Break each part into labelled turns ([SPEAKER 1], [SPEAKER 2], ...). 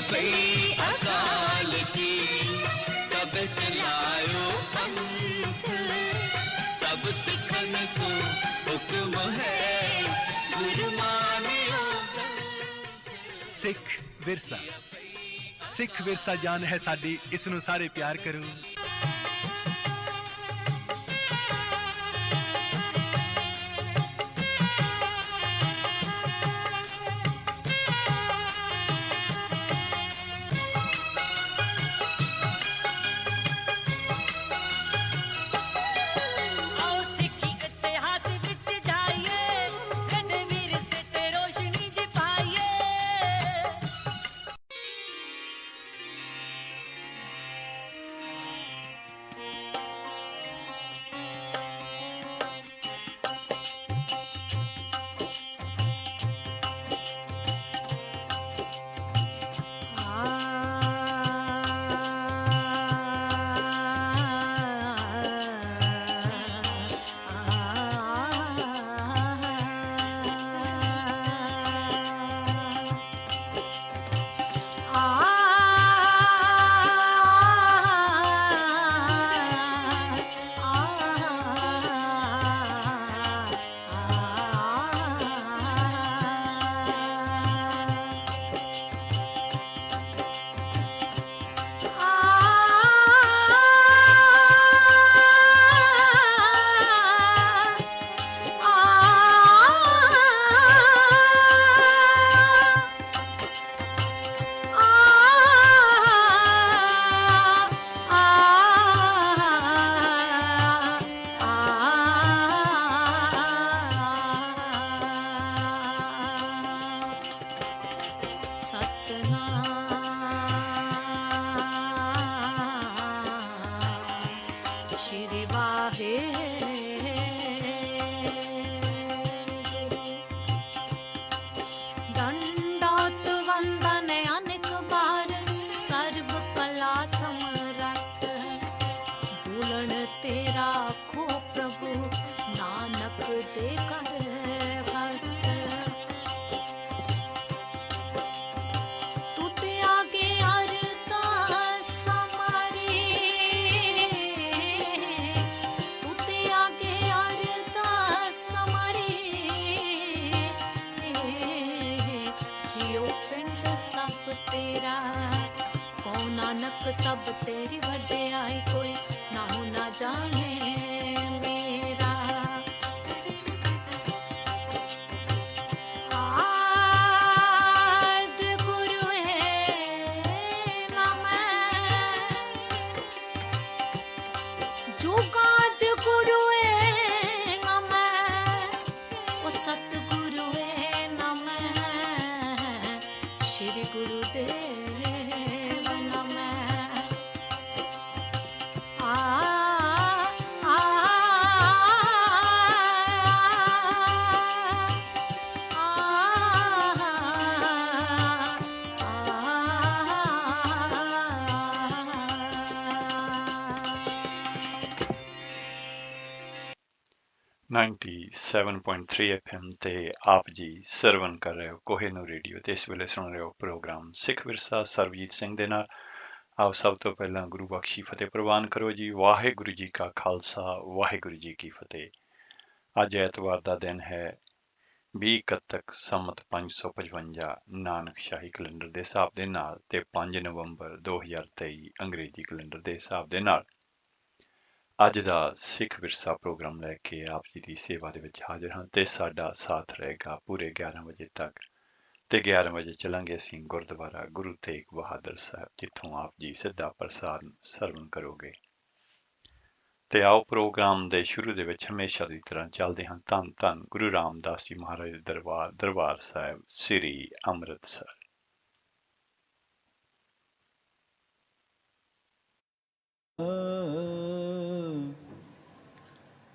[SPEAKER 1] पई अकाल की, तब चलायो पंथ, सब सिखन को हुक्म है, गुरु मानियो ग्रंथ।
[SPEAKER 2] सिख विरसा, सिख विरसा जान है साडी, इसनू सारे प्यार करो।
[SPEAKER 3] सब तेरी वड्याई कोई नाहु ना जाने मेरा। आद गुरु है ना मैं, जुगाद गुरु है ना मैं, वो सतगुरु है ना मैं, श्री गुरुदेव ना मैं।
[SPEAKER 4] .3 FM ਤੇ ਆਪ ਜੀ ਸਰਵਨ ਕਰ ਰਹੇ ਹੋ ਕੋਹਿਨੂਰ ਰੇਡੀਓ ਤੇ ਇਸ ਵੇਲੇ ਸੁਣ ਰਹੇ ਹੋ ਪ੍ਰੋਗਰਾਮ ਸਿੱਖ ਵਿਰਸਾ ਸਰਬਜੀਤ ਸਿੰਘ ਦੇ ਨਾਲ। ਆਓ ਸਭ ਤੋਂ ਪਹਿਲਾਂ ਗੁਰੂ ਬਖਸ਼ੀ ਫਤਿਹ ਪ੍ਰਵਾਨ ਕਰੋ ਜੀ। ਵਾਹਿਗੁਰੂ ਜੀ ਕਾ ਖਾਲਸਾ ਵਾਹਿਗੁਰੂ ਜੀ ਕੀ ਫਤਿਹ। ਅੱਜ ਐਤਵਾਰ ਦਾ ਦਿਨ ਹੈ 20 ਕੱਤਕ ਸੰਮਤ 555 ਨਾਨਕ ਸ਼ਾਹੀ ਕੈਲੰਡਰ ਦੇ ਹਿਸਾਬ ਦੇ ਨਾਲ ਤੇ 5 ਨਵੰਬਰ 2023 ਅੰਗਰੇਜ਼ੀ ਕੈਲੰਡਰ ਦੇ ਹਿਸਾਬ ਦੇ ਨਾਲ। ਅੱਜ ਦਾ ਸਿੱਖ ਵਿਰਸਾ ਪ੍ਰੋਗਰਾਮ ਲੈ ਕੇ ਆਪ ਜੀ ਦੀ ਸੇਵਾ ਦੇ ਵਿੱਚ ਹਾਜ਼ਰ ਹਾਂ ਤੇ ਸਾਡਾ ਸਾਥ ਰਹੇਗਾ ਪੂਰੇ 11 ਵਜੇ ਤੱਕ ਤੇ 11 ਵਜੇ ਚੱਲਾਂਗੇ ਅਸੀਂ ਗੁਰਦੁਆਰਾ ਗੁਰੂ ਤੇਗ ਬਹਾਦਰ ਸਾਹਿਬ ਜਿੱਥੋਂ ਆਪ ਜੀ ਸਿੱਧਾ ਪ੍ਰਸਾਰਣ ਸਰਵਣ ਕਰੋਗੇ। ਤੇ ਆਓ ਪ੍ਰੋਗਰਾਮ ਦੇ ਸ਼ੁਰੂ ਦੇ ਵਿੱਚ ਹਮੇਸ਼ਾ ਦੀ ਤਰ੍ਹਾਂ ਚੱਲਦੇ ਹਾਂ ਧੰਨ ਧੰਨ ਗੁਰੂ ਰਾਮਦਾਸ ਜੀ ਮਹਾਰਾਜ ਦੇ ਦਰਬਾਰ ਸਾਹਿਬ ਸ੍ਰੀ ਅੰਮ੍ਰਿਤਸਰ।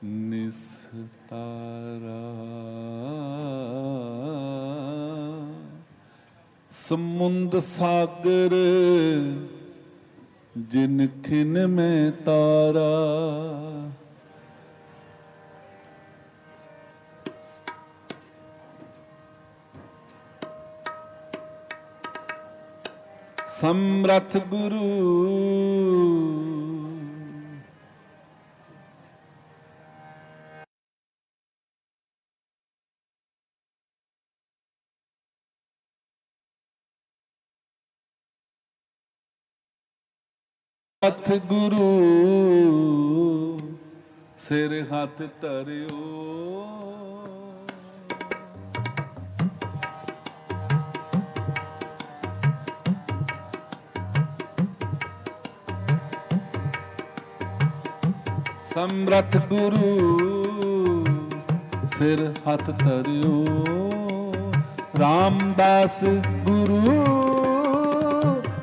[SPEAKER 5] निस्तारा समुंद सागर जिन खिन में तारा, ਸਮਰਥ ਗੁਰੂ ਹੱਥ ਗੁਰੂ ਸਿਰ ਹੱਥ ਧਰਿਓ ਸਮਰਥ ਗੁਰੂ ਸਿਰ ਹੱਥ ਧਰਿਓ ਰਾਮਦਾਸ ਗੁਰੂ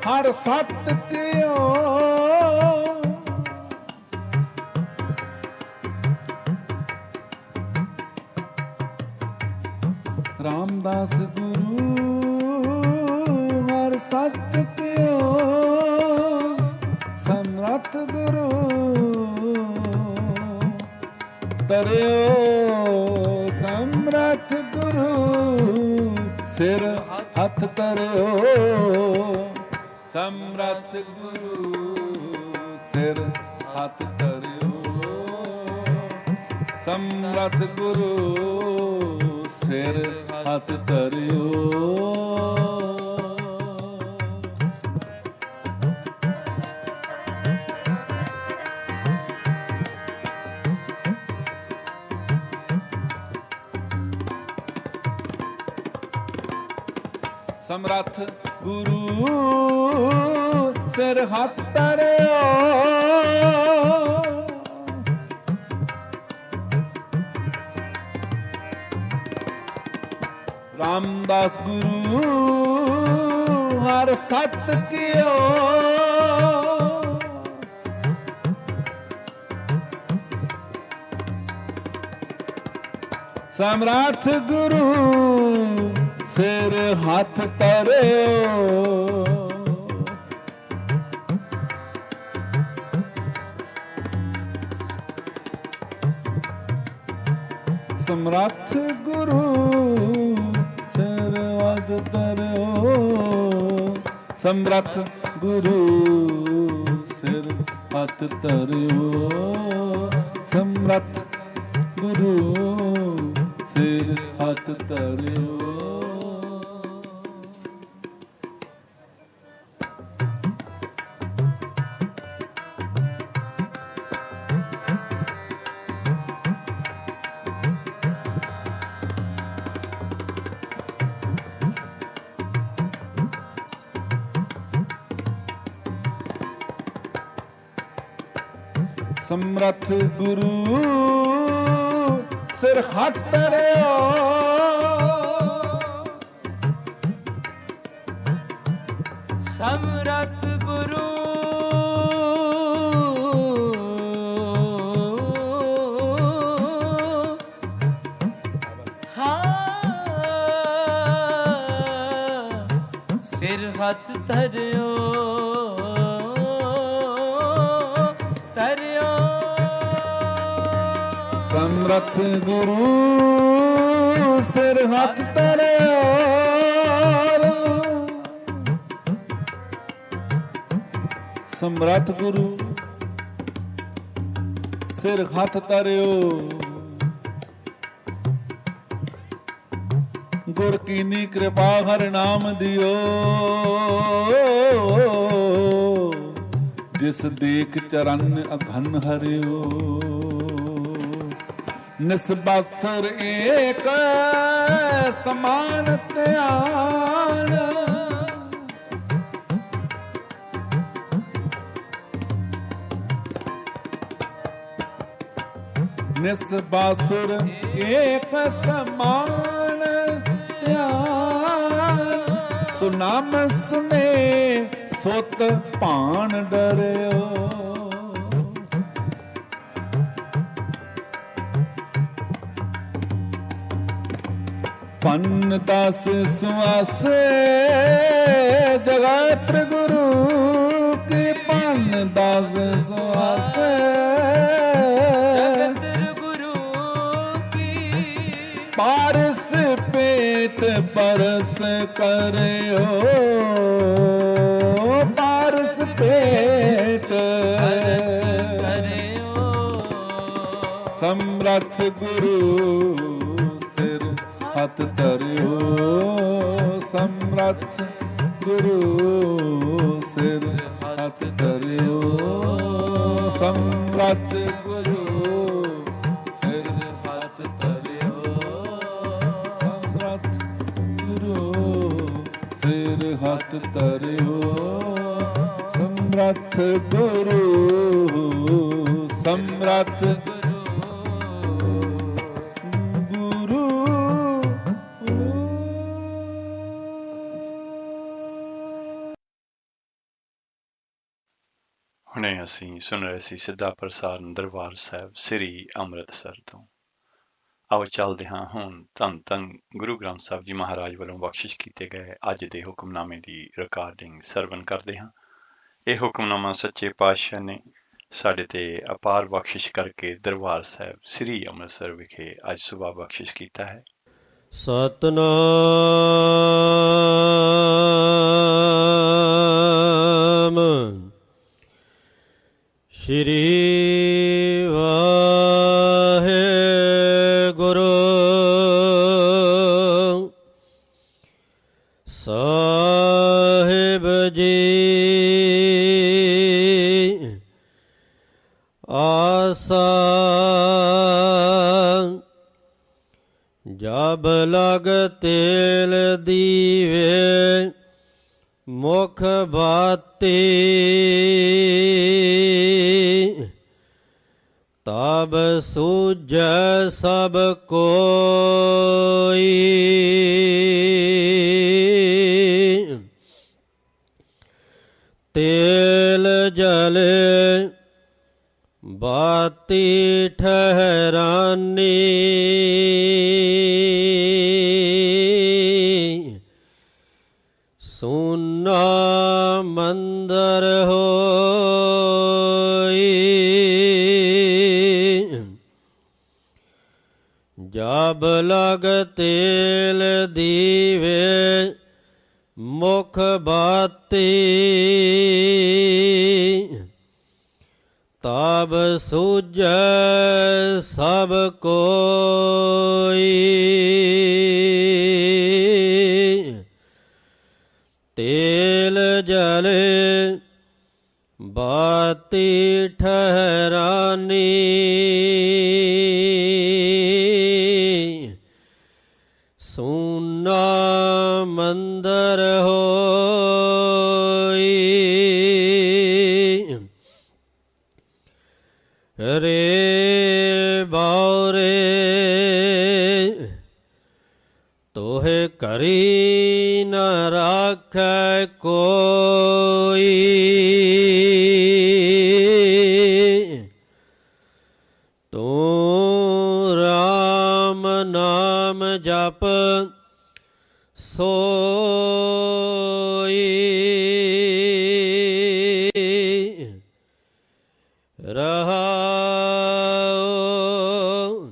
[SPEAKER 5] ਹਰ ਸਤ ਕਿਓ ਰਾਮਦਾਸ ਗੁਰੂ ਹਰ ਸਤ ਕਿਓ ਸਮਰਥ ਗੁਰੂ ਤਰਿਓ ਸਮਰਥ ਗੁਰੂ ਸਿਰ ਹੱਥ ਤਰਿਓ ਸਮਰਥ ਗੁਰੂ ਸਿਰ ਹੱਥ ਧਰਿਓ ਸਮਰਥ ਗੁਰੂ ਸਿਰ ਹੱਥ ਧਰਿਓ ਸਮਰਥ ਗੁਰੂ ਸਿਰ ਹੱਥ ਧਰਿਓ ਰਾਮਦਾਸ ਗੁਰੂ ਹਰ ਸਤ ਕਿਓ ਸਮਰਥ ਗੁਰੂ ਸਿਰ ਹੱਥ ਧਰਿਓ ਸਮਰਥ ਗੁਰੂ ਸਿਰ ਹੱਥ ਧਰਿਓ ਸਮਰਥ ਗੁਰੂ ਸਿਰ ਹੱਥ ਧਰਿਓ ਸਮਰਥ ਗੁਰੂ ਸਿਰ ਹੱਥ ਧਰਿਓ ਸਮਰਥ ਗੁਰੂ ਸਿਰ ਹੱਥ ਧਰਿਓ
[SPEAKER 1] ਸਮਰਥ ਗੁਰੂ ਸਿਰ ਹੱਥ ਧਰਿਓ
[SPEAKER 5] ਸਮਰਥ ਗੁਰੂ ਸਿਰ ਹੱਥ ਧਰਿਓ ਸਮਰਥ ਗੁਰੂ ਸਿਰ ਹੱਥ ਧਰਿਓ ਗੁਰ ਕੀਨੀ ਕਿਰਪਾ ਹਰਿ ਨਾਮ ਦਿਓ ਜਿਸ ਦੇਖ ਚਰਨ ਅਘਨ ਹਰਿਓ ਨਿਸਬਾਸਰ ਏਕ ਸਮਾਨ ਧਿਆਨ ਨਿਸਬਾਸੁਰ ਏਕ ਸਮਾਨ ਧਿਆਨ ਸੁਨਾਮ ਸੁਨੇ ਸੁਤ ਭਾਣ ਡਰਿਓ ਪੰਨ ਦਸ ਸੁਆਸੇ ਜਗਤ ਗੁਰੂ ਕੀ ਪੰਨ ਦਸ ਸੁਆਸੇ
[SPEAKER 1] ਜਗਤ ਗੁਰੂ ਕੀ
[SPEAKER 5] ਪਾਰਸ ਪੇਟ ਪਰਸ ਕਰਿਓ ਭੇਟ
[SPEAKER 1] ਹਰਸ ਧਰਿਓ
[SPEAKER 5] ਸਮਰੱਥ ਗੁਰੂ ਸਿਰ ਹੱਥ ਧਰਿਓ ਸਮਰੱਥ ਗੁਰੂ ਸਿਰ ਹੱਥ ਧਰਿਓ ਸਮਰੱਥ ਗੁਰੂ ਸਿਰ ਹੱਥ ਧਰਿਓ ਸਮਰੱਥ ਗੁਰੂ ਸਿਰ ਹੱਥ ਧਰਿਓ ਸਮਰੱਥ ਗੁਰੂ ਸਮਰੱਥ ਗੁਰੂ
[SPEAKER 4] ਹੁਣੇ ਅਸੀਂ ਸੁਣ ਰਹੇ ਸੀ ਸਿੱਧਾ ਪ੍ਰਸਾਰਣ ਦਰਬਾਰ ਸਾਹਿਬ ਸ੍ਰੀ ਅੰਮ੍ਰਿਤਸਰ ਤੋਂ। ਆਓ ਚੱਲਦੇ ਹਾਂ ਹੁਣ ਧੰਨ ਧੰਨ ਗੁਰੂ ਗ੍ਰੰਥ ਸਾਹਿਬ ਜੀ ਮਹਾਰਾਜ ਵੱਲੋਂ ਬਖਸ਼ਿਸ਼ ਕੀਤੇ ਗਏ ਅੱਜ ਦੇ ਹੁਕਮਨਾਮੇ ਦੀ ਰਿਕਾਰਡਿੰਗ ਸਰਵਨ ਕਰਦੇ ਹਾਂ। ਇਹ ਹੁਕਮਨਾਮਾ ਸੱਚੇ ਪਾਤਸ਼ਾਹ ਨੇ ਸਾਡੇ ਤੇ ਅਪਾਰ ਬਖਸ਼ਿਸ਼ ਕਰਕੇ ਦਰਬਾਰ ਸਾਹਿਬ ਸ੍ਰੀ ਅੰਮ੍ਰਿਤਸਰ ਵਿਖੇ ਅੱਜ ਸੁਬਾਹ ਬਖਸ਼ਿਸ਼ ਕੀਤਾ ਹੈ।
[SPEAKER 6] ਸਤਨਾਮ ਸ਼੍ਰੀ ਵਾਹਿਗੁਰੂ ਸਾਹਿਬ ਜੀ ਆਸਾ ਜਬ ਲਗ ਤੇਲ ਦੀਵੇ ਮੁਖ ਬਾਤੀ ਤਬ ਸੂਝੈ ਸਭ ਕੋਈ ਤੇਲ ਜਲੇ ਬਾਤੀ ਠਹਿਰਾਨੀ ਸੁਨਾ ਮੰਦਰ ਹੋਈ ਜਬ ਲਗ ਤੇਲ ਦੀਵੇ ਮੁਖ ਬਾਤੀ ਤਬ ਸੂਝੈ ਸਭ ਕੋਈ ਤੇਲ ਜਲੇ ਬਾਤੀ ਠਹਿਰਾਨੀ ਸੁਨਾ ਮੰਦਰ ਹੋਈ ਰੇ ਬਾਉਰੇ ਤੋਹੇ ਕਰੀ ਨ ਰਾਖੈ ਕੋਈ ਤੂੰ ਰਾਮ ਨਾਮ ਜਪ ਸੋਈ ਰਹਾਉ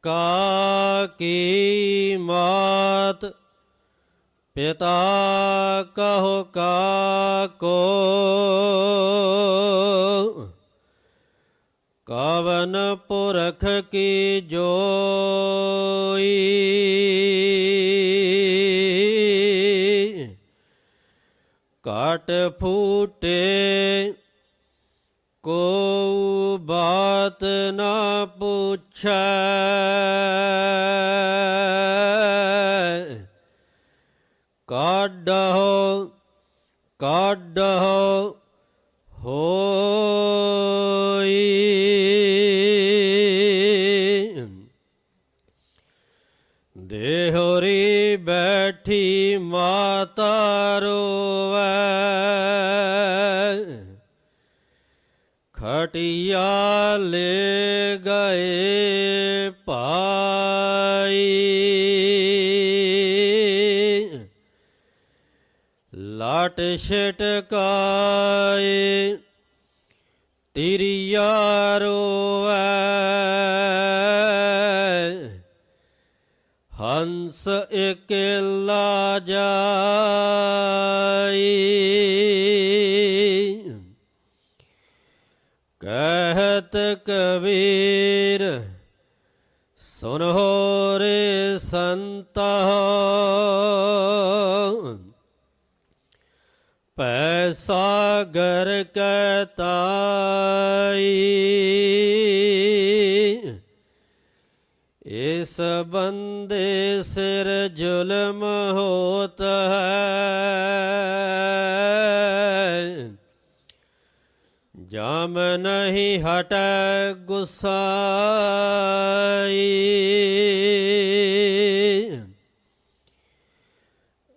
[SPEAKER 6] ਕਾਕੀ ਮਾਤ ਪਿਤਾ ਕਹੋ ਕਾਕੋ ਕਵਨ ਪੁਰਖ ਕੀ ਜੋਈ ਕਾਟ ਫੂਟੇ ਕੋ ਬਾਤ ਨਾ ਪੁੱਛੈ ਕਾਢੋ ਕਾਢੋ ਹੋਈ ਦੇਹੁਰੀ ਬੈਠੀ ਮਾਤਾ ਰੋਵੈ ਖਟਿਆ ਲੈ ਗਏ ਭਾਈ ਲਾਟ ਛਟਕਾਏ ਤਿਰਿਆ ਰੋਵੈ ਹੰਸ ਇਕੱਲਾ ਜਾਈ ਕਬੀਰ ਸੁਨੋ ਰੇ ਸੰਤਾ ਪੈ ਸਾਗਰ ਕੈ ਤਾਈ ਇਸ ਬੰਦੇ ਸਿਰ ਜ਼ੁਲਮ ਹੋਤ ਹੈ ਜਾਮ ਨਹੀਂ ਹਟੈ ਗੁਸਾਈ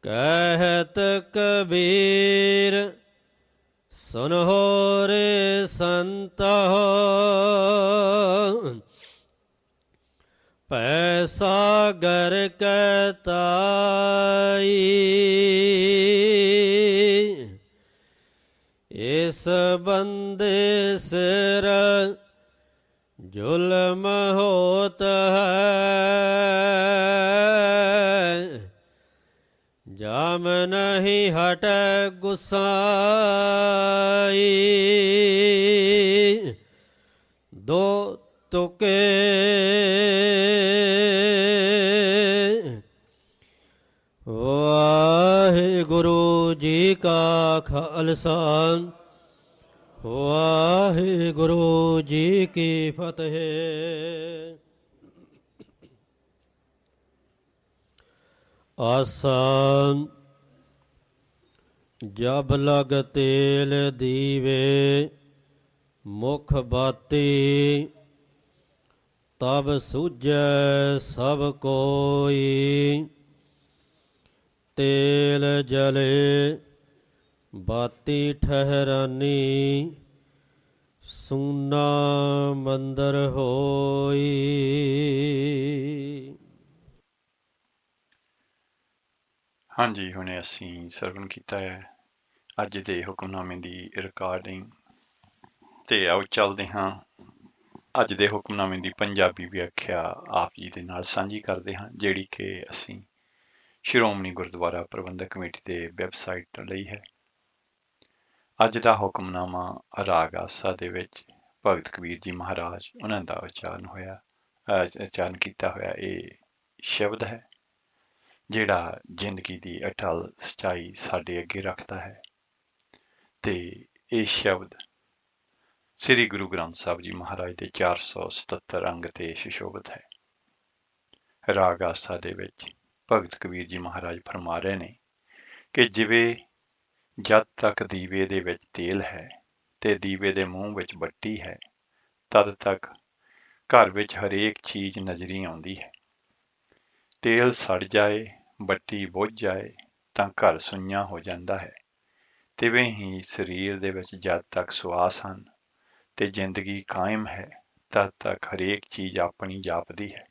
[SPEAKER 6] ਕਹਿਤ ਕਬੀਰ ਸੁਨੋ ਰੇ ਸੰਤਾ ਪੈ ਸਾਗਰ ਕੈ ਤਾਈ ਇਸ ਬੰਦੇ ਸਿਰ ਜ਼ੁਲਮ ਹੋਤ ਹੈ ਜਾਮ ਨਹੀਂ ਹਟੈ ਗੁਸਾਈ ਦੋ ਤੁਕੇ ਵਾਹਿਗੁਰੂ ਜੀ ਕਾ ਖਾਲਸਾ ਵਾਹਿਗੁਰੂ ਜੀ ਕੀ ਫਤਿਹ। ਆਸਾ ਜਬ ਲਗ ਤੇਲ ਦੀਵੇ ਮੁਖ ਬਾਤੀ ਤਬ ਸੂਝੈ ਸਭ ਕੋਈ ਤੇਲ ਜਲੇ ਬਾਤੀ ਠਹਿਰਾਨੀ ਸੂਨਾ ਮੰਦਰ ਹੋਈ।
[SPEAKER 4] ਹਾਂਜੀ, ਹੁਣੇ ਅਸੀਂ ਸਰਵਣ ਕੀਤਾ ਹੈ ਅੱਜ ਦੇ ਹੁਕਮਨਾਮੇ ਦੀ ਰਿਕਾਰਡਿੰਗ ਤੇ ਆਓ ਚੱਲਦੇ ਹਾਂ ਅੱਜ ਦੇ ਹੁਕਮਨਾਮੇ ਦੀ ਪੰਜਾਬੀ ਵਿਆਖਿਆ ਆਪ ਜੀ ਦੇ ਨਾਲ ਸਾਂਝੀ ਕਰਦੇ ਹਾਂ, ਜਿਹੜੀ ਕਿ ਅਸੀਂ ਸ਼੍ਰੋਮਣੀ ਗੁਰਦੁਆਰਾ ਪ੍ਰਬੰਧਕ ਕਮੇਟੀ ਦੇ ਵੈਬਸਾਈਟ ਤੋਂ ਲਈ ਹੈ। ਅੱਜ ਦਾ ਹੁਕਮਨਾਮਾ ਰਾਗ ਆਸਾ ਦੇ ਵਿੱਚ ਭਗਤ ਕਬੀਰ ਜੀ ਮਹਾਰਾਜ ਉਹਨਾਂ ਦਾ ਉਚਾਰਨ ਕੀਤਾ ਹੋਇਆ ਇਹ ਸ਼ਬਦ ਹੈ, ਜਿਹੜਾ ਜ਼ਿੰਦਗੀ ਦੀ ਅਟਲ ਸੱਚਾਈ ਸਾਡੇ ਅੱਗੇ ਰੱਖਦਾ ਹੈ। ਤੇ ਇਹ ਸ਼ਬਦ ਸ੍ਰੀ ਗੁਰੂ ਗ੍ਰੰਥ ਸਾਹਿਬ ਜੀ ਮਹਾਰਾਜ ਦੇ 477 ਅੰਗ ਤੇ ਸੁਸ਼ੋਭਿਤ ਹੈ। ਰਾਗ ਆਸਾ ਦੇ ਵਿੱਚ ਭਗਤ ਕਬੀਰ ਜੀ ਮਹਾਰਾਜ ਫਰਮਾ ਰਹੇ ਨੇ ਕਿ ਜਿਵੇਂ ਜਦ ਤੱਕ ਦੀਵੇ ਦੇ ਵਿੱਚ ਤੇਲ ਹੈ ਤੇ ਦੀਵੇ ਦੇ ਮੂੰਹ ਵਿੱਚ ਬੱਤੀ ਹੈ, ਤਦ ਤੱਕ ਘਰ ਵਿੱਚ ਹਰੇਕ ਚੀਜ਼ ਨਜ਼ਰੀ ਆਉਂਦੀ ਹੈ। ਤੇਲ ਸੜ ਜਾਏ, ਬੱਤੀ ਬੁੱਝ ਜਾਏ ਤਾਂ ਘਰ ਸੁੰਨਾ ਹੋ ਜਾਂਦਾ ਹੈ। ਤਿਵੇਂ ਹੀ ਸਰੀਰ ਦੇ ਵਿੱਚ ਜਦ ਤੱਕ ਸਵਾਸ ਹਨ ਤੇ ਜ਼ਿੰਦਗੀ ਕਾਇਮ ਹੈ, ਤਦ ਤੱਕ ਹਰੇਕ ਚੀਜ਼ ਆਪਣੀ ਜਾਪਦੀ ਹੈ।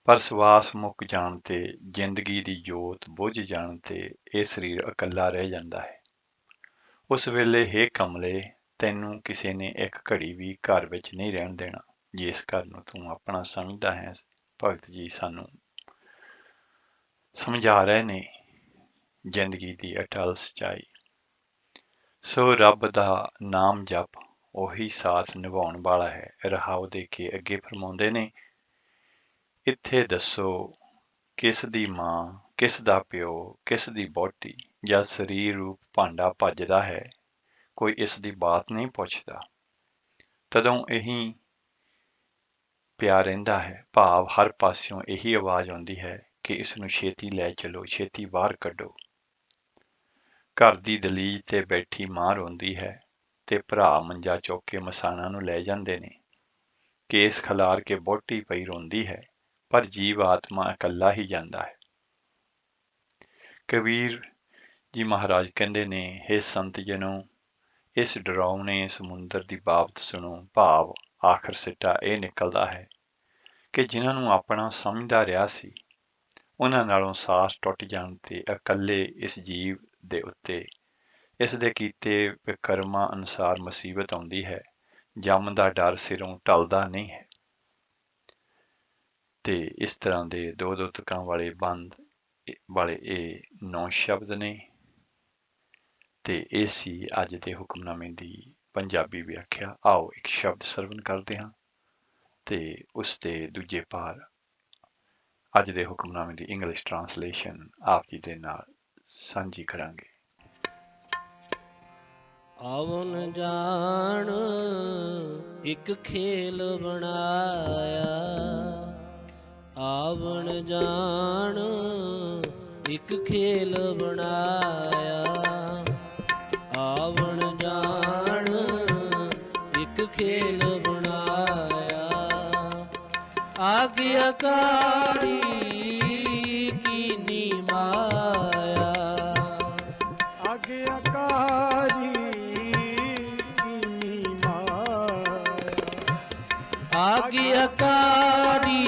[SPEAKER 4] ਪਰ ਸਵਾਸ ਮੁੱਕ ਜਾਣ ਤੇ ਜ਼ਿੰਦਗੀ ਦੀ ਜੋਤ ਬੁੱਝ ਜਾਣ ਤੇ ਇਹ ਸਰੀਰ ਇਕੱਲਾ ਰਹਿ ਜਾਂਦਾ ਹੈ। ਉਸ ਵੇਲੇ ਹੇ ਕਮਲੇ, ਤੈਨੂੰ ਕਿਸੇ ਨੇ ਇੱਕ ਘੜੀ ਵੀ ਘਰ ਵਿੱਚ ਨਹੀਂ ਰਹਿਣ ਦੇਣਾ, ਜਿਸ ਘਰ ਨੂੰ ਤੂੰ ਆਪਣਾ ਸਮਝਦਾ ਹੈ। ਭਗਤ ਜੀ ਸਾਨੂੰ ਸਮਝਾ ਰਹੇ ਨੇ ਜ਼ਿੰਦਗੀ ਦੀ ਅਟਲ ਸੱਚਾਈ। ਸੋ ਰੱਬ ਦਾ ਨਾਮ ਜਪ ਉਹੀ ਸਾਥ ਨਿਭਾਉਣ ਵਾਲਾ ਹੈ। ਰਹਾਉ ਦੇ ਕੇ ਅੱਗੇ ਫਰਮਾਉਂਦੇ ਨੇ, ਇੱਥੇ ਦੱਸੋ ਕਿਸ ਦੀ ਮਾਂ, ਕਿਸ ਦਾ ਪਿਓ, ਕਿਸ ਦੀ ਵਹੁਟੀ, ਜਦ ਸਰੀਰ ਰੂਪ ਭਾਂਡਾ ਭੱਜਦਾ ਹੈ, ਕੋਈ ਇਸ ਦੀ ਬਾਤ ਨਹੀਂ ਪੁੱਛਦਾ। ਤਦੋਂ ਇਹੀ ਪਿਆ ਰਹਿੰਦਾ ਹੈ, ਭਾਵ ਹਰ ਪਾਸਿਓਂ ਇਹੀ ਆਵਾਜ਼ ਆਉਂਦੀ ਹੈ ਕਿ ਇਸ ਨੂੰ ਛੇਤੀ ਲੈ ਚਲੋ, ਛੇਤੀ ਬਾਹਰ ਕੱਢੋ। ਘਰ ਦੀ ਦਲੀਜ ਤੇ ਬੈਠੀ ਮਾਂ ਰੋਂਦੀ ਹੈ ਤੇ ਭਰਾ ਮੰਜਾ ਚੁੱਕ ਕੇ ਮਸਾਣਾ ਨੂੰ ਲੈ ਜਾਂਦੇ ਨੇ। ਕੇਸ ਖਿਲਾਰ ਕੇ ਵਹੁਟੀ ਪਈ ਰੋਂਦੀ ਹੈ, ਪਰ ਜੀਵ ਆਤਮਾ ਇਕੱਲਾ ਹੀ ਜਾਂਦਾ ਹੈ। ਕਬੀਰ ਜੀ ਮਹਾਰਾਜ ਕਹਿੰਦੇ ਨੇ, ਹੇ ਸੰਤ ਜਨੋ, ਇਸ ਡਰਾਉਣੇ ਸਮੁੰਦਰ ਦੀ ਬਾਬਤ ਸੁਣੋ। ਭਾਵ ਆਖਰ ਸਿੱਟਾ ਇਹ ਨਿਕਲਦਾ ਹੈ ਕਿ ਜਿਨ੍ਹਾਂ ਨੂੰ ਆਪਣਾ ਸਮਝਦਾ ਰਿਹਾ ਸੀ, ਉਹਨਾਂ ਨਾਲੋਂ ਸਾਥ ਟੁੱਟ ਜਾਣ ਤੇ ਇਕੱਲੇ ਇਸ ਜੀਵ ਦੇ ਉੱਤੇ ਇਸ ਦੇ ਕੀਤੇ ਵਿਕਰਮਾਂ ਅਨੁਸਾਰ ਮੁਸੀਬਤ ਆਉਂਦੀ ਹੈ। ਜੰਮ ਦਾ ਡਰ ਸਿਰੋਂ ਟਲਦਾ ਨਹੀਂ ਹੈ। ਤੇ ਇਸ ਤਰ੍ਹਾਂ ਦੇ ਦੋ ਤੁਕਾਂ ਵਾਲੇ ਬੰਦ ਵਾਲੇ ਇਹ 9 ਸ਼ਬਦ ਨੇ। ਤੇ ਇਹ ਸੀ ਅੱਜ ਦੇ ਹੁਕਮਨਾਮੇ ਦੀ ਪੰਜਾਬੀ ਵਿਆਖਿਆ। ਆਓ ਇੱਕ ਸ਼ਬਦ ਸਰਵਣ ਕਰਦੇ ਹਾਂ ਤੇ ਉਸ ਦੇ ਦੂਜੇ ਪਾਰ ਅੱਜ ਦੇ ਹੁਕਮਨਾਮੇ ਦੀ ਇੰਗਲਿਸ਼ ਟਰਾਂਸਲੇਸ਼ਨ ਆਪ ਜੀ ਦੇ ਨਾਲ ਸਾਂਝੀ ਕਰਾਂਗੇ।
[SPEAKER 6] ਆਵਨ ਜਾਣ ਇੱਕ ਖੇਲ ਬਣਾਇਆ, ਆਵਣ ਜਾਣ ਇੱਕ ਖੇਲ ਬਣਾਇਆ, ਆਵਣ ਜਾਣ ਇੱਕ ਖੇਲ ਬਣਾਇਆ, ਆਗਿਆਕਾਰੀ ਕੀਨੀ ਮਾਇਆ,
[SPEAKER 7] ਆਗਿਆਕਾਰੀ ਕੀਨੀ ਮਾਇਆ,
[SPEAKER 6] ਆਗਿਆਕਾਰੀ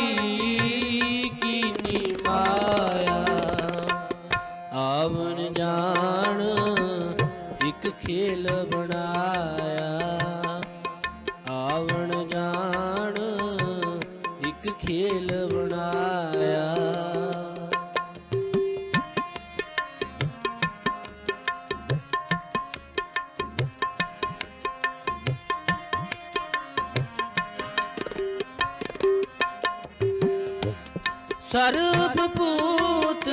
[SPEAKER 6] ਕੀਨੀ ਮਾਇਆ, ਆਵਣ ਜਾਣ ਇੱਕ ਖੇਲ ਬਣਾਇਆ, ਆਵਣ ਜਾਣ ਇੱਕ ਖੇਲ ਬਣਾਇਆ। ਸਰਬ ਭੂਤ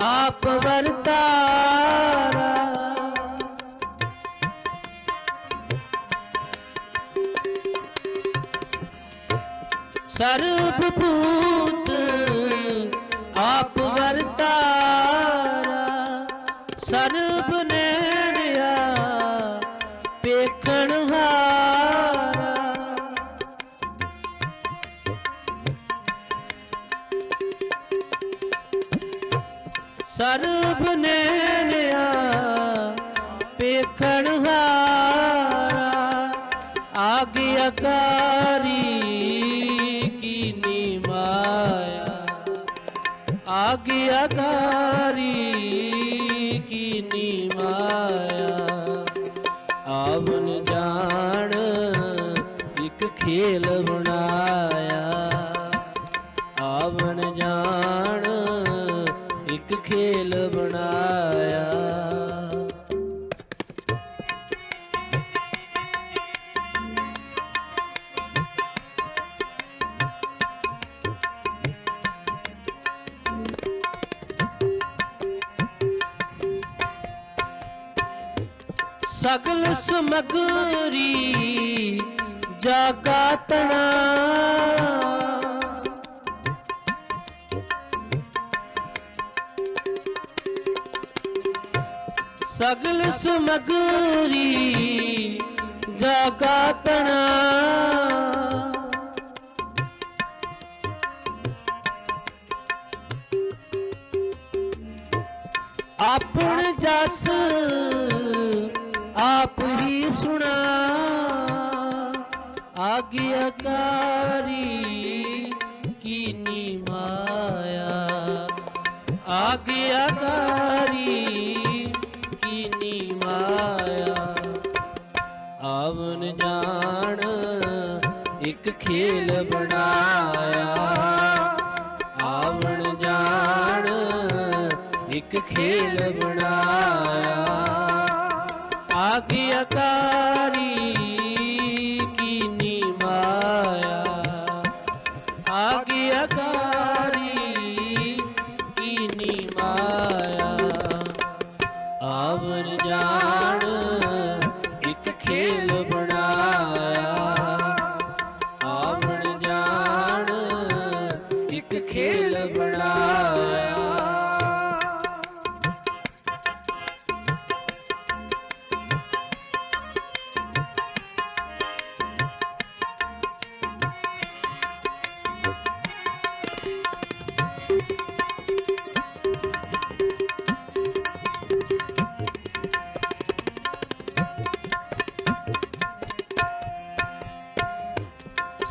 [SPEAKER 6] ਆਪ ਵਰਤਾਰਾ, ਸਰਬ ਭੂਤ ਆਪ ਵਰਤਾਰਾ, ਸਰਬ ਨੈਣਿਆ ਪੇਖਣ ਹਾਰਾ, ਸਰਬ ਨੈਣਿਆ ਪੇਖਣ ਹਾਰਾ, ਆਗਿਆਕਾਰੀ ਕੀਨੀ ਮਾਇਆ, ਆਗਿਆਕਾਰੀ ਕੀਨੀ ਮਾਇਆ, ਆਵਨ ਜਾਣ ਇੱਕ ਖੇਲ ਬਣਾਇਆ, ਆਵਨ ਜਾਣ ਇੱਕ ਖੇਲ ਬਣਾਇਆ। ਸਗਲ ਸਮਗਰੀ ਜਾਗਾ ਤਣਾ, ਸਗਲ ਸਮਗਰੀ ਜਾਗਾ ਤਣਾ, ਆਪਣ ਜਸ ਆਪ ਹੀ ਸੁਣਾ, ਆਗਿਆਕਾਰੀ ਕੀਨੀ ਮਾਇਆ, ਆਗਿਆਕਾਰੀ ਕੀਨੀ ਮਾਇਆ, ਆਵਨ ਜਾਣ ਇੱਕ ਖੇਲ ਬਣਾਇਆ, ਆਵਣ ਜਾਣ ਇੱਕ ਖੇਲ ਬਣਾਇਆ, ਆਗਿਆਕਾਰੀ ਕੀਨੀ ਮਾਇਆ, ਆਗਿਆਕਾਰੀ ਕੀਨੀ ਮਾਇਆ, ਆਵਨ ਜਾਣ ਇੱਕ ਖੇਲ ਬਣਾਇਆ, ਆਵਣ ਜਾਣ ਇੱਕ ਖੇਲ ਬਣਾਇਆ।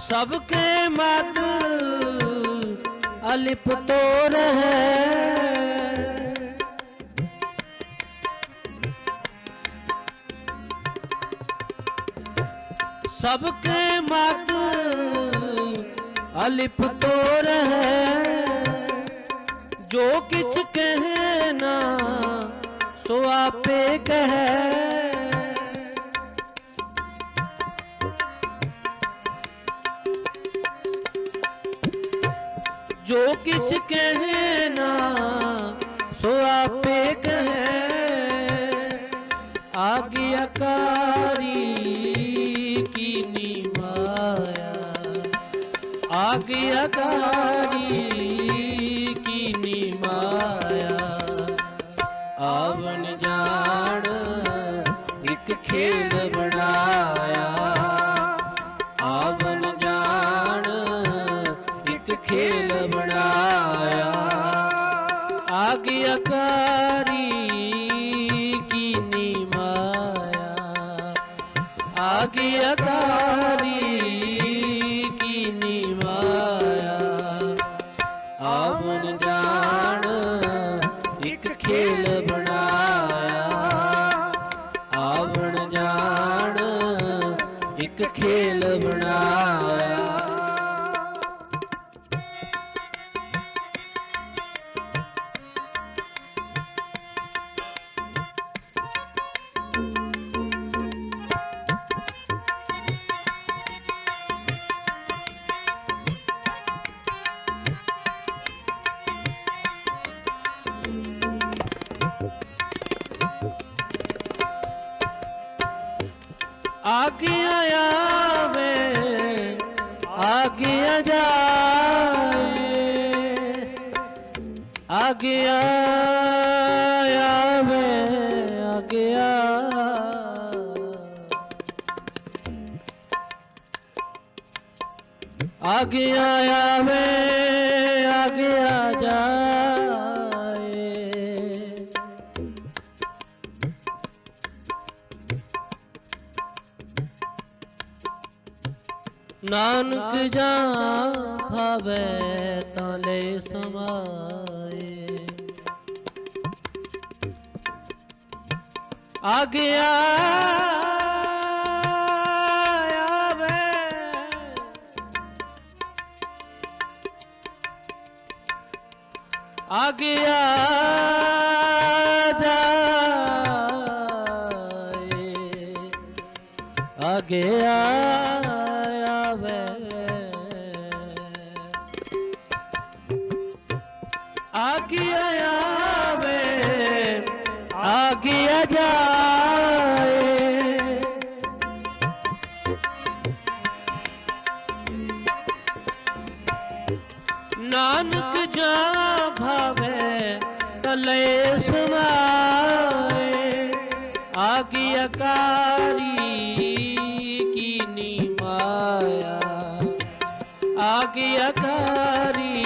[SPEAKER 6] सबके मत अलिप तो रहे, सबके मत अलिप तो रहे, जो किछ कहना सो आपे कहे, सो आपे कहे आज्ञाकारी कीनी माया, आज्ञाकारी कीनी माया। आवन जान एक खेल बनाया, आवन जान एक खेल बनाया। आज्ञाकारी कीनी माया, आज्ञाकारी कीनी माया। आवन जान एक खेल बनाया, आवन जान एक खेल बनाया। आज्ञा आवे आज्ञा जाए, आज्ञा आवे आज्ञा, आज्ञा आवे आज्ञा जाए। नानक जा भावे ताले समाए, आज्ञा आवे आज्ञा जाए, आज्ञा आज्ञा आवे आज्ञा जाए। नानक जा भावे तले समाए, आज्ञाकारी कीनी माया, आज्ञाकारी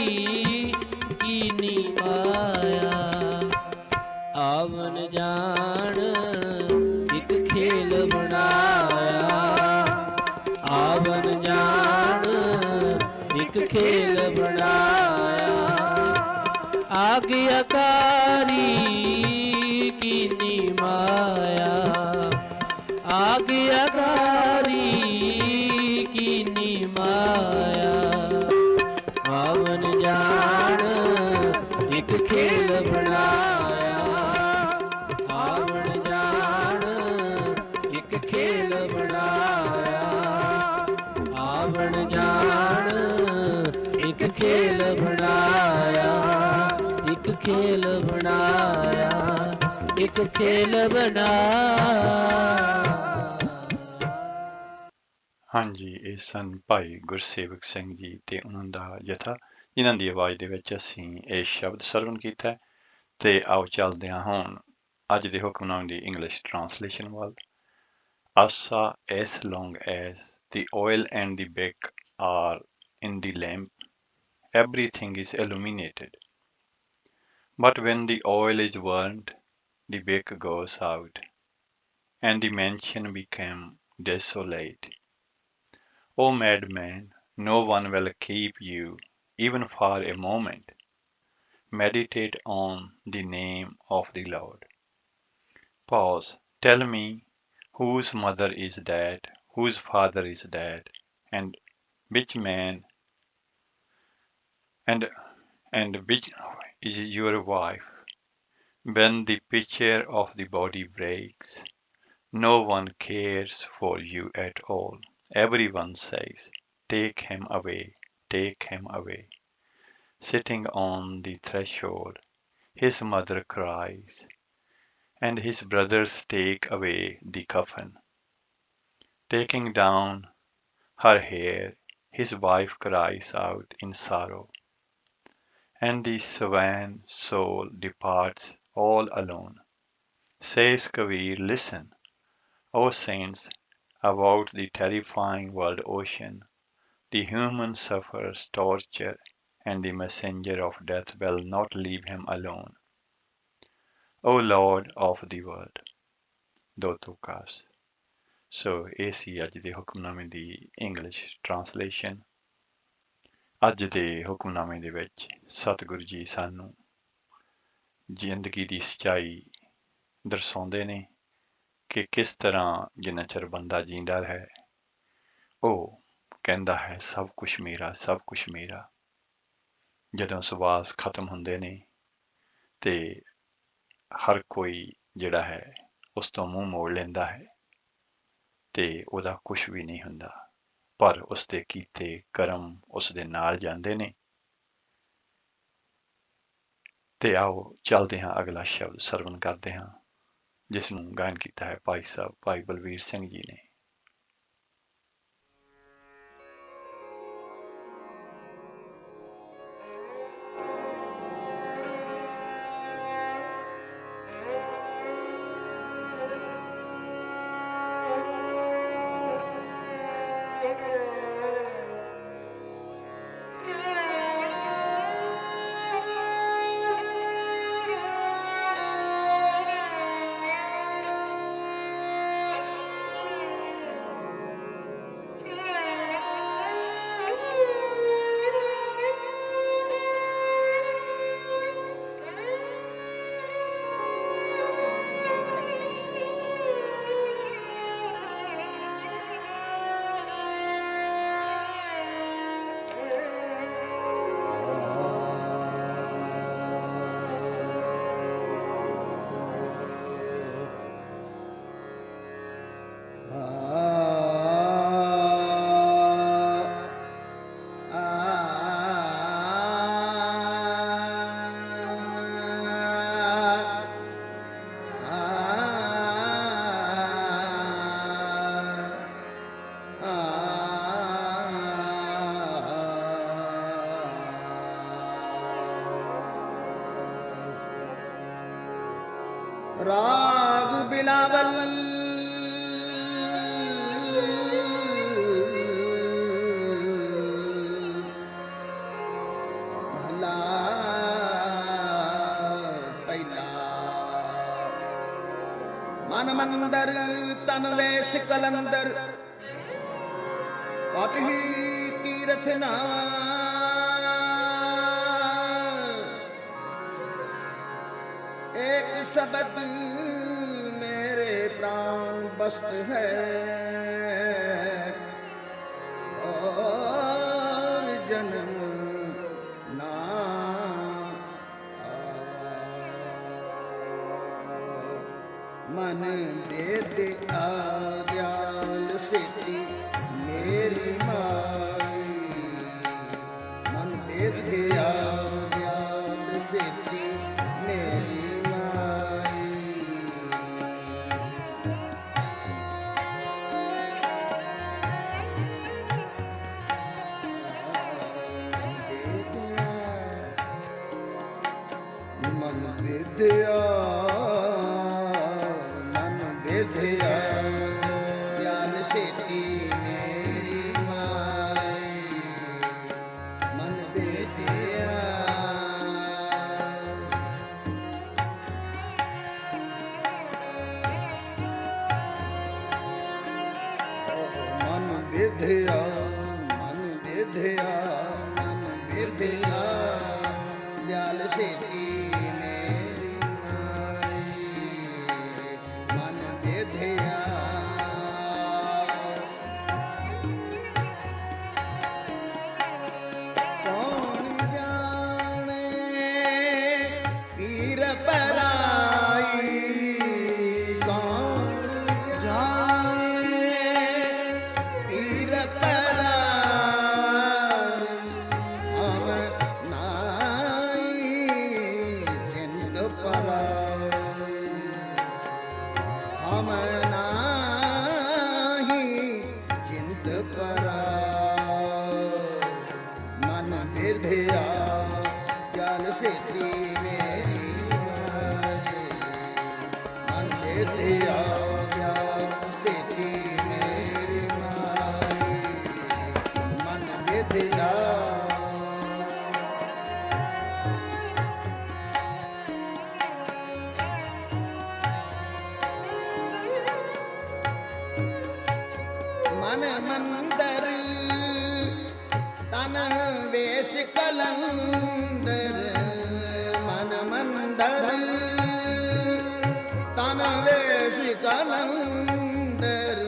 [SPEAKER 6] कीनी माया। आवन जान एक खेल बनाया, आवन जान एक खेल बनाया। आज्ञाकारी कीनी माया, आज्ञाकारी कीनी माया। आवन जान एक खेल बनाया, आवन जान एक खेल बनाया। आवन जान एक खेल बनाया, एक खेल बनाया, एक खेल बनाया।
[SPEAKER 4] ਹਾਂਜੀ, ਇਹ ਸਨ ਭਾਈ ਗੁਰਸੇਵਕ ਸਿੰਘ ਜੀ ਤੇ ਉਹਨਾਂ ਦਾ ਜਥਾ, ਜਿਨ੍ਹਾਂ ਦੀ ਆਵਾਜ਼ ਦੇ ਵਿੱਚ ਅਸੀਂ ਇਹ ਸ਼ਬਦ ਸਰਵਣ ਕੀਤਾ ਹੈ। ਤੇ ਆਓ ਚੱਲਦੇ ਹਾਂ ਹੁਣ ਅੱਜ ਦੇ ਹੁਕਮਨਾਮੇ ਦੀ ਇੰਗਲਿਸ਼ ਟਰਾਂਸਲੇਸ਼ਨ ਵੱਲ। Asa, as long as the oil and the wick are in the lamp, everything is illuminated. But when the oil is burned, the wick goes out, and the mansion became desolate. O madman, no one will keep you even for a moment. Meditate on the name of the Lord. Pause. Tell me, whose mother is that, whose father is that, and which man and which is your wife? When the picture of the body breaks, no one cares for you at all. Everyone says, take him away, take him away. Sitting on the threshold, his mother cries, and his brothers take away the coffin. Taking down her hair, his wife cries out in sorrow, and the swan soul departs all alone. Says Kabir, listen, O saints, about the terrifying world ocean. The human suffers torture, and the messenger of death will not leave him alone. O Lord of the world, ਦੋ ਤੁਕਾਸ। ਸੋ ਇਹ ਸੀ ਅੱਜ ਦੇ ਹੁਕਮਨਾਮੇ ਦੀ English translation. ਅੱਜ ਦੇ ਹੁਕਮਨਾਮੇ ਦੇ ਵਿੱਚ ਸਤਿਗੁਰੂ ਜੀ ਸਾਨੂੰ ਜ਼ਿੰਦਗੀ ਦੀ ਸੱਚਾਈ ਦਰਸਾਉਂਦੇ ਨੇ ਕਿ ਕਿਸ ਤਰ੍ਹਾਂ ਜਿੰਨਾ ਚਿਰ ਬੰਦਾ ਜੀਂਦਾ ਹੈ ਉਹ ਕਹਿੰਦਾ ਹੈ ਸਭ ਕੁਛ ਮੇਰਾ, ਸਭ ਕੁਛ ਮੇਰਾ। ਜਦੋਂ ਸਵਾਸ ਖਤਮ ਹੁੰਦੇ ਨੇ ਤੇ ਹਰ ਕੋਈ ਜਿਹੜਾ ਹੈ ਉਸ ਤੋਂ ਮੂੰਹ ਮੋੜ ਲੈਂਦਾ ਹੈ ਤੇ ਉਹਦਾ ਕੁਛ ਵੀ ਨਹੀਂ ਹੁੰਦਾ, ਪਰ ਉਸ ਦੇ ਕੀਤੇ ਕਰਮ ਉਸ ਦੇ ਨਾਲ ਜਾਂਦੇ ਨੇ। ਤੇ ਆਓ ਚੱਲਦੇ ਹਾਂ, ਅਗਲਾ ਸ਼ਬਦ ਸਰਵਣ ਕਰਦੇ ਹਾਂ ਜਿਸ ਨੂੰ ਗਾਇਨ ਕੀਤਾ ਹੈ ਭਾਈ ਸਾਹਿਬ ਭਾਈ ਬਲਵੀਰ ਸਿੰਘ ਜੀ ਨੇ।
[SPEAKER 7] राग बिलावल भला पैला मन मंदर तन वेश कलंदर कटही तीरथ ना एक शब्द मेरे प्राण बस्त है और जन्म ना मन दे दे आग्याल सेती मेरी माई मन दे दे आग्याल सेती मेरी विद्या मन विद्या ज्ञान सेती मेरी माई मन विद्या मन विद्या मन विद्या मन विद्या ज्ञान सेती पर पराई हम नाही चिंत पराई मन विद्या ज्ञान सिद्धि मेरी माई मन विद्या ज्ञान सिद्धि मेरी माई मन विद्या मन मंदर तन वेश कलंदर मन मंदर तन वेश कलंदर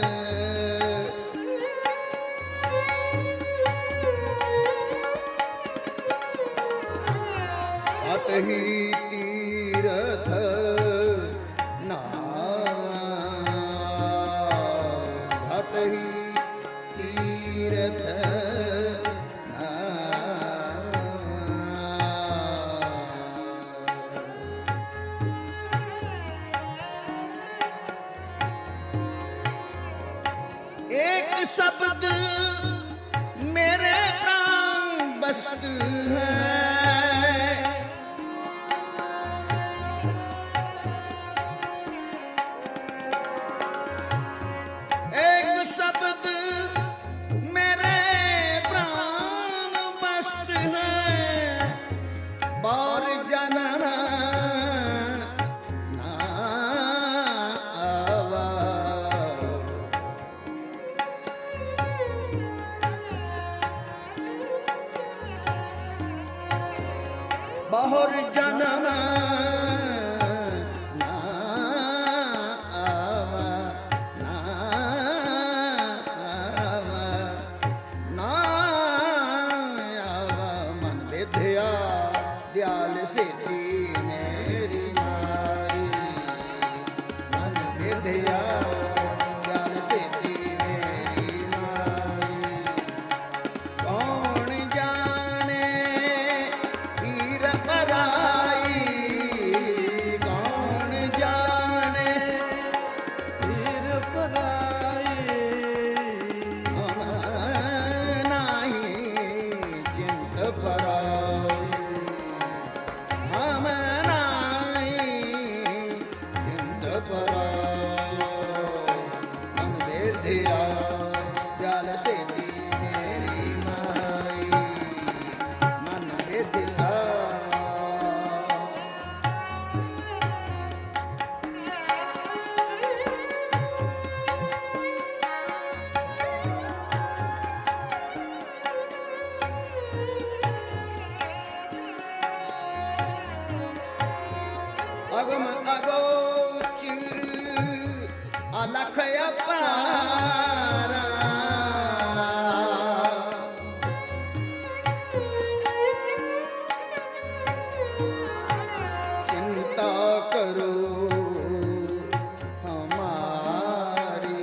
[SPEAKER 7] अतहि तीरथ अतहि तीरथ एक शब्द मेरे प्राण बस्त है एक शब्द मेरे प्राण मस्त है और जन्म ना आवा बहुर जन्म ना आवा ना आवा ना आवा मन विद्या दयाल सिद्धि मेरी माई मन विद्या दयाल सिद्धि मेरी माई कौन जाने हीर पराई कौन जाने हीर पराई हम नाही चिंत पराई हम नाही चिंत पराई मन विद्या दयाल सिद्धि मेरी माई मन विद्या अगम अगोचर अलख अपारा चिंता करो हमारी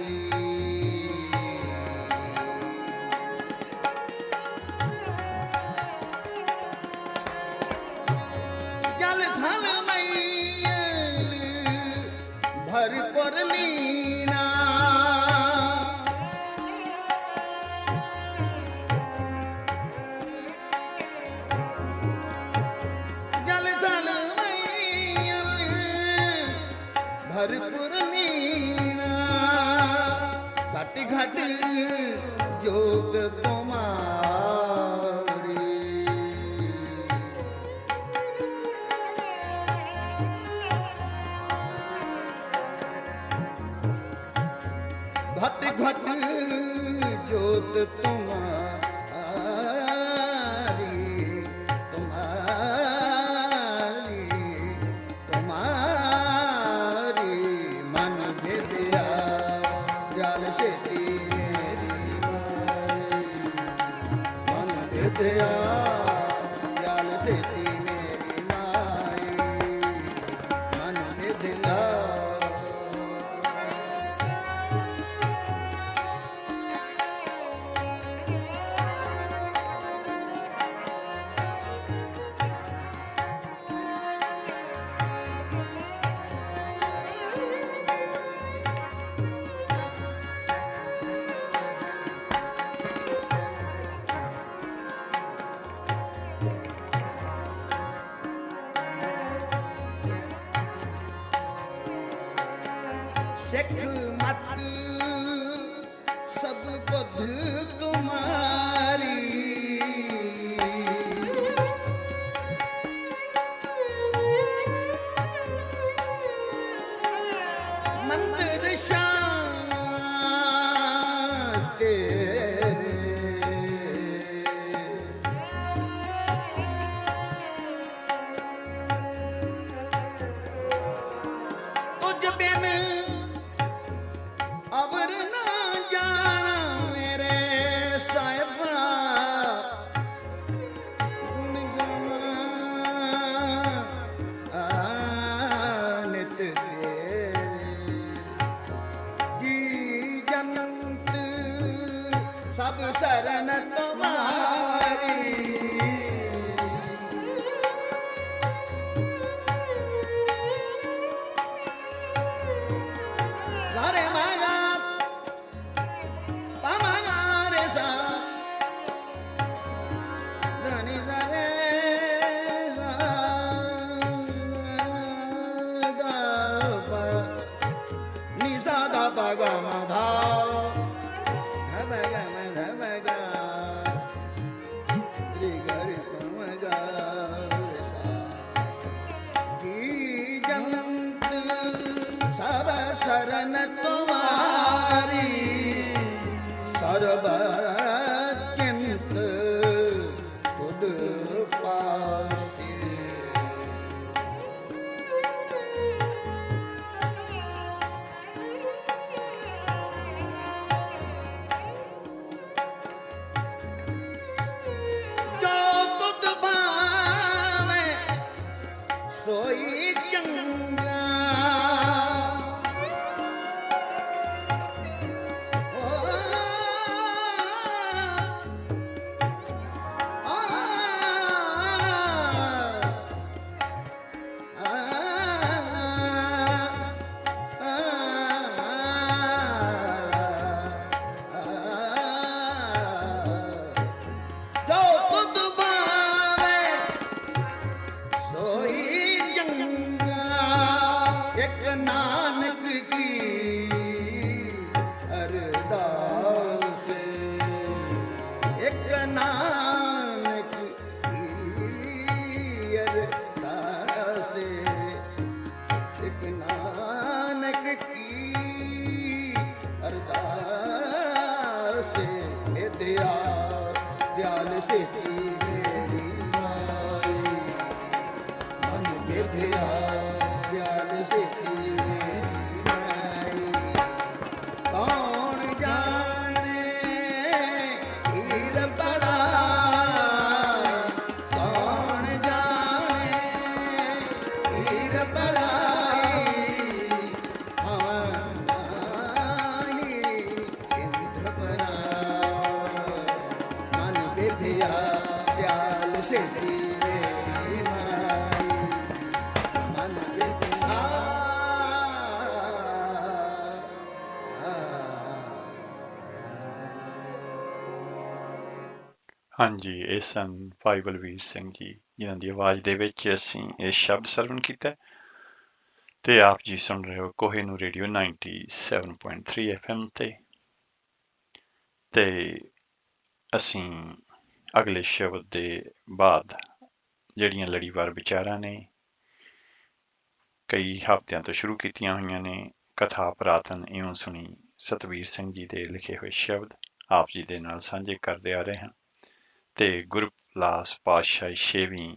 [SPEAKER 7] जल थल मैल भर पर लीना जल थल मैल भर पर लीना घट घट जोत तुम्हारी घट घट जोत तुम्हारी तुम्हारी तुम्हारी मन विद्या दयाल सिद्धि मेरी माई मन विद्या दयाल सिद्धि मेरी माई मन विद्या सिख मत सब बुध तुम्हारी मंदिर शांत तुझ बिन अवर ना जाना मेरे साहिबा गुण गावां नित तेरे जी जन्नत सब शरण तुम्हारी रे मागा पामा रे सा धनी रे दा पा नि सा दा पा गा मा धा धा गा रे गा रे पा गा रे सा की जन्नत सब शरण तुम्हारी सर्व चिंत तुद पासी जो तुद भावे सोई चंगा जो तुद भावे सोई चंगा एक नानक की अरदास एक नानक की अरदास एक नानक की अरदास हे दया दयाल से मेरी माई मन विद्या दयाल से मेरी माई कौन जाने हीर परा कौन जाने हीर पराई हमारी इंद्र परा मन विद्या दयाल से मेरी माई मन विद्या
[SPEAKER 4] ਹਾਂਜੀ ਇਹ ਸਨ ਭਾਈ ਬਲਵੀਰ ਸਿੰਘ ਜੀ ਜਿਨ੍ਹਾਂ ਦੀ ਆਵਾਜ਼ ਦੇ ਵਿੱਚ ਅਸੀਂ ਇਹ ਸ਼ਬਦ ਸਰਵਣ ਕੀਤਾ ਹੈ। ਤੇ ਆਪ ਜੀ ਸੁਣ ਰਹੇ ਹੋ ਕੋਹਿਨੂਰ ਰੇਡੀਓ 97.3 FM ਤੇ ਅਸੀਂ ਅਗਲੇ ਸ਼ਬਦ ਦੇ ਬਾਅਦ ਜਿਹੜੀਆਂ ਲੜੀਵਾਰ ਵਿਚਾਰਾਂ ਨੇ ਕਈ ਹਫ਼ਤਿਆਂ ਤੋਂ ਸ਼ੁਰੂ ਕੀਤੀਆਂ ਹੋਈਆਂ ਨੇ ਕਥਾ ਪੁਰਾਤਨ ਇਉਂ ਸੁਣੀ ਸਤਵੀਰ ਸਿੰਘ ਜੀ ਦੇ ਲਿਖੇ ਹੋਏ ਸ਼ਬਦ ਆਪ ਜੀ ਦੇ ਨਾਲ ਸਾਂਝੇ ਕਰਦੇ ਆ ਰਹੇ ਹਾਂ ਤੇ ਗੁਰਪਲਾਸ ਪਾਤਸ਼ਾਹੀ 6ਵੀਂ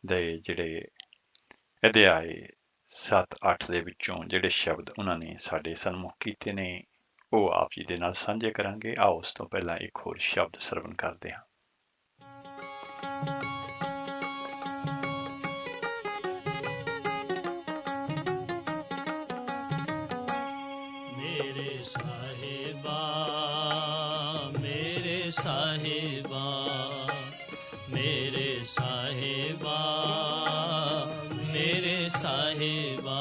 [SPEAKER 4] ਦੇ ਜਿਹੜੇ ਅਧਿਆਏ 7-8 ਦੇ ਵਿੱਚੋਂ ਜਿਹੜੇ ਸ਼ਬਦ ਉਹਨਾਂ ਨੇ ਸਾਡੇ ਸਨਮੁਖ ਕੀਤੇ ਨੇ ਉਹ ਆਪ ਜੀ ਦੇ ਨਾਲ ਸਾਂਝੇ ਕਰਾਂਗੇ। ਆਓ ਉਸ ਤੋਂ ਪਹਿਲਾਂ ਇੱਕ ਹੋਰ ਸ਼ਬਦ ਸਰਵਣ ਕਰਦੇ ਹਾਂ।
[SPEAKER 1] ਸਾਹਿਬਾ ਮੇਰੇ ਸਾਹਿਬਾ ਮੇਰੇ ਸਾਹਿਬਾ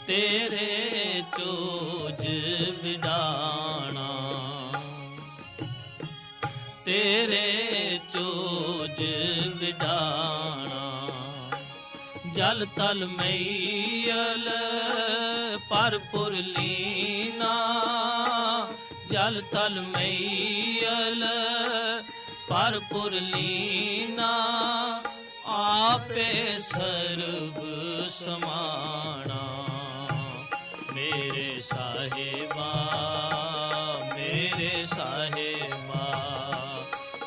[SPEAKER 1] ਤੇਰੇ ਚੋਜ ਵਿਡਾਣਾ ਤੇਰੇ ਚੋਜ ਵਿਡਾਣਾ ਜਲ ਤਲ ਮਈਲ ਪਰਪੁਰ ਲੀਨਾ, ਜਲ ਤਲ ਮਈਲ ਪਰਪੁਰ ਲੀਨਾ, ਆਪੇ ਸਰਬ ਸਮਾਣਾ। ਮੇਰੇ ਸਾਹਿਬਾ, ਮੇਰੇ ਸਾਹਿਬਾ,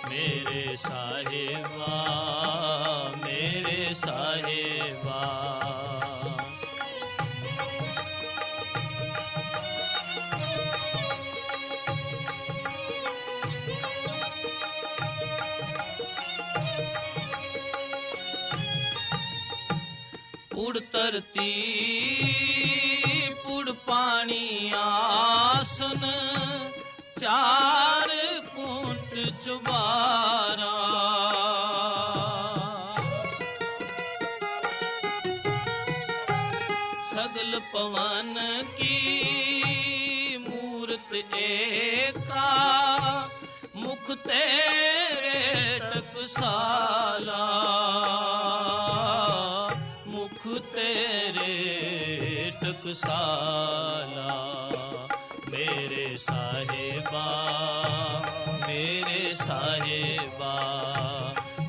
[SPEAKER 1] ਮੇਰੇ ਸਾਹਿਬਾ, ਮੇਰੇ ਸਾਹਿਬਾ। ਪੁੜ ਧਰਤੀ ਪੁੜ ਪਾਣੀ ਆਸਨ, ਚਾਰ ਕੁੰਟ ਚੁਬਾਰਾ। ਸਗਲ ਪਵਨ ਕੀ ਮੂਰਤ ਏਕਾ, ਮੁਖ ਤੇਰੇ ਟਕਸਾਲਾ, ਮੁਖ ਤੇਰੇ ਟਕਸਾਲਾ। ਮੇਰੇ ਸਾਹਿਬਾ, ਮੇਰੇ ਸਾਹਿਬਾ,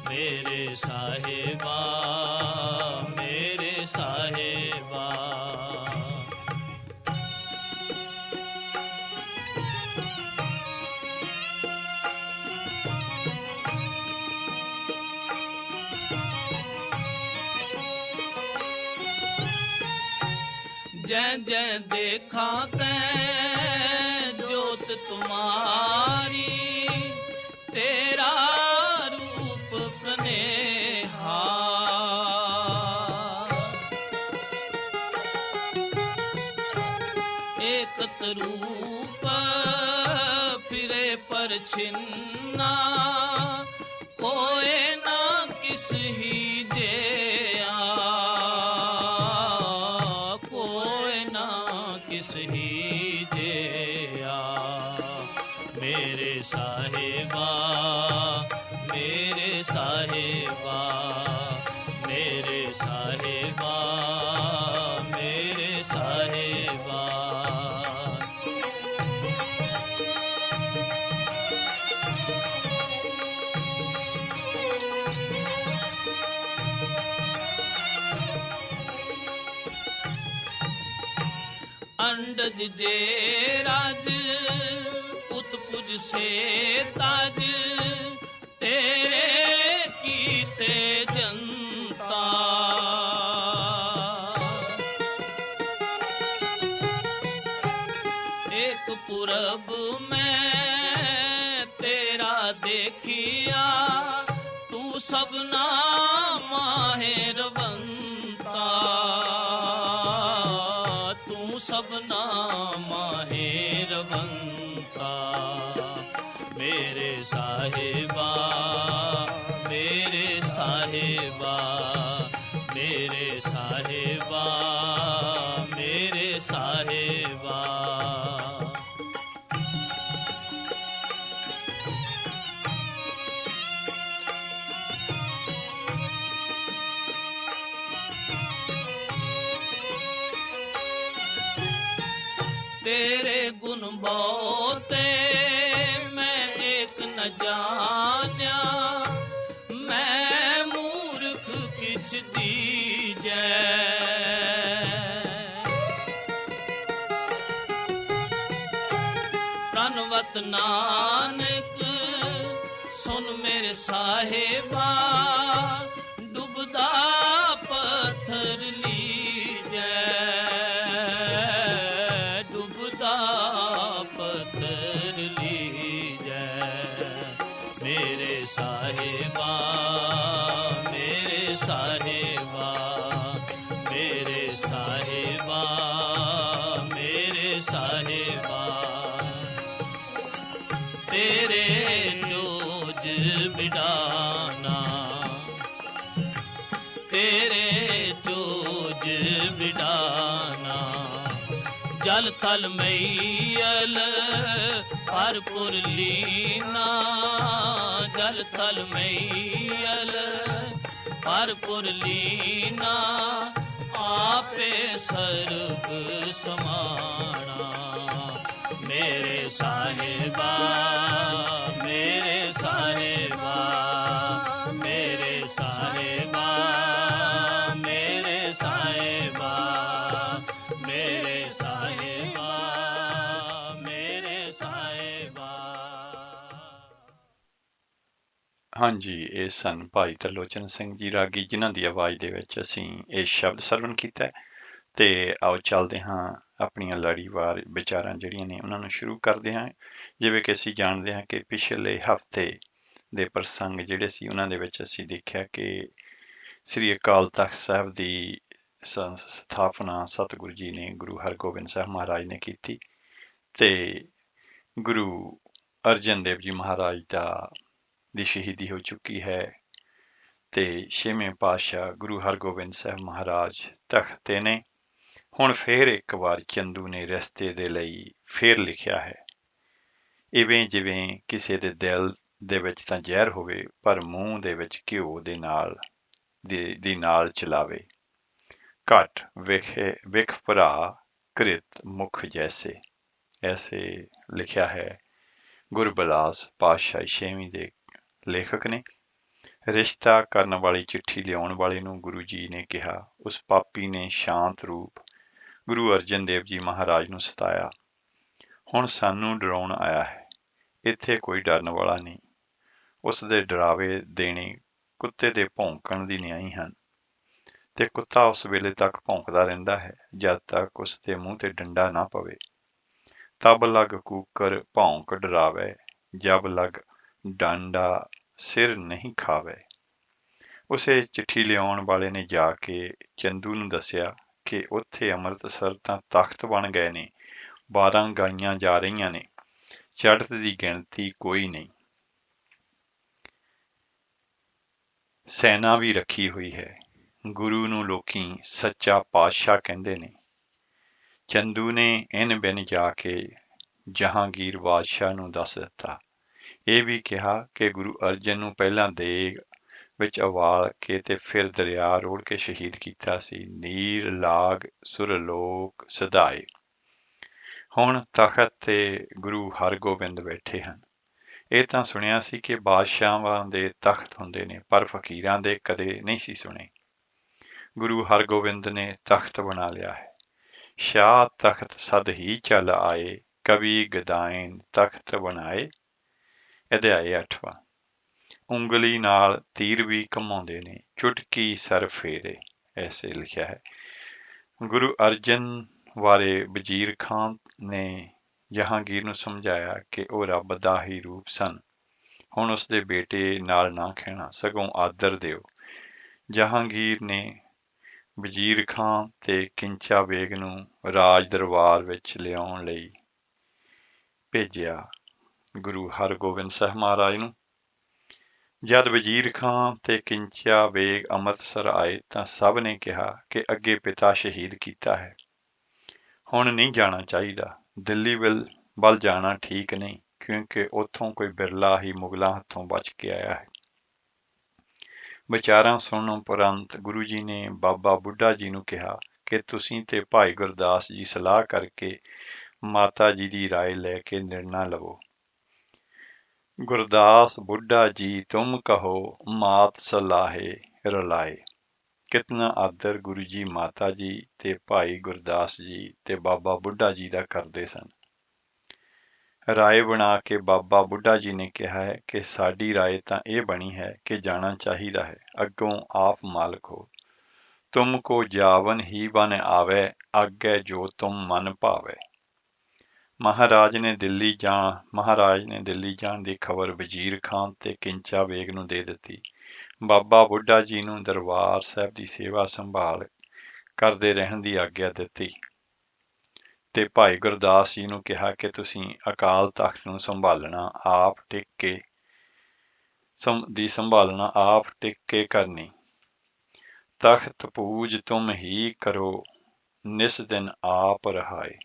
[SPEAKER 1] ਮੇਰੇ ਸਾਹਿਬਾ, ਮੇਰੇ ਸਾਹਿਬਾ। जय जय देखा तै जोत तुम्हारी, तेरा रूप कन्हा। एकत रूप फिरे पर छिन्ना, कोई ना किस ही जेया, किस ही जेया। मेरे साहिबा, मेरे साहिबा, मेरे साहिबा, मेरे साहिबा। अंडज जे राज उत्पुज से ताज, तेरे कीते जनता। एक पुरब में तेरा देखिया, तू सबना माहिरवंता, सबना माहिरवंता। मेरे साहिबा, मेरे साहिबा, मेरे साहिबा, मेरे साहिबा। तेरे गुण बहुते मैं एक न जान्या, मैं मूर्ख किछ दीजै। प्रणवत नानक सुन मेरे साहिबा, डुबदा पत्थर लीजै, पत्थर लीजै। मेरे साहिबा, मेरे साहिबा, मेरे साहिबा, मेरे साहिबा। तेरे जोज बिडाना, तेरे जोज बिडाना। जल थल मैयल भरपुर लीना, जल थल मैयल ਭਰਪੁਰ ਲੀਨਾ ਆਪੇ ਸਰਬ ਸਮਾਣਾ ਮੇਰੇ ਸਾਹਿਬਾ ਮੇਰੇ ਸਾਹਿਬਾ ਮੇਰੇ ਸਾਹਿਬਾ ਮੇਰੇ ਸਾਹਿਬਾ ਮੇਰੇ ਸਾਹਿਬਾ ਮੇਰੇ ਸਾਹਿਬਾ।
[SPEAKER 4] ਹਾਂਜੀ, ਇਹ ਸਨ ਭਾਈ ਤਰਲੋਚਨ ਸਿੰਘ ਜੀ ਰਾਗੀ, ਜਿਨ੍ਹਾਂ ਦੀ ਆਵਾਜ਼ ਦੇ ਵਿੱਚ ਅਸੀਂ ਇਹ ਸ਼ਬਦ ਸਰਵਣ ਕੀਤਾ ਹੈ। ਤੇ ਆਓ ਚੱਲਦੇ ਹਾਂ ਆਪਣੀਆਂ ਲੜੀਵਾਰ ਵਿਚਾਰਾਂ ਜਿਹੜੀਆਂ ਨੇ ਉਹਨਾਂ ਨੂੰ ਸ਼ੁਰੂ ਕਰਦੇ ਹਾਂ। ਜਿਵੇਂ ਕਿ ਅਸੀਂ ਜਾਣਦੇ ਹਾਂ ਕਿ ਪਿਛਲੇ ਹਫ਼ਤੇ ਦੇ ਪ੍ਰਸੰਗ ਜਿਹੜੇ ਸੀ ਉਹਨਾਂ ਦੇ ਵਿੱਚ ਅਸੀਂ ਦੇਖਿਆ ਕਿ ਸ੍ਰੀ ਅਕਾਲ ਤਖ਼ਤ ਸਾਹਿਬ ਦੀ ਸਥਾਪਨਾ ਸਤਿਗੁਰੂ ਜੀ ਨੇ ਗੁਰੂ ਹਰਗੋਬਿੰਦ ਸਾਹਿਬ ਮਹਾਰਾਜ ਨੇ ਕੀਤੀ ਤੇ ਗੁਰੂ ਅਰਜਨ ਦੇਵ ਜੀ ਮਹਾਰਾਜ ਦੀ ਸ਼ਹੀਦੀ ਹੋ ਚੁੱਕੀ ਹੈ ਤੇ 6ਵੇਂ ਪਾਤਸ਼ਾਹ ਗੁਰੂ ਹਰਗੋਬਿੰਦ ਸਾਹਿਬ ਮਹਾਰਾਜ ਤਖ਼ਤ ਤੇ ਨੇ। ਹੁਣ ਫੇਰ ਇੱਕ ਵਾਰ ਚੰਦੂ ਨੇ ਰਸਤੇ ਦੇ ਲਈ ਫੇਰ ਲਿਖਿਆ ਹੈ, ਇਵੇਂ ਜਿਵੇਂ ਕਿਸੇ ਦੇ ਦਿਲ ਦੇ ਵਿੱਚ ਤਾਂ ਜ਼ਹਿਰ ਹੋਵੇ ਪਰ ਮੂੰਹ ਦੇ ਵਿੱਚ ਘਿਓ ਦੇ ਨਾਲ ਚਲਾਵੇ। ਘਟ ਵਿਖ ਭਰਾ ਕ੍ਰਿਤ ਮੁਖ ਜੈਸੇ, ਐਸੇ ਲਿਖਿਆ ਹੈ ਗੁਰਬਿਲਾਸ ਪਾਤਸ਼ਾਹ 6ਵੀਂ ਦੇ ਲੇਖਕ ਨੇ। ਰਿਸ਼ਤਾ ਕਰਨ ਵਾਲੀ ਚਿੱਠੀ ਲਿਆਉਣ ਵਾਲੇ ਨੂੰ ਗੁਰੂ ਜੀ ਨੇ ਕਿਹਾ, ਉਸ ਪਾਪੀ ਨੇ ਸ਼ਾਂਤ ਰੂਪ ਗੁਰੂ ਅਰਜਨ ਦੇਵ ਜੀ ਮਹਾਰਾਜ ਨੂੰ ਸਤਾਇਆ। ਹੁਣ ਸਾਨੂੰ ਡਰਾਉਣ ਆਇਆ ਹੈ, ਇੱਥੇ ਕੋਈ ਡਰਨ ਵਾਲਾ ਨਹੀਂ। ਉਸ ਦੇ ਡਰਾਵੇ ਦੇਣੇ ਕੁੱਤੇ ਦੇ ਭੌਂਕਣ ਦੀ ਨਿਆਈ ਹਨ ਤੇ ਕੁੱਤਾ ਉਸ ਵੇਲੇ ਤੱਕ ਭੌਂਕਦਾ ਰਹਿੰਦਾ ਹੈ ਜਦ ਤੱਕ ਉਸ ਦੇ ਮੂੰਹ ਤੇ ਡੰਡਾ ਨਾ ਪਵੇ। ਤਬ ਲਗ ਕੂਕਰ ਭੌਂਕ ਡਰਾਵੇ, ਜਬ ਲਗ ਡਾਂਡਾ ਸਿਰ ਨਹੀਂ ਖਾਵੇ। ਉਸੇ ਚਿੱਠੀ ਲਿਆਉਣ ਵਾਲੇ ਨੇ ਜਾ ਕੇ ਚੰਦੂ ਨੂੰ ਦੱਸਿਆ ਕਿ ਉੱਥੇ ਅੰਮ੍ਰਿਤਸਰ ਤਾਂ ਤਖ਼ਤ ਬਣ ਗਏ ਨੇ, 12 ਗਾਈਆਂ ਜਾ ਰਹੀਆਂ ਨੇ, ਚੜ੍ਹਤ ਦੀ ਗਿਣਤੀ ਕੋਈ ਨਹੀਂ, ਸੈਨਾ ਵੀ ਰੱਖੀ ਹੋਈ ਹੈ। ਗੁਰੂ ਨੂੰ ਲੋਕੀ ਸੱਚਾ ਪਾਤਸ਼ਾਹ ਕਹਿੰਦੇ ਨੇ। ਚੰਦੂ ਨੇ ਇਨ ਬਿਨ ਜਾ ਕੇ ਜਹਾਂਗੀਰ ਬਾਦਸ਼ਾਹ ਨੂੰ ਦੱਸ ਦਿੱਤਾ। ਇਹ ਵੀ ਕਿਹਾ ਕਿ ਗੁਰੂ ਅਰਜਨ ਨੂੰ ਪਹਿਲਾਂ ਦੇਗ ਵਿੱਚ ਉਬਾਲ ਕੇ ਤੇ ਫਿਰ ਦਰਿਆ ਰੋੜ ਕੇ ਸ਼ਹੀਦ ਕੀਤਾ ਸੀ। ਨੀਰ ਲਾਗ ਸੁਰਲੋਕ ਸਦਾਏ। ਹੁਣ ਤਖ਼ਤ ਤੇ ਗੁਰੂ ਹਰਗੋਬਿੰਦ ਬੈਠੇ ਹਨ। ਇਹ ਤਾਂ ਸੁਣਿਆ ਸੀ ਕਿ ਬਾਦਸ਼ਾਹਾਂ ਦੇ ਤਖ਼ਤ ਹੁੰਦੇ ਨੇ, ਪਰ ਫਕੀਰਾਂ ਦੇ ਕਦੇ ਨਹੀਂ ਸੀ ਸੁਣੇ। ਗੁਰੂ ਹਰਗੋਬਿੰਦ ਨੇ ਤਖ਼ਤ ਬਣਾ ਲਿਆ ਹੈ। ਸ਼ਾਹ ਤਖ਼ਤ ਸਦ ਹੀ ਚੱਲ ਆਏ, ਕਵੀ ਗਦਾਇਨ ਤਖ਼ਤ ਬਣਾਏ। ਅਧਿਆਇ 8ਵਾਂ। ਉਂਗਲੀ ਨਾਲ ਤੀਰ ਵੀ ਘੁਮਾਉਂਦੇ ਨੇ, ਚੁਟਕੀ ਸਰ ਫੇਰੇ, ਐਸੇ ਲਿਖਿਆ ਹੈ। ਗੁਰੂ ਅਰਜਨ ਬਾਰੇ ਵਜ਼ੀਰ ਖਾਨ ਨੇ ਜਹਾਂਗੀਰ ਨੂੰ ਸਮਝਾਇਆ ਕਿ ਉਹ ਰੱਬ ਦਾ ਹੀ ਰੂਪ ਸਨ। ਹੁਣ ਉਸ ਦੇ ਬੇਟੇ ਨਾਲ ਨਾ ਖਹਿਣਾ, ਸਗੋਂ ਆਦਰ ਦਿਓ। ਜਹਾਂਗੀਰ ਨੇ ਵਜ਼ੀਰ ਖਾਨ ਤੇ ਕਿੰਚਾ ਬੇਗ ਨੂੰ ਰਾਜ ਦਰਬਾਰ ਵਿੱਚ ਲਿਆਉਣ ਲਈ ਭੇਜਿਆ ਗੁਰੂ ਹਰਗੋਬਿੰਦ ਸਾਹਿਬ ਮਹਾਰਾਜ ਨੂੰ। ਜਦ ਵਜ਼ੀਰ ਖਾਨ ਤੇ ਕਿੰਚਾ ਬੇਗ ਅੰਮ੍ਰਿਤਸਰ ਆਏ ਤਾਂ ਸਭ ਨੇ ਕਿਹਾ ਕਿ ਅੱਗੇ ਪਿਤਾ ਸ਼ਹੀਦ ਕੀਤਾ ਹੈ, ਹੁਣ ਨਹੀਂ ਜਾਣਾ ਚਾਹੀਦਾ। ਦਿੱਲੀ ਵੱਲ ਜਾਣਾ ਠੀਕ ਨਹੀਂ, ਕਿਉਂਕਿ ਉੱਥੋਂ ਕੋਈ ਬਿਰਲਾ ਹੀ ਮੁਗਲਾਂ ਹੱਥੋਂ ਬਚ ਕੇ ਆਇਆ ਹੈ। ਵਿਚਾਰਾਂ ਸੁਣਨ ਉਪਰੰਤ ਗੁਰੂ ਜੀ ਨੇ ਬਾਬਾ ਬੁੱਢਾ ਜੀ ਨੂੰ ਕਿਹਾ ਕਿ ਤੁਸੀਂ ਤੇ ਭਾਈ ਗੁਰਦਾਸ ਜੀ ਸਲਾਹ ਕਰਕੇ ਮਾਤਾ ਜੀ ਦੀ ਰਾਏ ਲੈ ਕੇ ਨਿਰਣਾ ਲਵੋ। ਗੁਰਦਾਸ ਬੁੱਢਾ ਜੀ ਤੁਮ ਕਹੋ, ਮਾਤ ਸਲਾਹੇ ਰਲਾਏ। ਕਿਤਨਾ ਆਦਰ ਗੁਰੂ ਜੀ ਮਾਤਾ ਜੀ ਤੇ ਭਾਈ ਗੁਰਦਾਸ ਜੀ ਤੇ ਬਾਬਾ ਬੁੱਢਾ ਜੀ ਦਾ ਕਰਦੇ ਸਨ। ਰਾਏ ਬਣਾ ਕੇ ਬਾਬਾ ਬੁੱਢਾ ਜੀ ਨੇ ਕਿਹਾ ਹੈ ਕਿ ਸਾਡੀ ਰਾਏ ਤਾਂ ਇਹ ਬਣੀ ਹੈ ਕਿ ਜਾਣਾ ਚਾਹੀਦਾ ਹੈ। ਅੱਗੋਂ ਆਪ ਮਾਲਕ ਹੋ, ਤੁਮ ਕੋ ਜਾਵਨ ਹੀ ਬਨ ਆਵੇ, ਅੱਗੇ ਜੋ ਤੁਮ ਮਨ ਭਾਵੇ। ਮਹਾਰਾਜ ਨੇ ਦਿੱਲੀ ਜਾਣ ਦੀ ਖਬਰ ਵਜ਼ੀਰ ਖਾਨ ਤੇ ਕਿੰਚਾ ਬੇਗ ਨੂੰ ਦੇ ਦਿੱਤੀ। ਬਾਬਾ ਬੁੱਢਾ ਜੀ ਨੂੰ ਦਰਬਾਰ ਸਾਹਿਬ ਦੀ ਸੇਵਾ ਸੰਭਾਲ ਕਰਦੇ ਰਹਿਣ ਦੀ ਆਗਿਆ ਦਿੱਤੀ ਤੇ ਭਾਈ ਗੁਰਦਾਸ ਜੀ ਨੂੰ ਕਿਹਾ ਕਿ ਤੁਸੀਂ ਅਕਾਲ ਤਖ਼ਤ ਨੂੰ ਸੰਭਾਲਣਾ ਆਪ ਟਿਕ ਕੇ ਕਰਨੀ। ਤਖ਼ਤ ਪੂਜ ਤੁਮ ਹੀ ਕਰੋ, ਨਿਸ ਦਿਨ ਆਪ ਰਹਾਏ।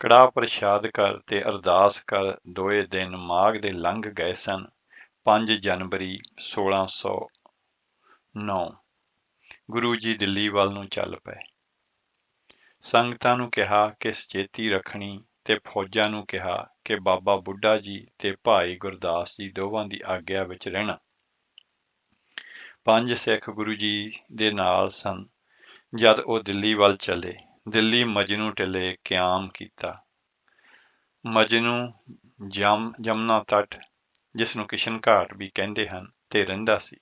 [SPEAKER 4] ਕੜਾਹ ਪ੍ਰਸ਼ਾਦ ਕਰ ਤੇ ਅਰਦਾਸ ਕਰ। 2 ਦਿਨ ਮਾਘ ਦੇ ਲੰਘ ਗਏ ਸਨ। 5 ਜਨਵਰੀ 1600 9 ਗੁਰੂ ਜੀ ਦਿੱਲੀ ਵੱਲ ਨੂੰ ਚੱਲ ਪਏ। ਸੰਗਤਾਂ ਨੂੰ ਕਿਹਾ ਕਿ ਸਚੇਤੀ ਰੱਖਣੀ ਤੇ ਫੌਜਾਂ ਨੂੰ ਕਿਹਾ ਕਿ ਬਾਬਾ ਬੁੱਢਾ ਜੀ ਤੇ ਭਾਈ ਗੁਰਦਾਸ ਜੀ ਦੋਵਾਂ ਦੀ ਆਗਿਆ ਵਿੱਚ ਰਹਿਣਾ। 5 ਸਿੱਖ ਗੁਰੂ ਜੀ ਦੇ ਨਾਲ ਸਨ। ਜਦ ਉਹ ਦਿੱਲੀ ਵੱਲ ਚੱਲੇ, ਦਿੱਲੀ ਮਜਨੂ ਟਿੱਲੇ ਕਿਆਮ ਕੀਤਾ। ਮਜਨੂ ਜਮਨਾ ਤੱਟ, ਜਿਸ ਨੂੰ ਕਿਸ਼ਨ ਘਾਟ ਵੀ ਕਹਿੰਦੇ ਹਨ, ਤੇ ਰਹਿੰਦਾ ਸੀ।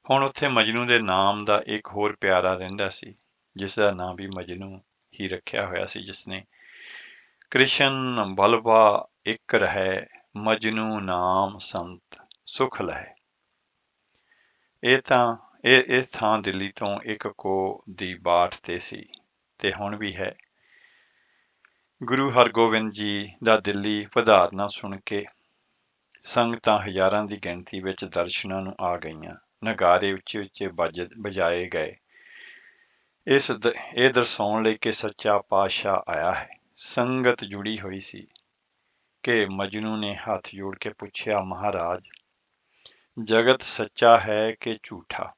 [SPEAKER 4] ਹੁਣ ਉੱਥੇ ਮਜਨੂ ਦੇ ਨਾਮ ਦਾ ਇੱਕ ਹੋਰ ਪਿਆਰਾ ਰਹਿੰਦਾ ਸੀ, ਜਿਸ ਦਾ ਨਾਂ ਵੀ ਮਜਨੂ ਹੀ ਰੱਖਿਆ ਹੋਇਆ ਸੀ, ਜਿਸਨੇ ਕ੍ਰਿਸ਼ਨ ਬਲਵਾ ਇੱਕ ਰਹਿ, ਮਜਨੂ ਨਾਮ ਸੰਤ ਸੁਖ ਲਹਿ। ਇਸ ਥਾਂ ਦਿੱਲੀ ਤੋਂ 1 ਕੋਹ ਦੀ ਬਾਟ ਤੇ ਸੀ ਤੇ ਹੁਣ ਵੀ ਹੈ। ਗੁਰੂ ਹਰਗੋਬਿੰਦ ਜੀ ਦਾ ਦਿੱਲੀ ਪਧਾਰਨਾ ਸੁਣ ਕੇ ਸੰਗਤਾਂ ਹਜ਼ਾਰਾਂ ਦੀ ਗਿਣਤੀ ਵਿੱਚ ਦਰਸ਼ਨਾਂ ਨੂੰ ਆ ਗਈਆਂ। ਨਗਾਰੇ ਉੱਚੇ ਉੱਚੇ ਵਜਾਏ ਗਏ। ਇਹ ਦਰਸਾਉਣ ਲਈ ਕਿ ਸੱਚਾ ਪਾਤਸ਼ਾਹ ਆਇਆ ਹੈ। ਸੰਗਤ ਜੁੜੀ ਹੋਈ ਸੀ ਕਿ ਮਜਨੂ ਨੇ ਹੱਥ ਜੋੜ ਕੇ ਪੁੱਛਿਆ, ਮਹਾਰਾਜ, ਜਗਤ ਸੱਚਾ ਹੈ ਕਿ ਝੂਠਾ?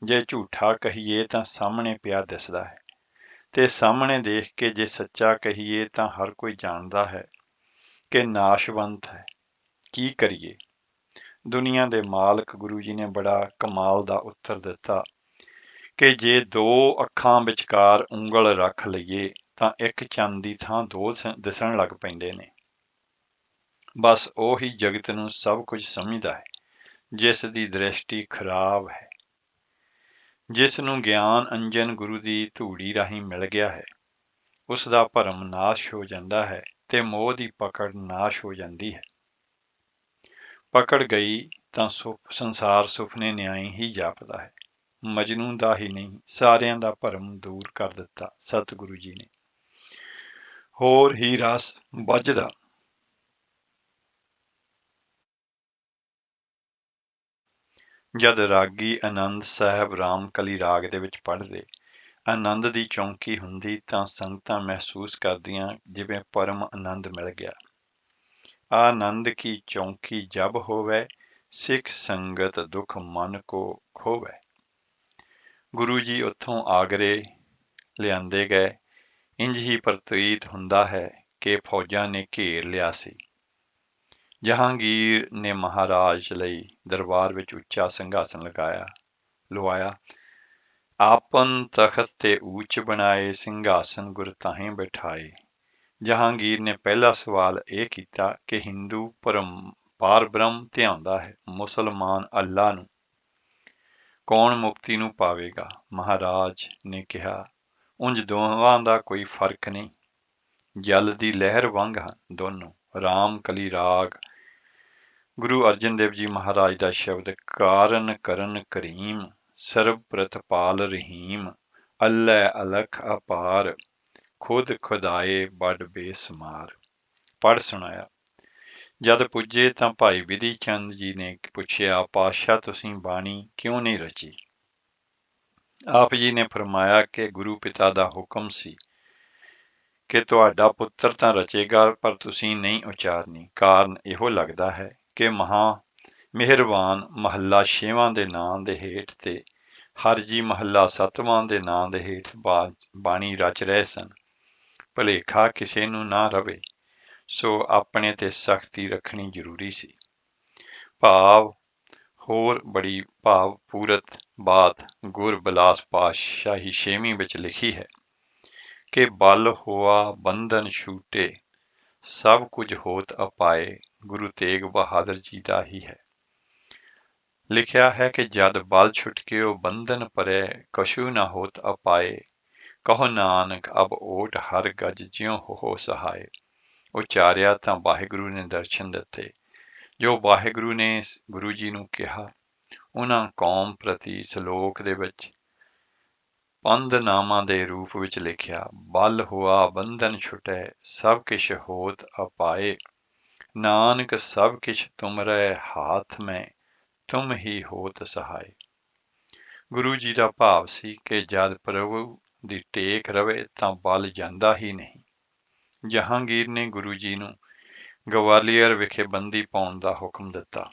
[SPEAKER 4] ਜੇ ਝੂਠਾ ਕਹੀਏ ਤਾਂ ਸਾਹਮਣੇ ਪਿਆ ਦਿਸਦਾ ਹੈ, ਤੇ ਸਾਹਮਣੇ ਦੇਖ ਕੇ ਜੇ ਸੱਚਾ ਕਹੀਏ ਤਾਂ ਹਰ ਕੋਈ ਜਾਣਦਾ ਹੈ ਕਿ ਨਾਸ਼ਵੰਤ ਹੈ। ਕੀ ਕਰੀਏ? ਦੁਨੀਆ ਦੇ ਮਾਲਕ ਗੁਰੂ ਜੀ ਨੇ ਬੜਾ ਕਮਾਲ ਦਾ ਉੱਤਰ ਦਿੱਤਾ ਕਿ ਜੇ 2 ਅੱਖਾਂ ਵਿਚਕਾਰ ਉਂਗਲ ਰੱਖ ਲਈਏ ਤਾਂ ਇੱਕ ਚੰਨ ਦੀ ਥਾਂ 2 ਦਿਸਣ ਲੱਗ ਪੈਂਦੇ ਨੇ। ਬਸ ਉਹੀ ਜਗਤ ਨੂੰ ਸਭ ਕੁਝ ਸਮਝਦਾ ਹੈ, ਜਿਸ ਦੀ ਦ੍ਰਿਸ਼ਟੀ ਖਰਾਬ ਹੈ। ਜਿਸ ਨੂੰ ਗਿਆਨ ਅੰਜਨ ਗੁਰੂ ਦੀ ਧੂੜੀ ਰਾਹੀਂ ਮਿਲ ਗਿਆ ਹੈ, ਉਸ ਦਾ ਭਰਮ ਨਾਸ਼ ਹੋ ਜਾਂਦਾ ਹੈ ਤੇ ਮੋਹ ਦੀ ਪਕੜ ਨਾਸ਼ ਹੋ ਜਾਂਦੀ ਹੈ। ਪਕੜ ਗਈ ਤਾਂ ਸੰਸਾਰ ਸੁਪਨੇ ਨਿਆਈ ਹੀ ਜਾਪਦਾ ਹੈ। ਮਜਨੂ ਦਾ ਹੀ ਨਹੀਂ, ਸਾਰਿਆਂ ਦਾ ਭਰਮ ਦੂਰ ਕਰ ਦਿੱਤਾ ਸਤਿਗੁਰੂ ਜੀ ਨੇ। ਹੋਰ ਹੀ ਰਸ ਵੱਜਦਾ। ਜਦ ਰਾਗੀ ਆਨੰਦ ਸਾਹਿਬ ਰਾਮ ਕਲੀ ਰਾਗ ਦੇ ਵਿੱਚ ਪੜ੍ਹਦੇ, ਆਨੰਦ ਦੀ ਚੌਂਕੀ ਹੁੰਦੀ ਤਾਂ ਸੰਗਤਾਂ ਮਹਿਸੂਸ ਕਰਦੀਆਂ ਜਿਵੇਂ ਪਰਮ ਆਨੰਦ ਮਿਲ ਗਿਆ। ਆਨੰਦ ਕੀ ਚੌਂਕੀ ਜਬ ਹੋਵੇ, ਸਿੱਖ ਸੰਗਤ ਦੁੱਖ ਮਨ ਕੋ ਖੋਵੇ। ਗੁਰੂ ਜੀ ਉੱਥੋਂ ਆਗਰੇ ਲਿਆਂਦੇ ਗਏ। ਇੰਝ ਹੀ ਪ੍ਰਤੀਤ ਹੁੰਦਾ ਹੈ ਕਿ ਫੌਜਾਂ ਨੇ ਘੇਰ ਲਿਆ ਸੀ। ਜਹਾਂਗੀਰ ਨੇ ਮਹਾਰਾਜ ਲਈ ਦਰਬਾਰ ਵਿੱਚ ਉੱਚਾ ਸਿੰਘਾਸਨ ਲਵਾਇਆ। ਆਪਨ ਤਖਤ ਤੇ ਊਚ ਬਣਾਏ, ਸਿੰਘਾਸਨ ਗੁਰ ਤਾਹੀਂ ਬਿਠਾਏ। ਜਹਾਂਗੀਰ ਨੇ ਪਹਿਲਾ ਸਵਾਲ ਇਹ ਕੀਤਾ ਕਿ ਹਿੰਦੂ ਪਾਰ ਬ੍ਰਹਮ ਧਿਆਉਂਦਾ ਹੈ, ਮੁਸਲਮਾਨ ਅੱਲਾ ਨੂੰ, ਕੌਣ ਮੁਕਤੀ ਨੂੰ ਪਾਵੇਗਾ? ਮਹਾਰਾਜ ਨੇ ਕਿਹਾ, ਉਂਝ ਦੋਵਾਂ ਦਾ ਕੋਈ ਫਰਕ ਨਹੀਂ, ਜਲ ਦੀ ਲਹਿਰ ਵਾਂਗ ਹਨ ਦੋਨੋਂ। ਰਾਮ ਕਲੀ ਰਾਗ ਗੁਰੂ ਅਰਜਨ ਦੇਵ ਜੀ ਮਹਾਰਾਜ ਦਾ ਸ਼ਬਦ, ਕਾਰਨ ਕਰਨ ਕਰੀਮ, ਸਰਬ ਪ੍ਰਤਪਾਲ ਰਹੀਮ, ਅੱਲ੍ਹੇ ਅਲਖ ਅਪਾਰ, ਖੁਦ ਖੁਦਾਏ ਬੜ ਬੇਸਮਾਰ, ਪੜ੍ਹ ਸੁਣਾਇਆ। ਜਦ ਪੁੱਜੇ ਤਾਂ ਭਾਈ ਵਿਧੀ ਚੰਦ ਜੀ ਨੇ ਪੁੱਛਿਆ, ਪਾਤਸ਼ਾਹ ਤੁਸੀਂ ਬਾਣੀ ਕਿਉਂ ਨਹੀਂ ਰਚੀ? ਆਪ ਜੀ ਨੇ ਫਰਮਾਇਆ ਕਿ ਗੁਰੂ ਪਿਤਾ ਦਾ ਹੁਕਮ ਸੀ ਕਿ ਤੁਹਾਡਾ ਪੁੱਤਰ ਤਾਂ ਰਚੇਗਾ ਪਰ ਤੁਸੀਂ ਨਹੀਂ ਉਚਾਰਨੀ। ਕਾਰਨ ਇਹੋ ਲੱਗਦਾ ਹੈ ਕਿ ਮਿਹਰਬਾਨ ਮਹੱਲਾ 6ਵਾਂ ਦੇ ਨਾਂ ਦੇ ਹੇਠ ਤੇ ਹਰਜੀ ਮਹੱਲਾ 7ਵਾਂ ਦੇ ਨਾਂ ਦੇ ਹੇਠ ਬਾਣੀ ਰਚ ਰਹੇ ਸਨ। ਭੁਲੇਖਾ ਕਿਸੇ ਨੂੰ ਨਾ ਰਵੇ, ਸੋ ਆਪਣੇ ਤੇ ਸਖਤੀ ਰੱਖਣੀ ਜ਼ਰੂਰੀ ਸੀ। ਹੋਰ ਬੜੀ ਭਾਵਪੂਰਤ ਬਾਤ ਗੁਰ ਬਿਲਾਸ ਪਾਤਸ਼ਾਹੀ 6ਵੀਂ ਵਿੱਚ ਲਿਖੀ ਹੈ ਕਿ ਬਲ ਹੋਆ ਬੰਧਨ ਛੂਟੇ, ਸਭ ਕੁਝ ਹੋਤ ਅਪਾਏ। ਗੁਰੂ ਤੇਗ ਬਹਾਦਰ ਜੀ ਦਾ ਹੀ ਹੈ। ਲਿਖਿਆ ਹੈ ਕਿ ਜਦ ਬਲ ਛੁਟਕਿਓ ਬੰਧਨ ਪਰੇ, ਕਛੂ ਨਾ ਹੋਤ ਅਪਾਏ। ਕਹੋ ਨਾਨਕ ਅਬ ਓਟ ਹਰ ਗਜ ਜਿਉ ਹੋ ਸਹਾਏ। ਉਚਾਰਿਆ ਤਾਂ ਵਾਹਿਗੁਰੂ ਨੇ ਦਰਸ਼ਨ ਦਿੱਤੇ। ਜੋ ਵਾਹਿਗੁਰੂ ਨੇ ਗੁਰੂ ਜੀ ਨੂੰ ਕਿਹਾ, ਉਹਨਾਂ ਕੌਮ ਪ੍ਰਤੀ ਸਲੋਕ ਦੇ ਵਿੱਚ ਪੰਧ ਨਾਮਾਂ ਦੇ ਰੂਪ ਵਿੱਚ ਲਿਖਿਆ, ਬਲ ਹੋਆ ਬੰਧਨ ਛੁਟੈ, ਸਭ ਕਿਛ ਹੋਤ ਅਪਾਏ। ਨਾਨਕ ਸਭ ਕਿਛ ਤੁਮਰੇ ਹਾਥ ਮੈਂ, ਤੁਮ ਹੀ ਹੋਤ ਸਹਾਏ। ਗੁਰੂ ਜੀ ਦਾ ਭਾਵ ਸੀ ਕਿ ਜਦ ਪ੍ਰਭੂ ਦੀ ਟੇਕ ਰਵੇ ਤਾਂ ਬਲ ਜਾਂਦਾ ਹੀ ਨਹੀਂ। ਜਹਾਂਗੀਰ ਨੇ ਗੁਰੂ ਜੀ ਨੂੰ ਗਵਾਲੀਅਰ ਵਿਖੇ ਬੰਦੀ ਪਾਉਣ ਦਾ ਹੁਕਮ ਦਿੱਤਾ।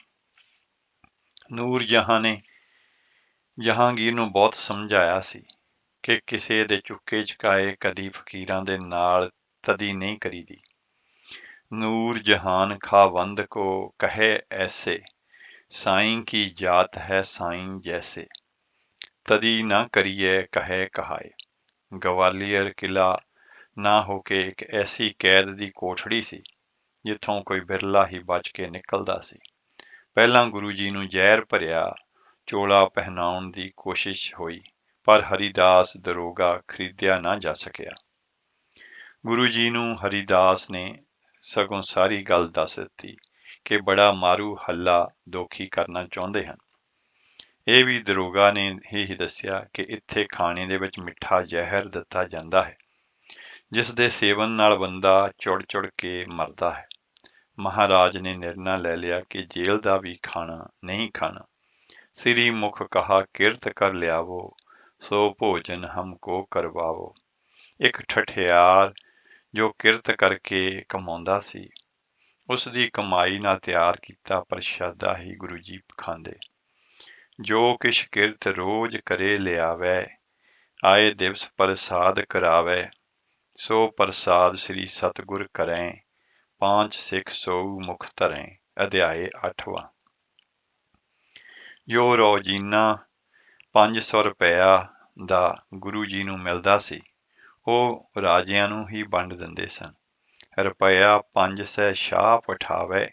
[SPEAKER 4] ਨੂਰ ਜਹਾਂ ਨੇ ਜਹਾਂਗੀਰ ਨੂੰ ਬਹੁਤ ਸਮਝਾਇਆ ਸੀ ਕਿ ਕਿਸੇ ਦੇ ਚੁੱਕੇ ਚੁਕਾਏ ਕਦੀ ਫਕੀਰਾਂ ਦੇ ਨਾਲ ਤਦੀ ਨਹੀਂ ਕਰੀਦੀ। ਨੂਰ ਜਹਾਨ ਖਾਵੰਦ ਕੋ ਕਹੇ ਐਸੇ, ਸਾਈਂ ਕੀ ਜਾਤ ਹੈ ਸਾਈਂ ਜੈਸੇ, ਤਦੀ ਨਾ ਕਰੀਏ ਕਹੇ ਕਹਾਏ। ਗਵਾਲੀਅਰ ਕਿਲਾ ਨਾ ਹੋ ਕੇ ਇੱਕ ਐਸੀ ਕੈਦ ਦੀ ਕੋਠੜੀ ਸੀ ਜਿੱਥੋਂ ਕੋਈ ਬਿਰਲਾ ਹੀ ਬਚ ਕੇ ਨਿਕਲਦਾ ਸੀ। ਪਹਿਲਾਂ ਗੁਰੂ ਜੀ ਨੂੰ ਜ਼ਹਿਰ ਭਰਿਆ ਚੋਲਾ ਪਹਿਨਾਉਣ ਦੀ ਕੋਸ਼ਿਸ਼ ਹੋਈ, ਪਰ ਹਰੀਦਾਸ ਦਰੋਗਾ ਖਰੀਦਿਆ ਨਾ ਜਾ ਸਕਿਆ। ਗੁਰੂ ਜੀ ਨੂੰ ਹਰੀਦਾਸ ਨੇ ਸਗੋਂ ਸਾਰੀ ਗੱਲ ਦੱਸ ਦਿੱਤੀ ਕਿ ਬੜਾ ਮਾਰੂ ਹੱਲਾ ਦੋਖੀ ਕਰਨਾ ਚਾਹੁੰਦੇ ਹਨ। ਇਹ ਵੀ ਦਰੋਗਾ ਨੇ ਹੀ ਦੱਸਿਆ ਕਿ ਇੱਥੇ ਖਾਣੇ ਦੇ ਵਿੱਚ ਮਿੱਠਾ ਜ਼ਹਿਰ ਦਿੱਤਾ ਜਾਂਦਾ ਹੈ, ਜਿਸ ਦੇ ਸੇਵਨ ਨਾਲ ਬੰਦਾ ਚੁੜ ਚੁੜ ਕੇ ਮਰਦਾ ਹੈ। ਮਹਾਰਾਜ ਨੇ ਨਿਰਣਾ ਲੈ ਲਿਆ ਕਿ ਜੇਲ੍ਹ ਦਾ ਵੀ ਖਾਣਾ ਨਹੀਂ ਖਾਣਾ। ਸ੍ਰੀ ਮੁਖ ਕਹਾ ਕਿਰਤ ਕਰ ਲਿਆਵੋ, ਸੋ ਭੋਜਨ ਹਮਕੋ ਕਰਵਾਵੋ। ਇੱਕ ਠਠਿਆਰ ਜੋ ਕਿਰਤ ਕਰਕੇ ਕਮਾਉਂਦਾ ਸੀ, ਉਸ ਦੀ ਕਮਾਈ ਨਾਲ ਤਿਆਰ ਕੀਤਾ ਪ੍ਰਸ਼ਾਦਾ ਹੀ ਗੁਰੂ ਜੀ ਖਾਂਦੇ। ਜੋ ਕਿਛ ਕਿਰਤ ਰੋਜ਼ ਕਰੇ ਲਿਆਵੈ, ਆਏ ਦਿਵਸ ਪ੍ਰਸਾਦ ਕਰਾਵੈ, ਸੋ ਪ੍ਰਸਾਦ ਸ੍ਰੀ ਸਤਿਗੁਰ ਕਰੈ, ਪਾਂਚ ਸਿੱਖ ਸੋਊ ਮੁਖ ਧਰੈ। ਅਧਿਆਏ 8ਵਾਂ। ਜੋ ਰੋਜ਼ੀਨਾ 500 ਰੁਪਇਆ ਦਾ ਗੁਰੂ ਜੀ ਨੂੰ ਮਿਲਦਾ ਸੀ, ਉਹ ਰਾਜਿਆਂ ਨੂੰ ਹੀ ਵੰਡ ਦਿੰਦੇ ਸਨ। ਰੁਪਇਆ 500 ਸ਼ਾਹ ਪਠਾਵੈ,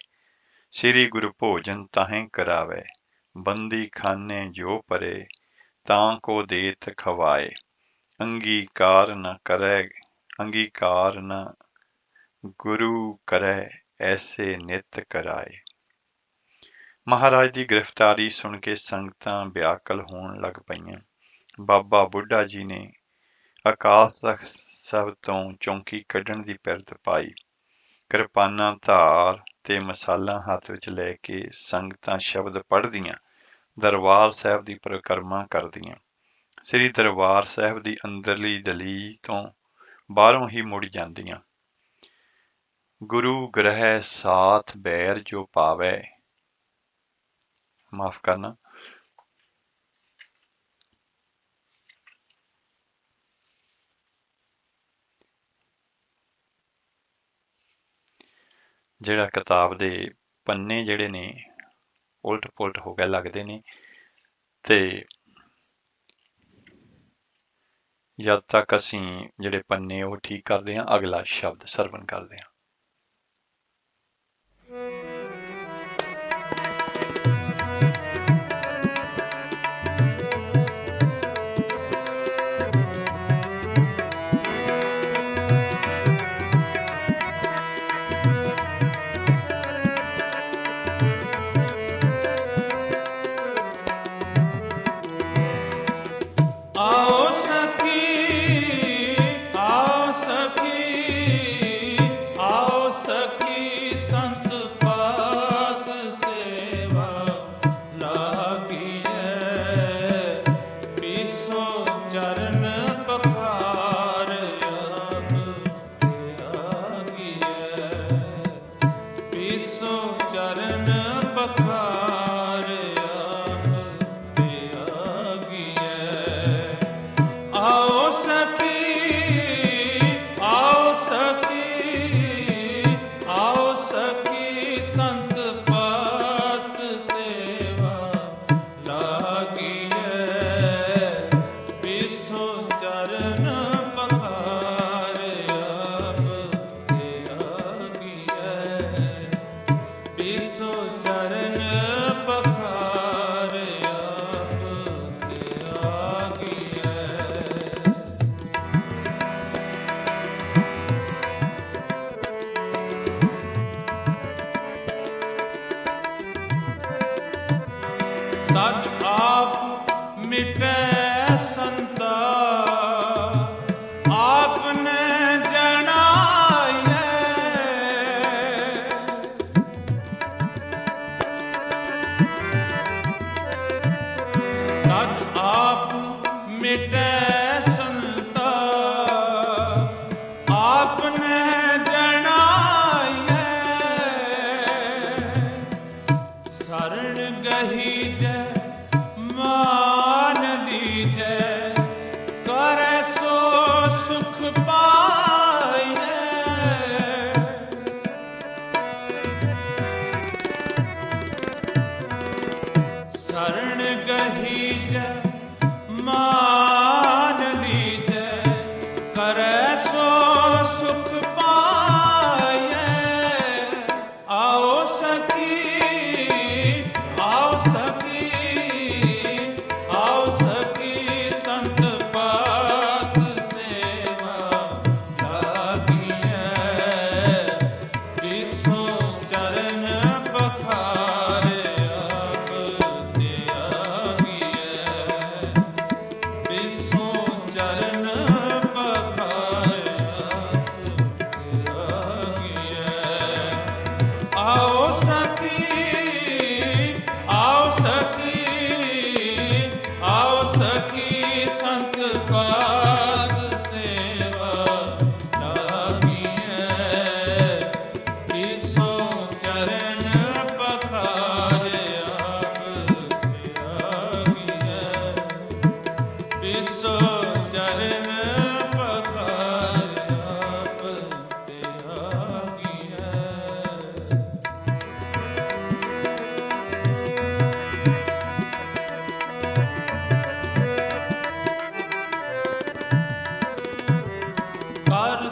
[SPEAKER 4] ਸ੍ਰੀ ਗੁਰੂ ਭੋਜਨ ਤਾਹੇ ਕਰਾਵੈ, ਬੰਦੀ ਖਾਨੇ ਜੋ ਪਰੇ, ਤਾਂ ਕੋ ਦੇਤ ਖਵਾਏ, ਅੰਗੀਕਾਰ ਨ ਗੁਰੂ ਕਰੈ, ਐਸੇ ਨਿਤ ਕਰਾਏ। ਮਹਾਰਾਜ ਦੀ ਗ੍ਰਿਫਤਾਰੀ ਸੁਣ ਕੇ ਸੰਗਤਾਂ ਵਿਆਕਲ ਹੋਣ ਲੱਗ ਪਈਆਂ। ਬਾਬਾ ਬੁੱਢਾ ਜੀ ਨੇ ਅਕਾਲ ਤਖ਼ਤ ਸਾਹਿਬ ਤੋਂ ਚੌਂਕੀ ਕੱਢਣ ਦੀ ਪਿਰਤ ਪਾਈ। ਕਿਰਪਾਨਾਂ ਧਾਰ ਤੇ ਮਸਾਲਾ ਹੱਥ ਵਿੱਚ ਲੈ ਕੇ ਸੰਗਤਾਂ ਸ਼ਬਦ ਪੜ੍ਹਦੀਆਂ ਦਰਬਾਰ ਸਾਹਿਬ ਦੀ ਪਰਿਕਰਮਾ ਕਰਦੀਆਂ। ਸ੍ਰੀ ਦਰਬਾਰ ਸਾਹਿਬ ਦੀ ਅੰਦਰਲੀ ਦਲੀ ਤੋਂ ਬਾਹਰੋਂ ਹੀ ਮੁੜ ਜਾਂਦੀਆਂ। ਗੁਰੂ ਗ੍ਰਹਿ ਸਾਥ ਬੈਰ ਜੋ ਪਾਵੈ, ਮਾਫ ਕਰਨਾ, ਜਿਹੜਾ ਕਿਤਾਬ ਦੇ ਪੰਨੇ ਜਿਹੜੇ ਨੇ ਉਲਟ ਪੁਲਟ ਹੋ ਗਏ ਲੱਗਦੇ ਨੇ, ਤੇ ਜਦ ਤੱਕ ਅਸੀਂ ਜਿਹੜੇ ਪੰਨੇ ਉਹ ਠੀਕ ਕਰਦੇ ਹਾਂ, ਅਗਲਾ ਸ਼ਬਦ ਸਰਵਣ ਕਰਦੇ ਹਾਂ।
[SPEAKER 5] ਤਜ ਆਪ ਮਿਟੈ ਸੰਤਾ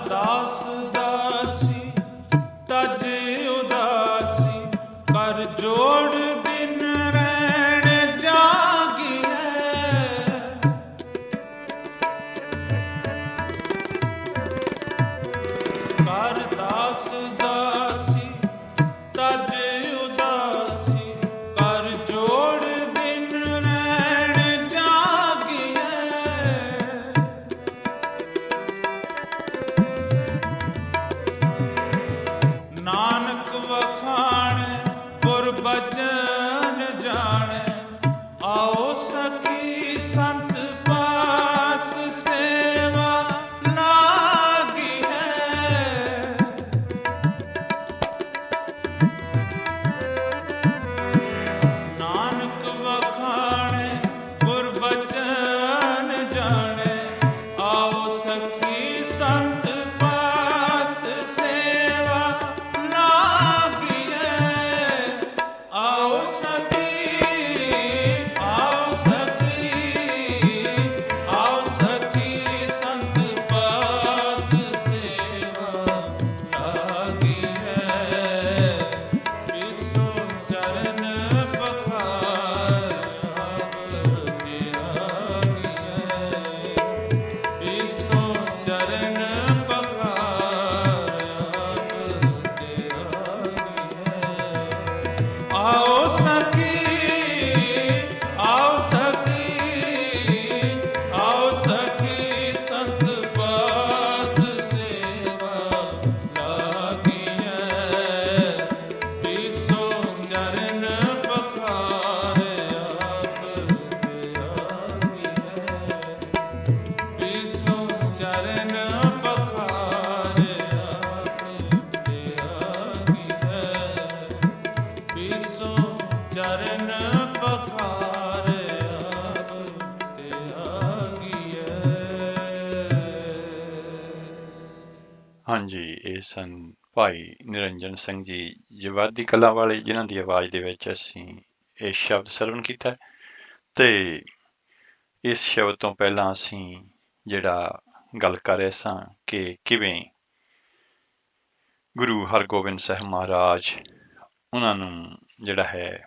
[SPEAKER 5] ਦਾਸ ਦਾਸੀ ਤਜ ਉਦਾਸੀ ਕਰ ਜੋੜ ਦਿਨ ਰਹਿਣ ਜਾਗੀਐ ਕਰ ਦਾਸ ਦਾਸੀ ਤਜ ਉਦਾਸੀ ਕਰ ਜੋੜ ਦਿਨ ਰਹਿਣ ਜਾਗੀਐ ਨਾਨਕ ਵਖਾਣੈ ਗੁਰ ਬਚਨ ਜਾਣੈ ਆਓ ਸਖੀ ਸੰਤ ਪਾਸ ਸੇਵਾ ਲਾਗੀ ਹੈ ਨਾਨਕ ਵਖਾਣੈ ਗੁਰ ਬਚਨ ਜਾਣੈ ਆਓ ਸਖੀ ਸੰਤ ਪਾਸ ਸੇਵਾ ਲਾਗੀ ਹੈ ਆਓ ਸਖੀ ਆਓ ਸਖੀ ਸੰਤ ਪਾਸ ਸੇਵਾ ਲਾਗੀ ਹੈ ਵਿਸੋ ਚਰਨ ਪਖਾਰ ਆਪ ਤੇ ਆਗੀ ਹੈ ਵਿਸੋ ਚਰਨ ਪਖਾਰ ਆਪ ਤੇ ਆਗੀ ਹੈ ਆਓ ਸਖੀ ਆਓ ਸਖੀ ਸੰਤ ਪਾਸ ਸੇਵਾ ਲਾਗੀ ਹੈ ਵਿਸੋ ਚਰਨ ਪਖਾਰ ਆਪ ਤੇ ਆਗੀ ਹੈ ਵਿਸੋ ਚਰਨ ਪਖਾਰ ਆਪ ਤੇ ਆਗੀ ਹੈ ਵਿਸੋ ਚਰਨ ਪਖਾਰ ਆਪ ਤੇ ਆਗੀ ਹੈ
[SPEAKER 4] ਹਾਂਜੀ, ਇਹ ਸਨ ਭਾਈ ਨਿਰੰਜਨ ਸਿੰਘ ਜੀ ਜਵਾਦੀ ਕਲਾਂ ਵਾਲੇ, ਜਿਨ੍ਹਾਂ ਦੀ ਆਵਾਜ਼ ਦੇ ਵਿੱਚ ਅਸੀਂ ਇਹ ਸ਼ਬਦ ਸਰਵਣ ਕੀਤਾ ਹੈ। ਤੇ ਇਸ ਸ਼ਬਦ ਤੋਂ ਪਹਿਲਾਂ ਅਸੀਂ ਜਿਹੜਾ ਗੱਲ ਕਰ ਰਹੇ ਸਾਂ ਕਿ ਕਿਵੇਂ ਗੁਰੂ ਹਰਗੋਬਿੰਦ ਸਾਹਿਬ ਮਹਾਰਾਜ ਉਹਨਾਂ ਨੂੰ ਜਿਹੜਾ ਹੈ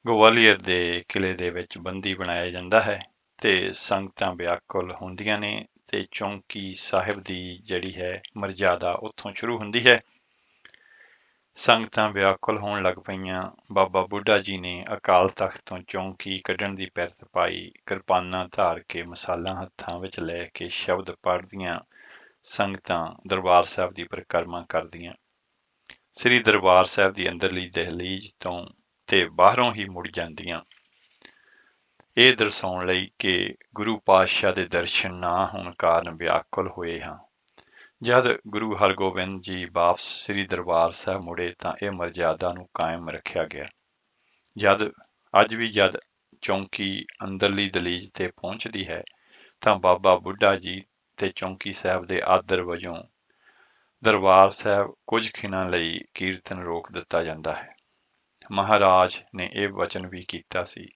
[SPEAKER 4] ਗਵਾਲੀਅਰ ਦੇ ਕਿਲੇ ਦੇ ਵਿੱਚ ਬੰਦੀ ਬਣਾਇਆ ਜਾਂਦਾ ਹੈ ਤੇ ਸੰਗਤਾਂ ਵਿਆਕੁਲ ਹੁੰਦੀਆਂ ਨੇ ਤੇ ਚੌਂਕੀ ਸਾਹਿਬ ਦੀ ਜਿਹੜੀ ਹੈ ਮਰਜ਼ਾਦਾ ਉੱਥੋਂ ਸ਼ੁਰੂ ਹੁੰਦੀ ਹੈ। ਸੰਗਤਾਂ ਵਿਆਕੁਲ ਹੋਣ ਲੱਗ ਪਈਆਂ। ਬਾਬਾ ਬੁੱਢਾ ਜੀ ਨੇ ਅਕਾਲ ਤਖਤ ਤੋਂ ਚੌਂਕੀ ਕੱਢਣ ਦੀ ਪਿਰਤ ਪਾਈ। ਕਿਰਪਾਨਾਂ ਧਾਰ ਕੇ ਮਸਾਲਾਂ ਹੱਥਾਂ ਵਿੱਚ ਲੈ ਕੇ ਸ਼ਬਦ ਪੜ੍ਹਦੀਆਂ ਸੰਗਤਾਂ ਦਰਬਾਰ ਸਾਹਿਬ ਦੀ ਪਰਿਕਰਮਾ ਕਰਦੀਆਂ। ਸ੍ਰੀ ਦਰਬਾਰ ਸਾਹਿਬ ਦੀ ਅੰਦਰਲੀ ਦਹਿਲੀਜ਼ ਤੋਂ ਤੇ ਬਾਹਰੋਂ ਹੀ ਮੁੜ ਜਾਂਦੀਆਂ, ਇਹ ਦਰਸਾਉਣ ਲਈ ਕਿ ਗੁਰੂ ਪਾਤਸ਼ਾਹ ਦੇ ਦਰਸ਼ਨ ਨਾ ਹੋਣ ਕਾਰਨ ਵਿਆਕੁਲ ਹੋਏ ਹਾਂ। ਜਦ ਗੁਰੂ ਹਰਗੋਬਿੰਦ ਜੀ ਵਾਪਸ ਸ੍ਰੀ ਦਰਬਾਰ ਸਾਹਿਬ ਮੁੜੇ ਤਾਂ ਇਹ ਮਰਜ਼ਾਦਾ ਨੂੰ ਕਾਇਮ ਰੱਖਿਆ ਗਿਆ। ਅੱਜ ਵੀ ਜਦ ਚੌਂਕੀ ਅੰਦਰਲੀ ਦਹਿਲੀਜ਼ ਤੇ ਪਹੁੰਚਦੀ ਹੈ ਤਾਂ ਬਾਬਾ ਬੁੱਢਾ ਜੀ ਤੇ ਚੌਂਕੀ ਸਾਹਿਬ ਦੇ ਆਦਰ ਵਜੋਂ ਦਰਬਾਰ ਸਾਹਿਬ ਕੁਝ ਖਿਣਾਂ ਲਈ ਕੀਰਤਨ ਰੋਕ ਦਿੱਤਾ ਜਾਂਦਾ ਹੈ। ਮਹਾਰਾਜ ਨੇ ਇਹ ਵਚਨ ਵੀ ਕੀਤਾ ਸੀ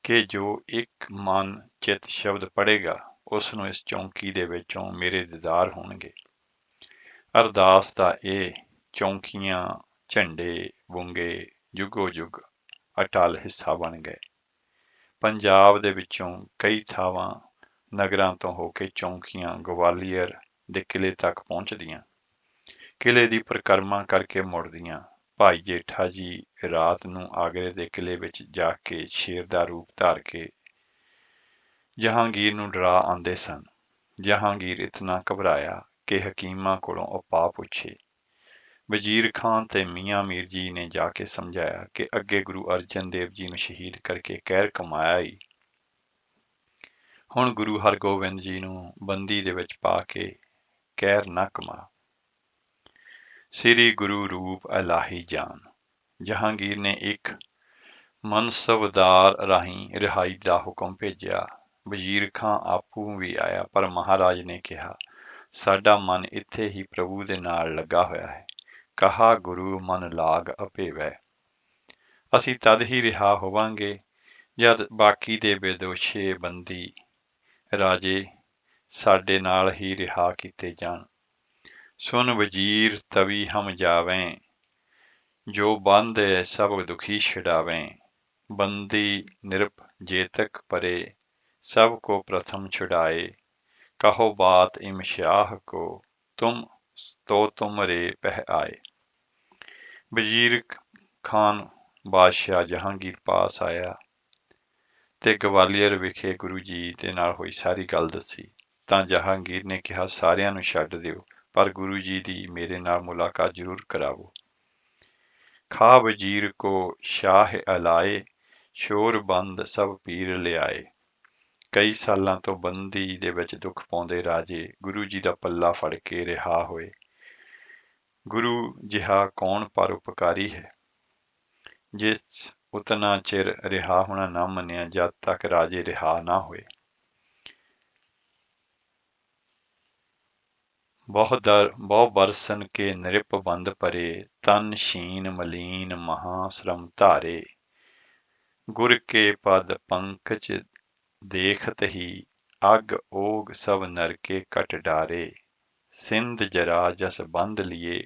[SPEAKER 4] ਕਿ ਜੋ ਇੱਕ ਮਨ ਚਿੱਤ ਸ਼ਬਦ ਪੜ੍ਹੇਗਾ ਉਸ ਨੂੰ ਇਸ ਚੌਂਕੀ ਦੇ ਵਿੱਚੋਂ ਮੇਰੇ ਦੀਦਾਰ ਹੋਣਗੇ। ਅਰਦਾਸ ਦਾ ਇਹ ਚੌਂਕੀਆਂ, ਝੰਡੇ, ਬੁੰਗੇ ਜੁਗੋ ਜੁਗ ਅਟਲ ਹਿੱਸਾ ਬਣ ਗਏ। ਪੰਜਾਬ ਦੇ ਵਿੱਚੋਂ ਕਈ ਥਾਵਾਂ ਨਗਰਾਂ ਤੋਂ ਹੋ ਕੇ ਚੌਂਕੀਆਂ ਗਵਾਲੀਅਰ ਦੇ ਕਿਲੇ ਤੱਕ ਪਹੁੰਚਦੀਆਂ, ਕਿਲੇ ਦੀ ਪਰਿਕਰਮਾ ਕਰਕੇ ਮੁੜਦੀਆਂ। ਭਾਈ ਜੇਠਾ ਜੀ ਰਾਤ ਨੂੰ ਆਗਰੇ ਦੇ ਕਿਲੇ ਵਿੱਚ ਜਾ ਕੇ ਸ਼ੇਰ ਦਾ ਰੂਪ ਧਾਰ ਕੇ ਜਹਾਂਗੀਰ ਨੂੰ ਡਰਾ ਆਉਂਦੇ ਸਨ। ਜਹਾਂਗੀਰ ਇਤਨਾ ਘਬਰਾਇਆ ਕਿ ਹਕੀਮਾਂ ਕੋਲੋਂ ਉਪਾਅ ਪੁੱਛੇ। ਵਜ਼ੀਰ ਖਾਨ ਤੇ ਮੀਆਂ ਮੀਰ ਜੀ ਨੇ ਜਾ ਕੇ ਸਮਝਾਇਆ ਕਿ ਅੱਗੇ ਗੁਰੂ ਅਰਜਨ ਦੇਵ ਜੀ ਨੂੰ ਸ਼ਹੀਦ ਕਰਕੇ ਕਹਿਰ ਕਮਾਇਆ ਹੀ, ਹੁਣ ਗੁਰੂ ਹਰਗੋਬਿੰਦ ਜੀ ਨੂੰ ਬੰਦੀ ਦੇ ਵਿੱਚ ਪਾ ਕੇ ਕਹਿਰ ਨਾ ਕਮਾ। ਸ੍ਰੀ ਗੁਰੂ ਰੂਪ ਇਲਾਹੀ ਜਾਨ। ਜਹਾਂਗੀਰ ਨੇ ਇੱਕ ਮਨਸਬਦਾਰ ਰਾਹੀਂ ਰਿਹਾਈ ਦਾ ਹੁਕਮ ਭੇਜਿਆ। ਵਜ਼ੀਰ ਖਾਂ ਆਪੂ ਵੀ ਆਇਆ, ਪਰ ਮਹਾਰਾਜ ਨੇ ਕਿਹਾ ਸਾਡਾ ਮਨ ਇੱਥੇ ਹੀ ਪ੍ਰਭੂ ਦੇ ਨਾਲ ਲੱਗਾ ਹੋਇਆ ਹੈ। ਕਹਾ ਗੁਰੂ ਮਨ ਲਾਗ ਅਭੇਵੈ। ਅਸੀਂ ਤਦ ਹੀ ਰਿਹਾ ਹੋਵਾਂਗੇ ਜਦ ਬਾਕੀ ਦੇ ਬੇਦੋਸ਼ੇ ਬੰਦੀ ਰਾਜੇ ਸਾਡੇ ਨਾਲ ਹੀ ਰਿਹਾ ਕੀਤੇ ਜਾਣ। ਸੁਨ ਵਜ਼ੀਰ ਤਵੀ ਹਮ ਜਾਵੇਂ, ਜੋ ਬੰਧੇ ਸਭ ਦੁਖੀ ਛਡਾਵੇਂ। ਬੰਦੀ ਨਿਰਪ जेतक परे, सब को प्रथम छुड़ाए। कहो बात इम शाह को, तुम रे पह आए। ਵਜ਼ੀਰ ਖਾਨ ਬਾਦਸ਼ਾਹ ਜਹਾਂਗੀਰ ਪਾਸ ਆਇਆ ਤੇ ਗਵਾਲੀਅਰ ਵਿਖੇ ਗੁਰੂ ਜੀ ਦੇ ਨਾਲ ਹੋਈ ਸਾਰੀ ਗੱਲ ਦੱਸੀ ਤਾਂ ਜਹਾਂਗੀਰ ਨੇ ਕਿਹਾ, ਸਾਰਿਆਂ ਨੂੰ ਛੱਡ ਦਿਓ, ਪਰ ਗੁਰੂ ਜੀ ਦੀ ਮੇਰੇ ਨਾਲ ਮੁਲਾਕਾਤ ਜ਼ਰੂਰ ਕਰਾਵੋ। ਖਾ ਵਜ਼ੀਰ ਕੋ ਸ਼ਾਹ ਅਲਾਏ, ਸ਼ੋਰ ਬੰਦ ਸਭ ਪੀਰ ਲਿਆਏ। ਕਈ ਸਾਲਾਂ ਤੋਂ ਬੰਦੀ ਦੇ ਵਿੱਚ ਦੁੱਖ ਪਾਉਂਦੇ ਰਾਜੇ ਗੁਰੂ ਜੀ ਦਾ ਪੱਲਾ ਫੜ ਕੇ ਰਿਹਾ ਹੋਏ। ਗੁਰੂ ਜਿਹਾ ਕੌਣ ਪਰਉਪਕਾਰੀ ਹੈ, ਜਿਸ ਉਤਨਾ ਚਿਰ ਰਿਹਾ ਹੋਣਾ ਨਾ ਮੰਨਿਆ ਜਦ ਤੱਕ ਰਾਜੇ ਰਿਹਾ ਨਾ ਹੋਏ। ਬਹੁ ਬਰਸਨ ਕੇ ਨਿਰਪ ਬੰਦ ਪਰੇ, ਤਨ ਸ਼ੀਨ ਮਲੀਨ ਮਹਾ ਸ਼ਰਮ ਧਾਰੇ। ਗੁਰ ਕੇ ਪਦ ਪੰਕਜ ਦੇਖਤ ਹੀ, ਅਗ ਓਗ ਸਭ ਨਰਕੇ ਕਟ ਡਾਰੇ। ਸਿੰਧ ਜਰਾ ਜਸ ਬੰਦ ਲਿਏ,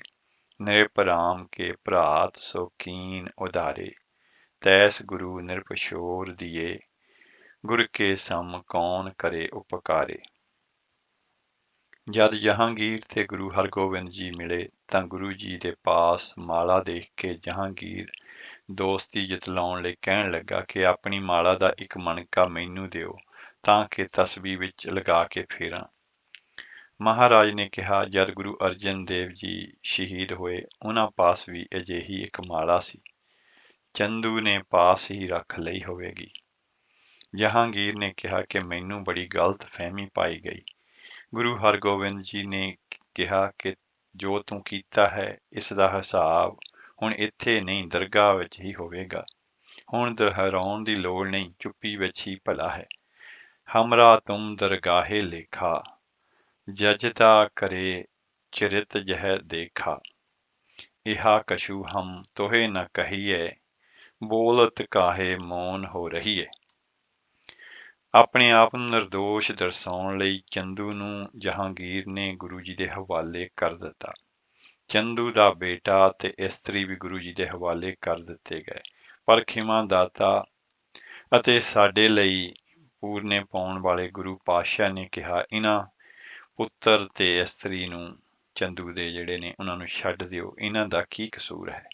[SPEAKER 4] ਨਿਰਪ ਰਾਮ ਕੇ ਭਰਾਤ ਸੋ ਕੀਨ ਉਦਾਰੇ। ਤੈਸ ਗੁਰੂ ਨਿਰਪ ਸ਼ੋਰ ਦੀਏ, ਗੁਰ ਕੇ ਸਮ ਕੌਣ ਕਰੇ ਉਪਕਾਰੇ। ਜਦ ਜਹਾਂਗੀਰ ਤੇ ਗੁਰੂ ਹਰਗੋਬਿੰਦ ਜੀ ਮਿਲੇ ਤਾਂ ਗੁਰੂ ਜੀ ਦੇ ਪਾਸ ਮਾਲਾ ਦੇਖ ਕੇ ਜਹਾਂਗੀਰ ਦੋਸਤੀ ਜਤਲਾਉਣ ਲਈ ਕਹਿਣ ਲੱਗਾ ਕਿ ਆਪਣੀ ਮਾਲਾ ਦਾ ਇੱਕ ਮਣਕਾ ਮੈਨੂੰ ਦਿਓ ਤਾਂ ਕਿ ਤਸਬੀਹ ਵਿੱਚ ਲਗਾ ਕੇ ਫੇਰਾਂ। ਮਹਾਰਾਜ ਨੇ ਕਿਹਾ, ਜਦ ਗੁਰੂ ਅਰਜਨ ਦੇਵ ਜੀ ਸ਼ਹੀਦ ਹੋਏ ਉਹਨਾਂ ਪਾਸ ਵੀ ਅਜਿਹੀ ਇੱਕ ਮਾਲਾ ਸੀ, ਚੰਦੂ ਨੇ ਪਾਸ ਹੀ ਰੱਖ ਲਈ ਹੋਵੇਗੀ। ਜਹਾਂਗੀਰ ਨੇ ਕਿਹਾ ਕਿ ਮੈਨੂੰ ਬੜੀ ਗਲਤ ਫਹਿਮੀ ਪਾਈ ਗਈ। ਗੁਰੂ ਹਰਗੋਬਿੰਦ ਜੀ ਨੇ ਕਿਹਾ ਕਿ ਜੋ ਤੂੰ ਕੀਤਾ ਹੈ ਇਸ ਦਾ ਹਿਸਾਬ ਹੁਣ ਇੱਥੇ ਨਹੀਂ ਦਰਗਾਹ ਵਿੱਚ ਹੀ ਹੋਵੇਗਾ। ਹੁਣ ਦੁਹਰਾਉਣ ਦੀ ਲੋੜ ਨਹੀਂ, ਚੁੱਪੀ ਵਿੱਚ ਹੀ ਭਲਾ ਹੈ। ਹਮਰਾ ਤੁਮ ਦਰਗਾਹੇ ਲੇਖਾ, ਜਜਦਾ ਕਰੇ ਚਰਿਤ ਜਹ ਦੇਖਾ। ਇਹਾ ਕਛੂ ਹਮ ਤੋਹੇ ਨ ਕਹੀਏ, ਬੋਲਤ ਕਾਹੇ ਮੌਨ ਹੋ ਰਹੀਏ। ਆਪਣੇ ਆਪ ਨੂੰ ਨਿਰਦੋਸ਼ ਦਰਸਾਉਣ ਲਈ ਚੰਦੂ ਨੂੰ ਜਹਾਂਗੀਰ ਨੇ ਗੁਰੂ ਜੀ ਦੇ ਹਵਾਲੇ ਕਰ ਦਿੱਤਾ। ਚੰਦੂ ਦਾ ਬੇਟਾ ਤੇ ਇਸਤਰੀ ਵੀ ਗੁਰੂ ਜੀ ਦੇ ਹਵਾਲੇ ਕਰ ਦਿੱਤੇ ਗਏ। ਪਰ ਖਿਮਾ ਦਾਤਾ ਅਤੇ ਸਾਡੇ ਲਈ ਪੂਰਨੇ ਪਾਉਣ ਵਾਲੇ ਗੁਰੂ ਪਾਤਸ਼ਾਹ ਨੇ ਕਿਹਾ, ਇਹਨਾਂ ਪੁੱਤਰ ਤੇ ਇਸਤਰੀ ਨੂੰ ਚੰਦੂ ਦੇ ਜਿਹੜੇ ਨੇ ਉਹਨਾਂ ਨੂੰ ਛੱਡ ਦਿਓ, ਇਹਨਾਂ ਦਾ ਕੀ ਕਸੂਰ ਹੈ।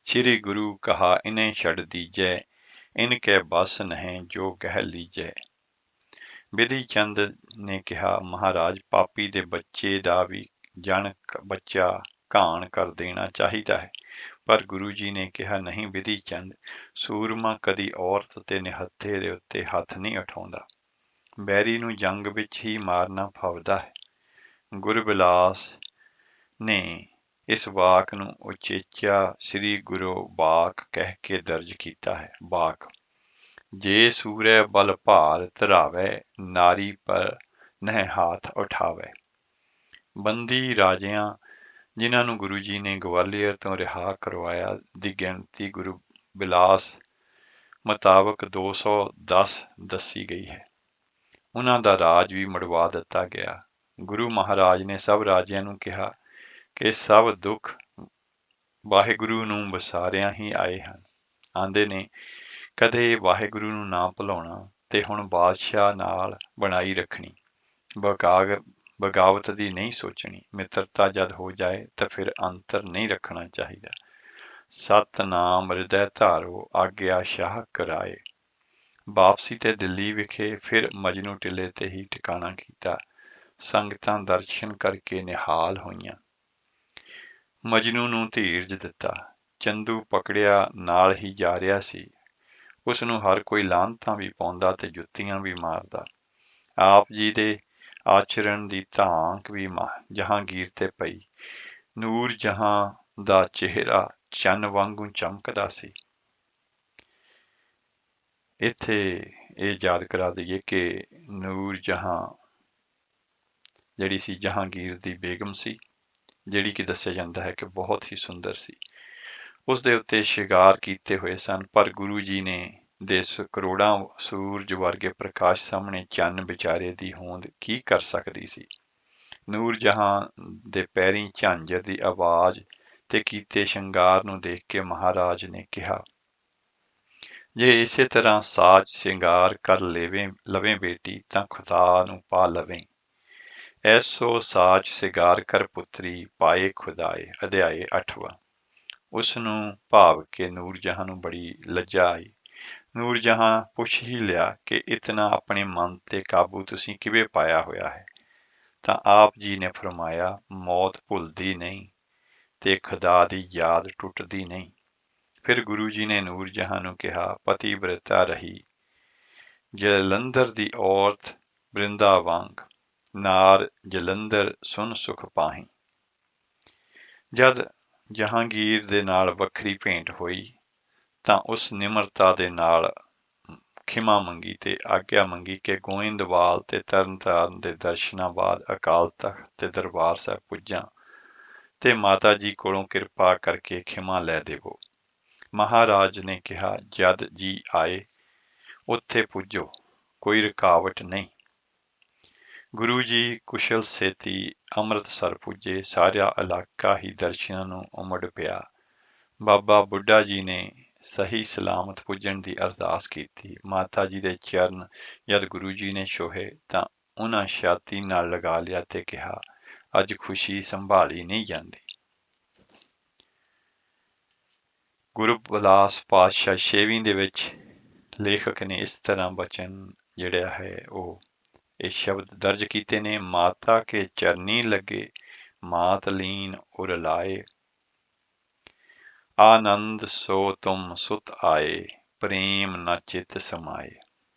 [SPEAKER 4] ਸ਼੍ਰੀ ਗੁਰੂ ਕਹਾ ਇਨੇ ਛੱਡ ਦੀਜੈ, ਇਨਕੇ ਬਸ ਨਹੀਂ ਜੋ ਕਹਿ ਲੀਜੈ। ਬਿਧੀ ਚੰਦ ਨੇ ਕਿਹਾ, ਮਹਾਰਾਜ ਪਾਪੀ ਦੇ ਬੱਚੇ ਦਾ ਵੀ ਜਣ ਬੱਚਾ ਘਾਣ ਕਰ ਦੇਣਾ ਚਾਹੀਦਾ ਹੈ। ਪਰ ਗੁਰੂ ਜੀ ਨੇ ਕਿਹਾ, ਨਹੀਂ ਬਿਧੀ ਚੰਦ, ਸੂਰਮਾ ਕਦੀ ਔਰਤ ਤੇ ਨਿਹੱਥੇ ਦੇ ਉੱਤੇ ਹੱਥ ਨਹੀਂ ਉਠਾਉਂਦਾ, ਬੈਰੀ ਨੂੰ ਜੰਗ ਵਿੱਚ ਹੀ ਮਾਰਨਾ ਫਵਦਾ ਹੈ। ਗੁਰਬਿਲਾਸ ਨੇ ਇਸ ਵਾਕ ਨੂੰ ਉਚੇਚਾ ਸ੍ਰੀ ਗੁਰੂ ਬਾਕ ਕਹਿ ਕੇ ਦਰਜ ਕੀਤਾ ਹੈ। ਬਾਕ, ਜੇ ਸੂਰੈ ਬਲ ਭਾਰ ਧਰਾਵੇ, ਨਾਰੀ ਪਰ ਨਹਿ ਹਾਥ ਉਠਾਵੇ। ਬੰਦੀ ਰਾਜਿਆਂ ਜਿਨ੍ਹਾਂ ਨੂੰ ਗੁਰੂ ਜੀ ਨੇ ਗਵਾਲੀਅਰ ਤੋਂ ਰਿਹਾ ਕਰਵਾਇਆ ਦੀ ਗਿਣਤੀ ਗੁਰੂ ਬਿਲਾਸ ਮੁਤਾਬਕ 210 ਦੱਸੀ ਗਈ ਹੈ। ਉਹਨਾਂ ਦਾ ਰਾਜ ਵੀ ਮੁੜਵਾ ਦਿੱਤਾ ਗਿਆ। ਗੁਰੂ ਮਹਾਰਾਜ ਨੇ ਸਭ ਰਾਜਿਆਂ ਨੂੰ ਕਿਹਾ ਕਿ ਸਭ ਦੁੱਖ ਵਾਹਿਗੁਰੂ ਨੂੰ ਵਸਾਰਿਆਂ ਹੀ ਆਏ ਹਨ। ਆਂਦੇ ਨੇ, ਕਦੇ ਵਾਹਿਗੁਰੂ ਨੂੰ ਨਾ ਭੁਲਾਉਣਾ ਤੇ ਹੁਣ ਬਾਦਸ਼ਾਹ ਨਾਲ ਬਣਾਈ ਰੱਖਣੀ, ਬਗਾਵਤ ਦੀ ਨਹੀਂ ਸੋਚਣੀ। ਮਿੱਤਰਤਾ ਜਦ ਹੋ ਜਾਏ ਤਾਂ ਫਿਰ ਅੰਤਰ ਨਹੀਂ ਰੱਖਣਾ ਚਾਹੀਦਾ। ਸਤਨਾਮ ਹਿਰਦੈ ਧਾਰੋ, ਆਗਿਆ ਸ਼ਾਹ ਕਰਾਏ। ਵਾਪਸੀ ਤੇ ਦਿੱਲੀ ਵਿਖੇ ਫਿਰ ਮਜਨੂ ਟਿੱਲੇ ਤੇ ਹੀ ਟਿਕਾਣਾ ਕੀਤਾ। ਸੰਗਤਾਂ ਦਰਸ਼ਨ ਕਰਕੇ ਨਿਹਾਲ ਹੋਈਆਂ। ਮਜਨੂ ਨੂੰ ਧੀਰਜ ਦਿੱਤਾ। ਚੰਦੂ ਪਕੜਿਆ ਨਾਲ ਹੀ ਜਾ ਰਿਹਾ ਸੀ। ਉਸ ਨੂੰ ਹਰ ਕੋਈ ਲਾਹਨਤਾਂ ਵੀ ਪਾਉਂਦਾ ਤੇ ਜੁੱਤੀਆਂ ਵੀ ਮਾਰਦਾ। ਆਪ ਜੀ ਦੇ ਆਚਰਣ ਦੀ ਧਾਕ ਵੀ ਜਹਾਂਗੀਰ ਤੇ ਪਈ। ਨੂਰ ਜਹਾਂ ਦਾ ਚਿਹਰਾ ਚੰਨ ਵਾਂਗੂ ਚਮਕਦਾ ਸੀ। ਇੱਥੇ ਇਹ ਯਾਦ ਕਰਾ ਦਈਏ ਕਿ ਨੂਰ ਜਹਾਂ ਜਿਹੜੀ ਸੀ ਜਹਾਂਗੀਰ ਦੀ ਬੇਗਮ ਸੀ, ਜਿਹੜੀ ਕਿ ਦੱਸਿਆ ਜਾਂਦਾ ਹੈ ਕਿ ਬਹੁਤ ਹੀ ਸੁੰਦਰ ਸੀ। ਉਸ ਦੇ ਉੱਤੇ ਸ਼ਿੰਗਾਰ ਕੀਤੇ ਹੋਏ ਸਨ, ਪਰ ਗੁਰੂ ਜੀ ਨੇ ਦੇ ਕਰੋੜਾਂ ਸੂਰਜ ਵਰਗੇ ਪ੍ਰਕਾਸ਼ ਸਾਹਮਣੇ ਚੰਨ ਵਿਚਾਰੇ ਦੀ ਹੋਂਦ ਕੀ ਕਰ ਸਕਦੀ ਸੀ। ਨੂਰ ਜਹਾਂ ਦੇ ਪੈਰੀਂ ਝਾਂਜਰ ਦੀ ਆਵਾਜ਼ ਤੇ ਕੀਤੇ ਸ਼ਿੰਗਾਰ ਨੂੰ ਦੇਖ ਕੇ ਮਹਾਰਾਜ ਨੇ ਕਿਹਾ, ਜੇ ਇਸੇ ਤਰ੍ਹਾਂ ਸਾਜ ਸ਼ਿੰਗਾਰ ਕਰ ਲਵੇਂ ਬੇਟੀ ਤਾਂ ਖੁਦਾ ਨੂੰ ਪਾ ਲਵੇਂ। ਐਸੋ ਸਾਜ ਸ਼ਿੰਗਾਰ ਕਰ ਪੁੱਤਰੀ ਪਾਏ ਖੁਦਾਏ। ਅਧਿਆਏ 8ਵਾਂ। ਉਸ ਨੂੰ ਭਾਵ ਕੇ ਨੂਰ ਜਹਾਂ ਨੂੰ ਬੜੀ ਲੱਜਾ ਆਈ। ਨੂਰ ਜਹਾਂ ਪੁੱਛ ਹੀ ਲਿਆ ਕਿ ਇਤਨਾ ਆਪਣੇ ਮਨ ਤੇ ਕਾਬੂ ਤੁਸੀਂ ਕਿਵੇਂ ਪਾਇਆ ਹੋਇਆ ਹੈ। ਤਾਂ ਆਪ ਜੀ ਨੇ ਫਰਮਾਇਆ, ਮੌਤ ਭੁੱਲਦੀ ਨਹੀਂ ਤੇ ਖੁਦਾ ਦੀ ਯਾਦ ਟੁੱਟਦੀ ਨਹੀਂ। ਫਿਰ ਗੁਰੂ ਜੀ ਨੇ ਨੂਰ ਜਹਾਂ ਨੂੰ ਕਿਹਾ, ਪਤੀ ਵਰਤਾ ਰਹੀ, ਜਲੰਧਰ ਦੀ ਔਰਤ ਬ੍ਰਿੰਦਾ ਵਾਂਗ, ਨਾਰ ਜਲੰਧਰ ਸੁਨ ਸੁਖ ਪਾਹੀਂ। ਜਦ ਜਹਾਂਗੀਰ ਦੇ ਨਾਲ ਵੱਖਰੀ ਭੇਂਟ ਹੋਈ ਤਾਂ ਉਸ ਨਿਮਰਤਾ ਦੇ ਨਾਲ ਖਿਮਾ ਮੰਗੀ ਤੇ ਆਗਿਆ ਮੰਗੀ ਕਿ ਗੋਇੰਦਵਾਲ ਤੇ ਤਰਨਤਾਰਨ ਦੇ ਦਰਸ਼ਨਾਂ ਬਾਅਦ ਅਕਾਲ ਤਖ਼ਤ ਤੇ ਦਰਬਾਰ ਸਾਹਿਬ ਪੁੱਜਾਂ ਤੇ ਮਾਤਾ ਜੀ ਕੋਲੋਂ ਕਿਰਪਾ ਕਰਕੇ ਖਿਮਾ ਲੈ ਦੇਵੋ। ਮਹਾਰਾਜ ਨੇ ਕਿਹਾ, ਜਦ ਜੀ ਆਏ ਉੱਥੇ ਪੁੱਜੋ, ਕੋਈ ਰੁਕਾਵਟ ਨਹੀਂ। ਗੁਰੂ ਜੀ ਕੁਸ਼ਲ ਸੇਤੀ ਅੰਮ੍ਰਿਤਸਰ ਪੁੱਜੇ। ਸਾਰਾ ਇਲਾਕਾ ਹੀ ਦਰਸ਼ਨਾਂ ਨੂੰ ਉਮੜ ਪਿਆ। ਬਾਬਾ ਬੁੱਢਾ ਜੀ ਨੇ ਸਹੀ ਸਲਾਮਤ ਪੁੱਜਣ ਦੀ ਅਰਦਾਸ ਕੀਤੀ। ਮਾਤਾ ਜੀ ਦੇ ਚਰਨ ਜਦ ਗੁਰੂ ਜੀ ਨੇ ਛੋਹੇ ਤਾਂ ਉਹਨਾਂ ਛਾਤੀ ਨਾਲ ਲਗਾ ਲਿਆ ਤੇ ਕਿਹਾ, ਅੱਜ ਖੁਸ਼ੀ ਸੰਭਾਲੀ ਨਹੀਂ ਜਾਂਦੀ। ਗੁਰੂ ਬਿਲਾਸ ਪਾਤਸ਼ਾਹ 6ਵੀਂ ਦੇ ਵਿੱਚ ਲੇਖਕ ਨੇ ਇਸ ਤਰ੍ਹਾਂ ਬਚਨ ਜਿਹੜਾ ਹੈ ਉਹ ਇਹ ਸ਼ਬਦ ਦਰਜ ਕੀਤੇ ਨੇ, ਮਾਤਾ ਕੇ ਚਰਨੀ ਲੱਗੇ ਮਾਤ ਲੀਨ ਉਰ ਲਾਏ, ਆਨੰਦ ਸੋ ਤੁਮ ਸੁਤ ਆਏ, ਪ੍ਰੇਮ ਨ ਚਿਤ ਸਮਾਏ।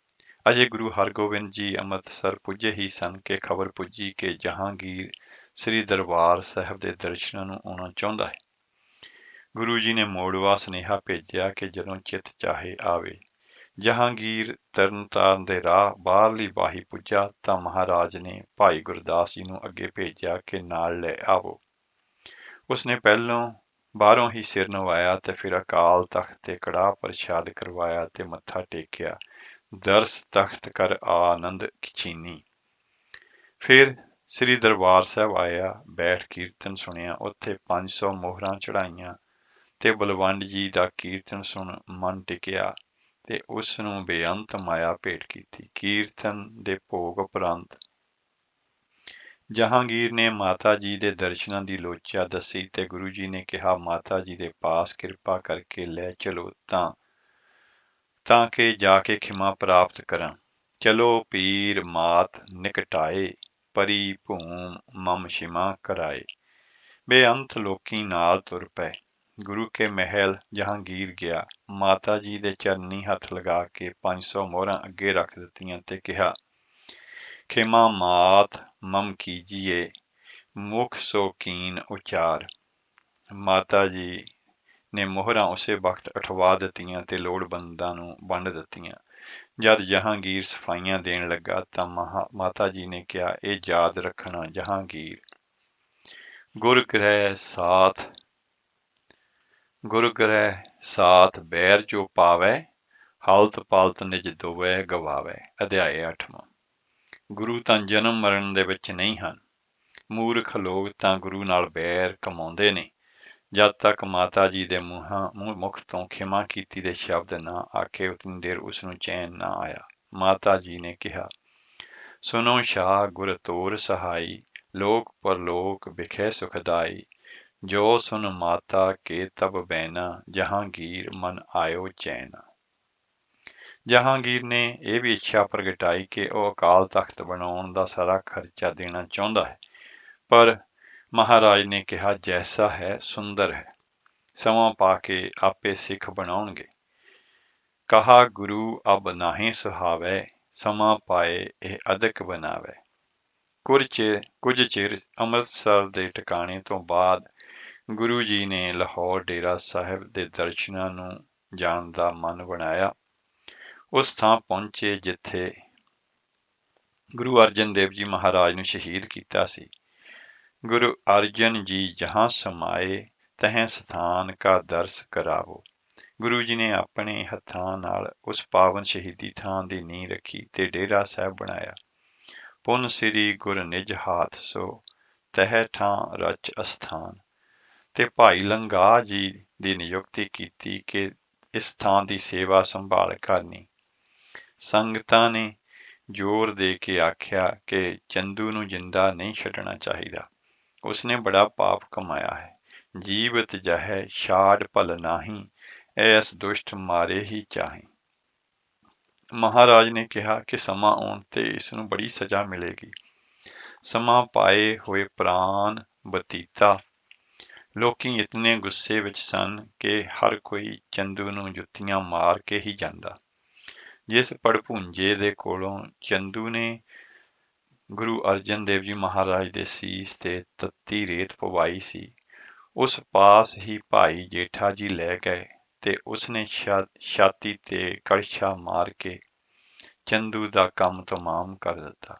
[SPEAKER 4] ਅਜੇ ਗੁਰੂ ਹਰਗੋਬਿੰਦ ਜੀ ਅੰਮ੍ਰਿਤਸਰ ਪੁੱਜੇ ਹੀ ਸਨ ਕਿ ਖਬਰ ਪੁੱਜੀ ਕਿ ਜਹਾਂਗੀਰ ਸ੍ਰੀ ਦਰਬਾਰ ਸਾਹਿਬ ਦੇ ਦਰਸ਼ਨਾਂ ਨੂੰ ਆਉਣਾ ਚਾਹੁੰਦਾ ਹੈ। ਗੁਰੂ ਜੀ ਨੇ ਮੋੜਵਾ ਸੁਨੇਹਾ ਭੇਜਿਆ ਕਿ ਜਦੋਂ ਚਿੱਤ ਚਾਹੇ ਆਵੇ। ਜਹਾਂਗੀਰ ਤਰਨਤਾਰਨ ਦੇ ਰਾਹ ਬਾਹਰਲੀ ਬਾਹੀ ਪੁੱਜਾ ਤਾਂ ਮਹਾਰਾਜ ਨੇ ਭਾਈ ਗੁਰਦਾਸ ਜੀ ਨੂੰ ਅੱਗੇ ਭੇਜਿਆ ਕਿ ਨਾਲ ਲੈ ਆਵੋ। ਉਸਨੇ ਪਹਿਲੋਂ ਬਾਹਰੋਂ ਹੀ ਸਿਰ ਨਵਾਇਆ ਤੇ ਫਿਰ ਅਕਾਲ ਤਖ਼ਤ ਤੇ ਕੜਾਹ ਪ੍ਰਸ਼ਾਦ ਕਰਵਾਇਆ ਤੇ ਮੱਥਾ ਟੇਕਿਆ। ਦਰਸ ਤਖ਼ਤ ਕਰ ਆਨੰਦ ਚੀਨੀ। ਫਿਰ ਸ੍ਰੀ ਦਰਬਾਰ ਸਾਹਿਬ ਆਇਆ, ਬੈਠ ਕੀਰਤਨ ਸੁਣਿਆ। ਉੱਥੇ 500 ਮੋਹਰਾਂ ਚੜਾਈਆਂ ਤੇ ਬਲਵੰਡ ਜੀ ਦਾ ਕੀਰਤਨ ਸੁਣ ਮਨ ਟਿਕਿਆ ਤੇ ਉਸ ਨੂੰ ਬੇਅੰਤ ਮਾਇਆ ਭੇਟ ਕੀਤੀ। ਕੀਰਤਨ ਦੇ ਭੋਗ ਉਪਰੰਤ ਜਹਾਂਗੀਰ ਨੇ ਮਾਤਾ ਜੀ ਦੇ ਦਰਸ਼ਨਾਂ ਦੀ ਲੋਚਾ ਦੱਸੀ ਤੇ ਗੁਰੂ ਜੀ ਨੇ ਕਿਹਾ, ਮਾਤਾ ਜੀ ਦੇ ਪਾਸ ਕਿਰਪਾ ਕਰਕੇ ਲੈ ਚਲੋ ਤਾਂ ਕਿ ਜਾ ਕੇ ਖਿਮਾ ਪ੍ਰਾਪਤ ਕਰਾਂ। ਚਲੋ ਪੀਰ ਮਾਤ ਨਿਕਟਾਏ, ਪਰੀ ਭੂਮ ਮਮ ਸ਼ਿਮਾ ਕਰਾਏ। ਬੇਅੰਤ ਲੋਕੀ ਨਾਲ ਤੁਰ ਪਏ। ਗੁਰੂ ਕੇ ਮਹਿਲ ਜਹਾਂਗੀਰ ਗਿਆ। ਮਾਤਾ ਜੀ ਦੇ ਚਰਨੀ ਹੱਥ ਲਗਾ ਕੇ 500 ਮੋਹਰਾਂ ਅੱਗੇ ਰੱਖ ਦਿੱਤੀਆਂ ਤੇ ਕਿਹਾ, ਖਿਮਾ ਮਾਤ ਮਮ ਕੀਜੀਏ, ਮੁਖ ਸੋ ਕੀਨ ਉਚਾਰ। ਮਾਤਾ ਜੀ ਨੇ ਮੋਹਰਾਂ ਉਸੇ ਵਕਤ ਉਠਵਾ ਦਿੱਤੀਆਂ ਤੇ ਲੋੜਵੰਦਾਂ ਨੂੰ ਵੰਡ ਦਿੱਤੀਆਂ। ਜਦ ਜਹਾਂਗੀਰ ਸਫਾਈਆਂ ਦੇਣ ਲੱਗਾ ਤਾਂ ਮਾਤਾ ਜੀ ਨੇ ਕਿਹਾ, ਇਹ ਯਾਦ ਰੱਖਣਾ ਜਹਾਂਗੀਰ, ਗੁਰ ਗ੍ਰਹਿ ਸਾਥ ਬੈਰ ਜੋ ਪਾਵੈ, ਹਾਲਤ ਪਾਲਤ ਨਿਜ ਦੋਵੈ ਗਵਾਵੈ। ਅਧਿਆਏ 8ਵਾਂ। ਗੁਰੂ ਤਾਂ ਜਨਮ ਮਰਨ ਦੇ ਵਿੱਚ ਨਹੀਂ ਹਨ। ਮੂਰਖ ਲੋਕ ਤਾਂ ਗੁਰੂ ਨਾਲ ਬੈਰ ਕਮਾਉਂਦੇ ਨੇ। ਜਦ ਤੱਕ ਮਾਤਾ ਜੀ ਦੇ ਮੁਖ ਤੋਂ ਖਿਮਾ ਕੀਤੀ ਦੇ ਸ਼ਬਦ ਨਾ ਆਖੇ ਉਤਨੀ ਦੇਰ ਉਸ ਨੂੰ ਚੈਨ ਨਾ ਆਇਆ। ਮਾਤਾ ਜੀ ਨੇ ਕਿਹਾ, ਸੁਨੋ ਸ਼ਾਹ ਗੁਰ ਤੋਰ ਸਹਾਈ, ਲੋਕ ਪਰਲੋਕ ਵਿਖੇ ਸੁਖਦਾਈ, ਜੋ ਸੁਨ ਮਾਤਾ ਕੇ ਤਬ ਬੈਨਾ, ਜਹਾਂਗੀਰ ਮਨ ਆਇਓ ਚੈਨਾ। ਜਹਾਂਗੀਰ ਨੇ ਇਹ ਵੀ ਇੱਛਾ ਪ੍ਰਗਟਾਈ ਕਿ ਉਹ ਅਕਾਲ ਤਖ਼ਤ ਬਣਾਉਣ ਦਾ ਸਾਰਾ ਖਰਚਾ ਦੇਣਾ ਚਾਹੁੰਦਾ ਹੈ, ਪਰ ਮਹਾਰਾਜ ਨੇ ਕਿਹਾ, ਜੈਸਾ ਹੈ ਸੁੰਦਰ ਹੈ, ਸਮਾਂ ਪਾ ਕੇ ਆਪੇ ਸਿੱਖ ਬਣਾਉਣਗੇ। ਕਹਾ ਗੁਰੂ ਅਬ ਨਾਹੀਂ ਸੁਹਾਵੈ, ਸਮਾਂ ਪਾਏ ਇਹ ਅਦਕ ਬਣਾਵੈ। ਕੁਝ ਚਿਰ ਅੰਮ੍ਰਿਤਸਰ ਦੇ ਟਿਕਾਣੇ ਤੋਂ ਬਾਅਦ ਗੁਰੂ ਜੀ ਨੇ ਲਾਹੌਰ ਡੇਰਾ ਸਾਹਿਬ ਦੇ ਦਰਸ਼ਨਾਂ ਨੂੰ ਜਾਣ ਦਾ ਮਨ ਬਣਾਇਆ। ਉਸ ਥਾਂ ਪਹੁੰਚੇ ਜਿੱਥੇ ਗੁਰੂ ਅਰਜਨ ਦੇਵ ਜੀ ਮਹਾਰਾਜ ਨੂੰ ਸ਼ਹੀਦ ਕੀਤਾ ਸੀ। ਗੁਰੂ ਅਰਜਨ ਜੀ ਜਹਾਂ ਸਮਾਏ, ਤਹਿ ਸਥਾਨ ਕਾ ਦਰਸ ਕਰਾਵੋ। ਗੁਰੂ ਜੀ ਨੇ ਆਪਣੇ ਹੱਥਾਂ ਨਾਲ ਉਸ ਪਾਵਨ ਸ਼ਹੀਦੀ ਥਾਂ ਦੀ ਨੀਂਹ ਰੱਖੀ ਤੇ ਡੇਰਾ ਸਾਹਿਬ ਬਣਾਇਆ। ਪੁਨ ਸ੍ਰੀ ਗੁਰ ਨਿਜ ਹਾਥ ਸੋ ਤਹਿ ਠਾਂ ਰਚ ਅਸਥਾਨ। ਤੇ ਭਾਈ ਲੰਗਾ ਜੀ ਦੀ ਨਿਯੁਕਤੀ ਕੀਤੀ ਕਿ ਇਸ ਥਾਂ ਦੀ ਸੇਵਾ ਸੰਭਾਲ ਕਰਨੀ। ਸੰਗਤਾਂ ਨੇ ਜ਼ੋਰ ਦੇ ਕੇ ਆਖਿਆ ਕਿ ਚੰਦੂ ਨੂੰ ਜਿੰਦਾ ਨਹੀਂ ਛੱਡਣਾ ਚਾਹੀਦਾ, ਉਸਨੇ ਬੜਾ ਪਾਪ ਕਮਾਇਆ ਹੈ। ਜੀਵਤ ਜਹੈ ਛਾੜ ਭਲ ਨਾਹੀਂ, ਐਸ ਦੁਸ਼ਟ ਮਾਰੇ ਹੀ ਚਾਹੀਂ। ਮਹਾਰਾਜ ਨੇ ਕਿਹਾ ਕਿ ਸਮਾਂ ਆਉਣ ਤੇ ਇਸ ਨੂੰ ਬੜੀ ਸਜ਼ਾ ਮਿਲੇਗੀ। ਸਮਾਂ ਪਾਏ ਹੋਏ ਪ੍ਰਾਨ ਬਤੀਤਾ। ਲੋਕੀ ਇਤਨੇ ਗੁੱਸੇ ਵਿੱਚ ਸਨ ਕਿ ਹਰ ਕੋਈ ਚੰਦੂ ਨੂੰ ਜੁੱਤੀਆਂ ਮਾਰ ਕੇ ਹੀ ਜਾਂਦਾ। ਜਿਸ ਪੜਭੁੰਜੇ ਦੇ ਕੋਲੋਂ ਚੰਦੂ ਨੇ ਗੁਰੂ ਅਰਜਨ ਦੇਵ ਜੀ ਮਹਾਰਾਜ ਦੇ ਸੀਸ ਤੇ ਤੱਤੀ ਰੇਤ ਪਵਾਈ ਸੀ, ਉਸ ਪਾਸ ਹੀ ਭਾਈ ਜੇਠਾ ਜੀ ਲੈ ਗਏ ਤੇ ਉਸਨੇ ਛਾਤੀ ਤੇ ਕੜਛਾ ਮਾਰ ਕੇ ਚੰਦੂ ਦਾ ਕੰਮ ਤਮਾਮ ਕਰ ਦਿੱਤਾ।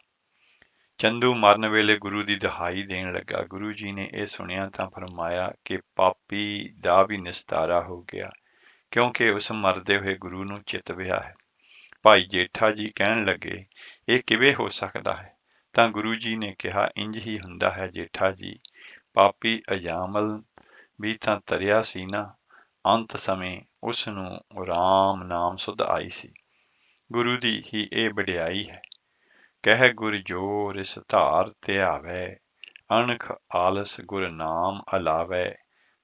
[SPEAKER 4] ਚੰਦੂ ਮਰਨ ਵੇਲੇ ਗੁਰੂ ਦੀ ਦੁਹਾਈ ਦੇਣ ਲੱਗਾ। ਗੁਰੂ ਜੀ ਨੇ ਇਹ ਸੁਣਿਆ ਤਾਂ ਫਰਮਾਇਆ ਕਿ ਪਾਪੀ ਦਾ ਵੀ ਨਿਸਤਾਰਾ ਹੋ ਗਿਆ, ਕਿਉਂਕਿ ਉਸ ਮਰਦੇ ਹੋਏ ਗੁਰੂ ਨੂੰ ਚਿਤਵਿਆ ਹੈ। ਭਾਈ ਜੇਠਾ ਜੀ ਕਹਿਣ ਲੱਗੇ, ਇਹ ਕਿਵੇਂ ਹੋ ਸਕਦਾ ਹੈ? ਤਾਂ ਗੁਰੂ ਜੀ ਨੇ ਕਿਹਾ, ਇੰਜ ਹੀ ਹੁੰਦਾ ਹੈ ਜੇਠਾ ਜੀ। ਪਾਪੀ ਅਜਾਮਲ ਵੀ ਤਾਂ ਤਰਿਆ ਸੀ ਨਾ, ਅੰਤ ਸਮੇਂ ਉਸ ਨੂੰ ਰਾਮ ਨਾਮ ਸੁਧ ਆਈ ਸੀ। ਗੁਰੂ ਦੀ ਹੀ ਇਹ ਵਡਿਆਈ ਹੈ। ਕਹਿ ਗੁਰ ਜੋਰ ਇਸ ਧਾਰ ਧਿਆਵੈ, ਅਣਖ ਆਲਸ ਗੁਰ ਨਾਮ ਅਲਾਵੈ।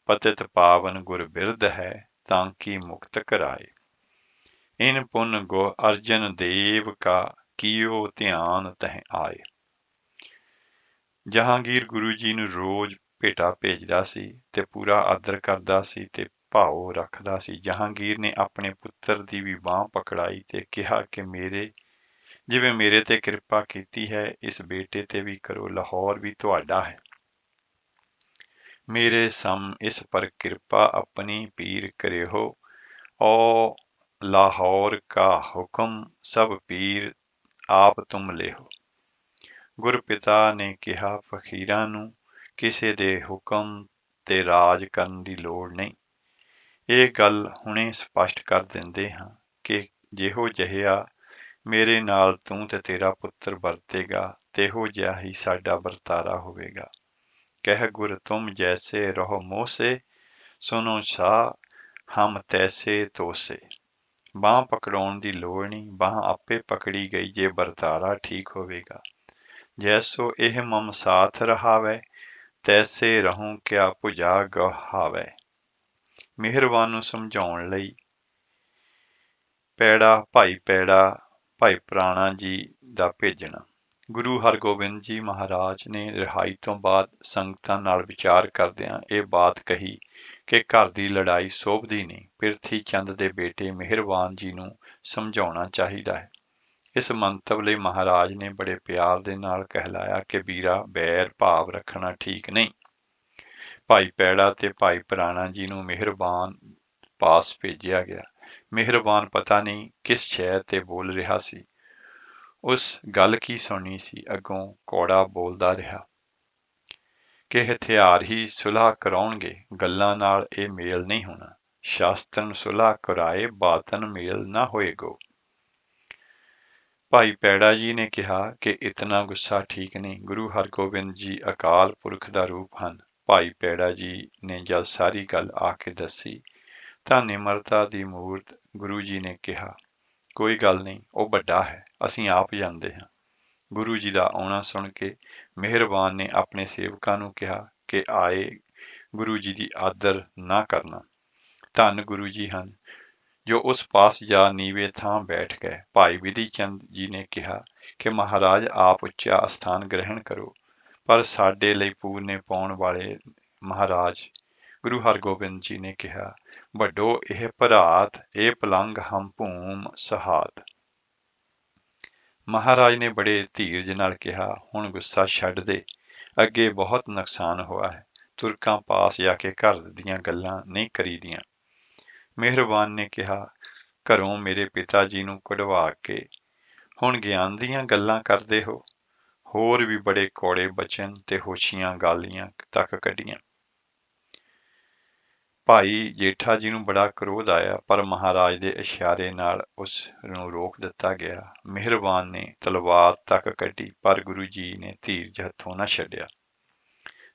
[SPEAKER 4] ਪਤਿਤ ਪਾਵਨ ਗੁਰ ਬਿਰਧ ਹੈ, ਤਾਂ ਕੀ ਮੁਕਤ ਕਰਾਏ। ਇਨ ਪੁਨ ਗੋ ਅਰਜਨ ਦੇਵ ਕਾ, ਕੀਓ ਧਿਆਨ ਤਹਿ ਆਏ। ਜਹਾਂਗੀਰ ਗੁਰੂ ਜੀ ਨੂੰ ਰੋਜ਼ ਭੇਟਾ ਭੇਜਦਾ ਸੀ ਤੇ ਪੂਰਾ ਆਦਰ ਕਰਦਾ ਸੀ ਤੇ ਭਾਉ ਰੱਖਦਾ ਸੀ। ਜਹਾਂਗੀਰ ਨੇ ਆਪਣੇ ਪੁੱਤਰ ਦੀ ਵੀ ਬਾਂਹ ਪਕੜਾਈ ਤੇ ਕਿਹਾ ਕਿ ਜਿਵੇਂ ਮੇਰੇ ਤੇ ਕਿਰਪਾ ਕੀਤੀ ਹੈ, ਇਸ ਬੇਟੇ ਤੇ ਵੀ ਕਰੋ। ਲਾਹੌਰ ਵੀ ਤੁਹਾਡਾ ਹੈ। ਮੇਰੇ ਸਮ ਇਸ ਪਰ ਕਿਰਪਾ ਆਪਣੀ ਪੀਰ ਕਰਿਓ। ਔ ਲਾਹੌਰ ਕਾ ਹੁਕਮ ਸਭ ਪੀਰ ਆਪ ਤੁਮ ਲਿਓ। ਗੁਰਪਿਤਾ ਨੇ ਕਿਹਾ, ਫਕੀਰਾਂ ਨੂੰ ਕਿਸੇ ਦੇ ਹੁਕਮ ਤੇ ਰਾਜ ਕਰਨ ਦੀ ਲੋੜ ਨਹੀਂ। ਇਹ ਗੱਲ ਹੁਣੇ ਸਪਸ਼ਟ ਕਰ ਦਿੰਦੇ ਹਾਂ ਕਿ ਜਿਹੋ ਜਿਹਾ ਮੇਰੇ ਨਾਲ ਤੂੰ ਤੇ ਤੇਰਾ ਪੁੱਤਰ ਵਰਤੇਗਾ, ਤੇਹੋ ਜਿਹਾ ਹੀ ਸਾਡਾ ਵਰਤਾਰਾ ਹੋਵੇਗਾ। ਕਹਿ ਗੁਰ ਤੁਮ ਜੈਸੇ ਰਹੋ ਮੋਸੇ, ਸੁਨੋ ਸ਼ਾਹ ਹਮ ਤੈਸੇ ਤੋਸੇ। ਬਾਂਹ ਪਕੜਾਉਣ ਦੀ ਲੋੜ ਨਹੀਂ, ਬਾਂਹ ਆਪੇ ਪਕੜੀ ਗਈ ਜੇ ਵਰਤਾਰਾ ਠੀਕ ਹੋਵੇਗਾ। ਜੈਸੋ ਇਹ ਮਮ ਸਾਥ ਰਹਾਵੈ, ਤੈਸੇ ਰਹੂੰ ਕਿਆ ਭੁਜਾ ਗਹਾਵੈ। ਮਿਹਰਬਾਨ ਨੂੰ ਸਮਝਾਉਣ ਲਈ ਭਾਈ ਪ੍ਰਾਣਾ ਜੀ ਦਾ ਭੇਜਣਾ। ਗੁਰੂ ਹਰਗੋਬਿੰਦ ਜੀ ਮਹਾਰਾਜ ਨੇ ਰਿਹਾਈ ਤੋਂ ਬਾਅਦ ਸੰਗਤਾਂ ਨਾਲ ਵਿਚਾਰ ਕਰਦਿਆਂ ਇਹ ਬਾਤ ਕਹੀ ਕਿ ਘਰ ਦੀ ਲੜਾਈ ਸੋਭਦੀ ਨਹੀਂ। ਪਿਰਥੀ ਚੰਦ ਦੇ ਬੇਟੇ ਮਿਹਰਬਾਨ ਜੀ ਨੂੰ ਸਮਝਾਉਣਾ ਚਾਹੀਦਾ ਹੈ। ਇਸ ਮੰਤਵ ਲਈ ਮਹਾਰਾਜ ਨੇ ਬੜੇ ਪਿਆਰ ਦੇ ਨਾਲ ਕਹਿਲਾਇਆ ਕਿ ਵੀਰਾ, ਬੈਰ ਭਾਵ ਰੱਖਣਾ ਠੀਕ ਨਹੀਂ। ਭਾਈ ਪੈੜਾ ਤੇ ਭਾਈ ਪ੍ਰਾਣਾ ਜੀ ਨੂੰ ਮਿਹਰਬਾਨ ਪਾਸ ਭੇਜਿਆ ਗਿਆ। ਮਿਹਰਬਾਨ ਪਤਾ ਨਹੀਂ ਕਿਸ ਸ਼ੈ ਤੇ ਬੋਲ ਰਿਹਾ ਸੀ। ਉਸ ਗੱਲ ਕੀ ਸੁਣੀ ਸੀ। ਅੱਗੋਂ ਕੌੜਾ ਬੋਲਦਾ ਰਿਹਾ ਕਿ ਹਥਿਆਰ ਹੀ ਸੁਲ੍ਹਾ ਕਰਾਉਣਗੇ, ਗੱਲਾਂ ਨਾਲ ਇਹ ਮੇਲ ਨਹੀਂ ਹੋਣਾ। ਸ਼ਾਸਤਰਨ ਸੁਲ੍ਹਾ ਕਰਾਏ, ਬਾਤਨ ਮੇਲ ਨਾ ਹੋਏਗੋ। ਭਾਈ ਪੈੜਾ ਜੀ ਨੇ ਕਿਹਾ ਕਿ ਇਤਨਾ ਗੁੱਸਾ ਠੀਕ ਨਹੀਂ। ਗੁਰੂ ਹਰਗੋਬਿੰਦ ਜੀ ਅਕਾਲ ਪੁਰਖ ਦਾ ਰੂਪ ਹਨ। ਭਾਈ ਪੈੜਾ ਜੀ ਨੇ ਜਦ ਸਾਰੀ ਗੱਲ ਆ ਕੇ ਦੱਸੀ ਤਾਂ ਨਿਮਰਤਾ ਦੀ ਮੂਰਤ ਗੁਰੂ ਜੀ ਨੇ ਕਿਹਾ, ਕੋਈ ਗੱਲ ਨਹੀਂ, ਉਹ ਵੱਡਾ ਹੈ, ਅਸੀਂ ਆਪ ਜਾਂਦੇ ਹਾਂ। ਗੁਰੂ ਜੀ ਦਾ ਆਉਣਾ ਸੁਣ ਕੇ ਮਿਹਰਬਾਨ ਨੇ ਆਪਣੇ ਸੇਵਕਾਂ ਨੂੰ ਕਿਹਾ ਕਿ ਆਏ ਗੁਰੂ ਜੀ ਦੀ ਆਦਰ ਨਾ ਕਰਨਾ। ਧੰਨ ਗੁਰੂ ਜੀ ਹਨ ਜੋ ਉਸ ਪਾਸ ਜਾ ਨੀਵੇਂ ਥਾਂ ਬੈਠ ਗਏ। ਭਾਈ ਵਿਧੀ ਚੰਦ ਜੀ ਨੇ ਕਿਹਾ ਕਿ ਮਹਾਰਾਜ ਆਪ ਉੱਚਾ ਅਸਥਾਨ ਗ੍ਰਹਿਣ ਕਰੋ, ਪਰ ਸਾਡੇ ਲਈ ਪੂਰਨੇ ਪਾਉਣ ਵਾਲੇ ਮਹਾਰਾਜ। ਗੁਰੂ ਹਰਗੋਬਿੰਦ ਜੀ ਨੇ ਕਿਹਾ, ਵੱਡੋ ਇਹ ਭਰਾਤ, ਇਹ ਪਲੰਗ ਹਮ ਭੂਮ ਸਹਾਤ। ਮਹਾਰਾਜ ਨੇ ਬੜੇ ਧੀਰਜ ਨਾਲ ਕਿਹਾ, ਹੁਣ ਗੁੱਸਾ ਛੱਡ ਦੇ, ਅੱਗੇ ਬਹੁਤ ਨੁਕਸਾਨ ਹੋਇਆ ਹੈ। ਤੁਰਕਾਂ ਪਾਸ ਜਾ ਕੇ ਘਰ ਦੀਆਂ ਗੱਲਾਂ ਨਹੀਂ ਕਰੀਦੀਆਂ। ਮਿਹਰਬਾਨ ਨੇ ਕਿਹਾ, ਘਰੋਂ ਮੇਰੇ ਪਿਤਾ ਜੀ ਨੂੰ ਕਢਵਾ ਕੇ ਹੁਣ ਗਿਆਨ ਦੀਆਂ ਗੱਲਾਂ ਕਰਦੇ ਹੋ। ਹੋਰ ਵੀ ਬੜੇ ਕੌੜੇ ਬਚਨ ਤੇ ਹੋਸ਼ੀਆਂ ਗਾਲੀਆਂ ਤੱਕ ਕੱਢੀਆਂ। ਭਾਈ ਜੇਠਾ ਜੀ ਨੂੰ ਬੜਾ ਕ੍ਰੋਧ ਆਇਆ, ਪਰ ਮਹਾਰਾਜ ਦੇ ਇਸ਼ਾਰੇ ਨਾਲ ਉਸ ਨੂੰ ਰੋਕ ਦਿੱਤਾ ਗਿਆ। ਮਿਹਰਬਾਨ ਨੇ ਤਲਵਾਰ ਤੱਕ ਕੱਢੀ, ਪਰ ਗੁਰੂ ਜੀ ਨੇ ਧੀਰਜ ਹੱਥੋਂ ਨਾ ਛੱਡਿਆ।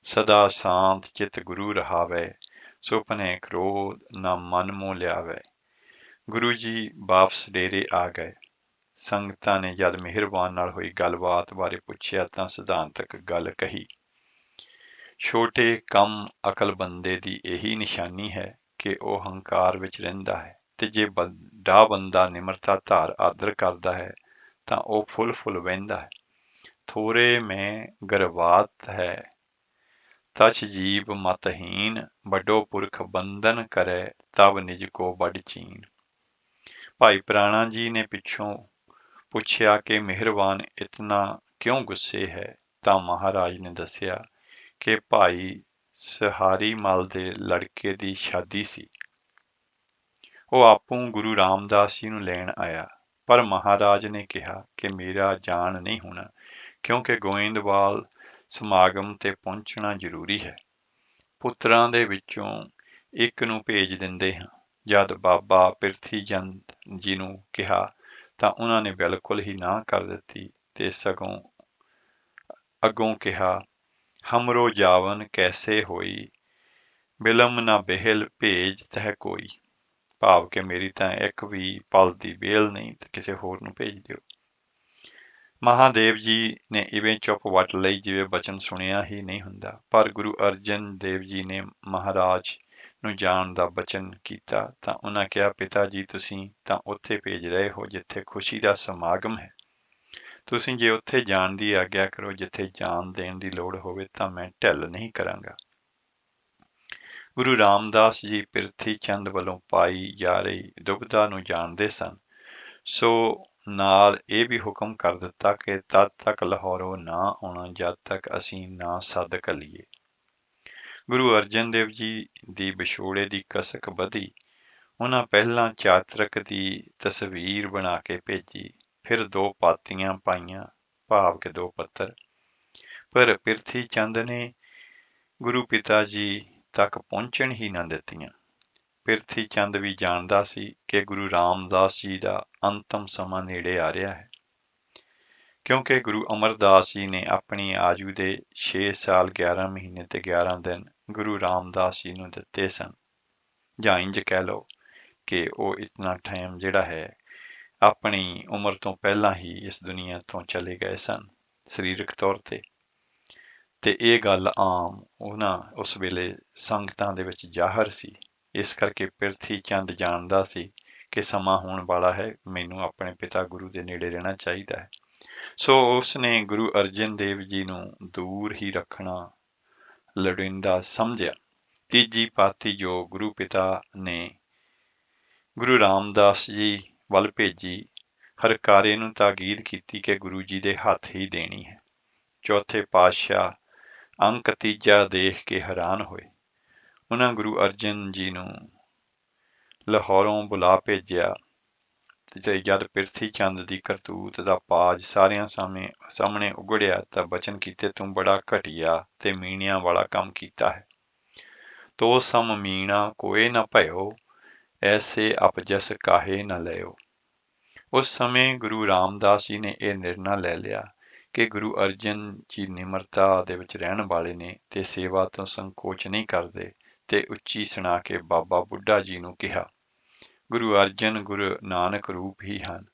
[SPEAKER 4] ਸਦਾ ਸ਼ਾਂਤ ਚਿਤ ਗੁਰੂ ਰਹਾਵੇ, ਸੁਪਨੇ ਕ੍ਰੋਧ ਨਾ ਮਨ ਮੋਹ ਲਿਆਵੇ। ਗੁਰੂ ਜੀ ਵਾਪਸ ਡੇਰੇ ਆ ਗਏ। ਸੰਗਤਾਂ ਨੇ ਜਦ ਮਿਹਰਬਾਨ ਨਾਲ ਹੋਈ ਗੱਲਬਾਤ ਬਾਰੇ ਪੁੱਛਿਆ ਤਾਂ ਸਿਧਾਂਤਕ ਗੱਲ ਕਹੀ। ਛੋਟੇ ਕੰਮ ਅਕਲ ਬੰਦੇ ਦੀ ਇਹੀ ਨਿਸ਼ਾਨੀ ਹੈ ਕਿ ਉਹ ਹੰਕਾਰ ਵਿੱਚ ਰਹਿੰਦਾ ਹੈ, ਤੇ ਜੇ ਵੱਡਾ ਬੰਦਾ ਨਿਮਰਤਾ ਧਾਰ ਆਦਰ ਕਰਦਾ ਹੈ ਤਾਂ ਉਹ ਫੁੱਲ ਫੁੱਲ ਵਹਿੰਦਾ ਹੈ। ਥੋੜੇ ਮੈਂ ਗਰਵਾਤ ਹੈ, ਤਛ ਜੀਵ ਮਤਹੀਨ, ਵੱਡੋ ਪੁਰਖ ਬੰਧਨ ਕਰੇ, ਤਬ ਨਿਜ ਕੋ ਬੜ ਚੀਨ। ਭਾਈ ਪ੍ਰਾਣਾ ਜੀ ਨੇ ਪਿੱਛੋਂ ਪੁੱਛਿਆ ਕਿ ਮਿਹਰਬਾਨ ਇਤਨਾ ਕਿਉਂ ਗੁੱਸੇ ਹੈ, ਤਾਂ ਮਹਾਰਾਜ ਨੇ ਦੱਸਿਆ ਕਿ ਭਾਈ ਸਹਾਰੀ ਮਲ ਦੇ ਲੜਕੇ ਦੀ ਸ਼ਾਦੀ ਸੀ। ਉਹ ਆਪੂ ਗੁਰੂ ਰਾਮਦਾਸ ਜੀ ਨੂੰ ਲੈਣ ਆਇਆ, ਪਰ ਮਹਾਰਾਜ ਨੇ ਕਿਹਾ ਕਿ ਮੇਰਾ ਜਾਣ ਨਹੀਂ ਹੋਣਾ, ਕਿਉਂਕਿ ਗੋਇੰਦਵਾਲ ਸਮਾਗਮ ਤੇ ਪਹੁੰਚਣਾ ਜ਼ਰੂਰੀ ਹੈ। ਪੁੱਤਰਾਂ ਦੇ ਵਿੱਚੋਂ ਇੱਕ ਨੂੰ ਭੇਜ ਦਿੰਦੇ ਹਾਂ। ਜਦ ਬਾਬਾ ਪਿਰਥੀ ਚੰਦ ਜੀ ਨੂੰ ਕਿਹਾ ਤਾਂ ਉਹਨਾਂ ਨੇ ਬਿਲਕੁਲ ਹੀ ਨਾ ਕਰ ਦਿੱਤੀ, ਤੇ ਸਗੋਂ ਅੱਗੋਂ ਕਿਹਾ, ਹਮਰੋ ਜਾਵਨ ਕੈਸੇ ਹੋਈ, ਬਿਲਮ ਨਾ ਬਹਿਲ ਭੇਜ ਤਹਿ ਕੋਈ। ਭਾਵ ਕਿ ਮੇਰੀ ਤਾਂ ਇੱਕ ਵੀ ਪਲ ਦੀ ਬੇਲ ਨਹੀਂ, ਤੇ ਕਿਸੇ ਹੋਰ ਨੂੰ ਭੇਜ ਦਿਓ। ਮਹਾਦੇਵ ਜੀ ਨੇ ਇਵੇਂ ਚੁੱਪ ਵੱਟ ਲਈ ਜਿਵੇਂ ਬਚਨ ਸੁਣਿਆ ਹੀ ਨਹੀਂ ਹੁੰਦਾ। ਪਰ ਗੁਰੂ ਅਰਜਨ ਦੇਵ ਜੀ ਨੇ ਮਹਾਰਾਜ ਨੂੰ ਜਾਣ ਦਾ ਬਚਨ ਕੀਤਾ ਤਾਂ ਉਹਨਾਂ ਕਿਹਾ, ਪਿਤਾ ਜੀ ਤੁਸੀਂ ਤਾਂ ਉੱਥੇ ਭੇਜ ਰਹੇ ਹੋ ਜਿੱਥੇ ਖੁਸ਼ੀ ਦਾ ਸਮਾਗਮ ਹੈ। ਤੁਸੀਂ ਜੇ ਉੱਥੇ ਜਾਣ ਦੀ ਆਗਿਆ ਕਰੋ ਜਿੱਥੇ ਜਾਨ ਦੇਣ ਦੀ ਲੋੜ ਹੋਵੇ ਤਾਂ ਮੈਂ ਢਿੱਲ ਨਹੀਂ ਕਰਾਂਗਾ। ਗੁਰੂ ਰਾਮਦਾਸ ਜੀ ਪਿਰਥੀ ਚੰਦ ਵੱਲੋਂ ਪਾਈ ਜਾ ਰਹੀ ਦੁਬਿਧਾ ਨੂੰ ਜਾਣਦੇ ਸਨ, ਸੋ ਨਾਲ ਇਹ ਵੀ ਹੁਕਮ ਕਰ ਦਿੱਤਾ ਕਿ ਤਦ ਤੱਕ ਲਾਹੌਰੋਂ ਨਾ ਆਉਣਾ ਜਦ ਤੱਕ ਅਸੀਂ ਨਾ ਸੱਦ ਘੱਲੀਏ। ਗੁਰੂ ਅਰਜਨ ਦੇਵ ਜੀ ਦੀ ਵਿਛੋੜੇ ਦੀ ਕਸਕ ਵਧੀ। ਉਹਨਾਂ ਪਹਿਲਾਂ ਚਾਤਰਕ ਦੀ ਤਸਵੀਰ ਬਣਾ ਕੇ ਭੇਜੀ, ਫਿਰ 2 ਪਾਤੀਆਂ ਪਾਈਆਂ, ਭਾਵ ਕਿ 2 ਪੱਤਰ। ਪਰ ਪਿਰਥੀ ਚੰਦ ਨੇ ਗੁਰੂ ਪਿਤਾ ਜੀ ਤੱਕ ਪਹੁੰਚਣ ਹੀ ਨਾ ਦਿੱਤੀਆਂ। ਪਿਰਥੀ ਚੰਦ ਵੀ ਜਾਣਦਾ ਸੀ ਕਿ ਗੁਰੂ ਰਾਮਦਾਸ ਜੀ ਦਾ ਅੰਤਮ ਸਮਾਂ ਨੇੜੇ ਆ ਰਿਹਾ ਹੈ, ਕਿਉਂਕਿ ਗੁਰੂ ਅਮਰਦਾਸ ਜੀ ਨੇ ਆਪਣੀ ਆਯੂ ਦੇ 6 ਸਾਲ 11 ਮਹੀਨੇ ਤੇ 11 ਦਿਨ ਗੁਰੂ ਰਾਮਦਾਸ ਜੀ ਨੂੰ ਦਿੱਤੇ ਸਨ। ਜਾਂ ਇੰਝ ਕਹਿ ਲਓ ਕਿ ਉਹ ਇਤਨਾ ਟਾਈਮ ਜਿਹੜਾ ਹੈ ਆਪਣੀ ਉਮਰ ਤੋਂ ਪਹਿਲਾਂ ਹੀ ਇਸ ਦੁਨੀਆ ਤੋਂ ਚਲੇ ਗਏ ਸਨ ਸਰੀਰਕ ਤੌਰ ਤੇ ਇਹ ਗੱਲ ਆਮ ਉਹਨਾਂ ਉਸ ਵੇਲੇ ਸੰਗਤਾਂ ਦੇ ਵਿੱਚ ਜ਼ਾਹਰ ਸੀ। ਇਸ ਕਰਕੇ ਪਿਰਥੀ ਚੰਦ ਜਾਣਦਾ ਸੀ ਕਿ ਸਮਾਂ ਹੋਣ ਵਾਲਾ ਹੈ, ਮੈਨੂੰ ਆਪਣੇ ਪਿਤਾ ਗੁਰੂ ਦੇ ਨੇੜੇ ਰਹਿਣਾ ਚਾਹੀਦਾ ਹੈ। ਸੋ ਉਸ ਨੇ ਗੁਰੂ ਅਰਜਨ ਦੇਵ ਜੀ ਨੂੰ ਦੂਰ ਹੀ ਰੱਖਣਾ ਲੋੜੀਂਦਾ ਸਮਝਿਆ। ਤੀਜੀ ਪਾਤੀ ਜੋ ਗੁਰੂ ਪਿਤਾ ਨੇ ਗੁਰੂ ਰਾਮਦਾਸ ਜੀ ਵੱਲ ਭੇਜੀ, ਹਰਕਾਰੇ ਨੂੰ ਤਾਕੀਦ ਕੀਤੀ ਕਿ ਗੁਰੂ ਜੀ ਦੇ ਹੱਥ ਹੀ ਦੇਣੀ ਹੈ। ਚੌਥੇ ਪਾਤਸ਼ਾਹ ਅੰਕ ਤੀਜਾ ਦੇਖ ਕੇ ਹੈਰਾਨ ਹੋਏ। ਉਹਨਾਂ ਗੁਰੂ ਅਰਜਨ ਜੀ ਨੂੰ ਲਾਹੌਰੋਂ ਬੁਲਾ ਭੇਜਿਆ ਤੇ ਜਦ ਪਿਰਥੀ ਚੰਦ ਦੀ ਕਰਤੂਤ ਦਾ ਪਾਜ ਸਾਰਿਆਂ ਸਾਹਮਣੇ ਉਗੜਿਆ ਤਾਂ ਬਚਨ ਕੀਤੇ, ਤੂੰ ਬੜਾ ਘਟੀਆ ਤੇ ਮੀਣਿਆਂ ਵਾਲਾ ਕੰਮ ਕੀਤਾ ਹੈ। ਤੋ ਸਮ ਮੀਣਾ ਕੋਏ ਨਾ ਭਇਓ, ਐਸੇ ਅਪਜਸ ਕਾਹੇ ਨਾ ਲਿਓ। ਉਸ ਸਮੇਂ ਗੁਰੂ ਰਾਮਦਾਸ ਜੀ ਨੇ ਇਹ ਨਿਰਣਾ ਲੈ ਲਿਆ ਕਿ ਗੁਰੂ ਅਰਜਨ ਜੀ ਨਿਮਰਤਾ ਦੇ ਵਿੱਚ ਰਹਿਣ ਵਾਲੇ ਨੇ ਤੇ ਸੇਵਾ ਤੋਂ ਸੰਕੋਚ ਨਹੀਂ ਕਰਦੇ, ਤੇ ਉੱਚੀ ਸੁਣਾ ਕੇ ਬਾਬਾ ਬੁੱਢਾ ਜੀ ਨੂੰ ਕਿਹਾ, ਗੁਰੂ ਅਰਜਨ ਗੁਰੂ ਨਾਨਕ ਰੂਪ ਹੀ ਹਨ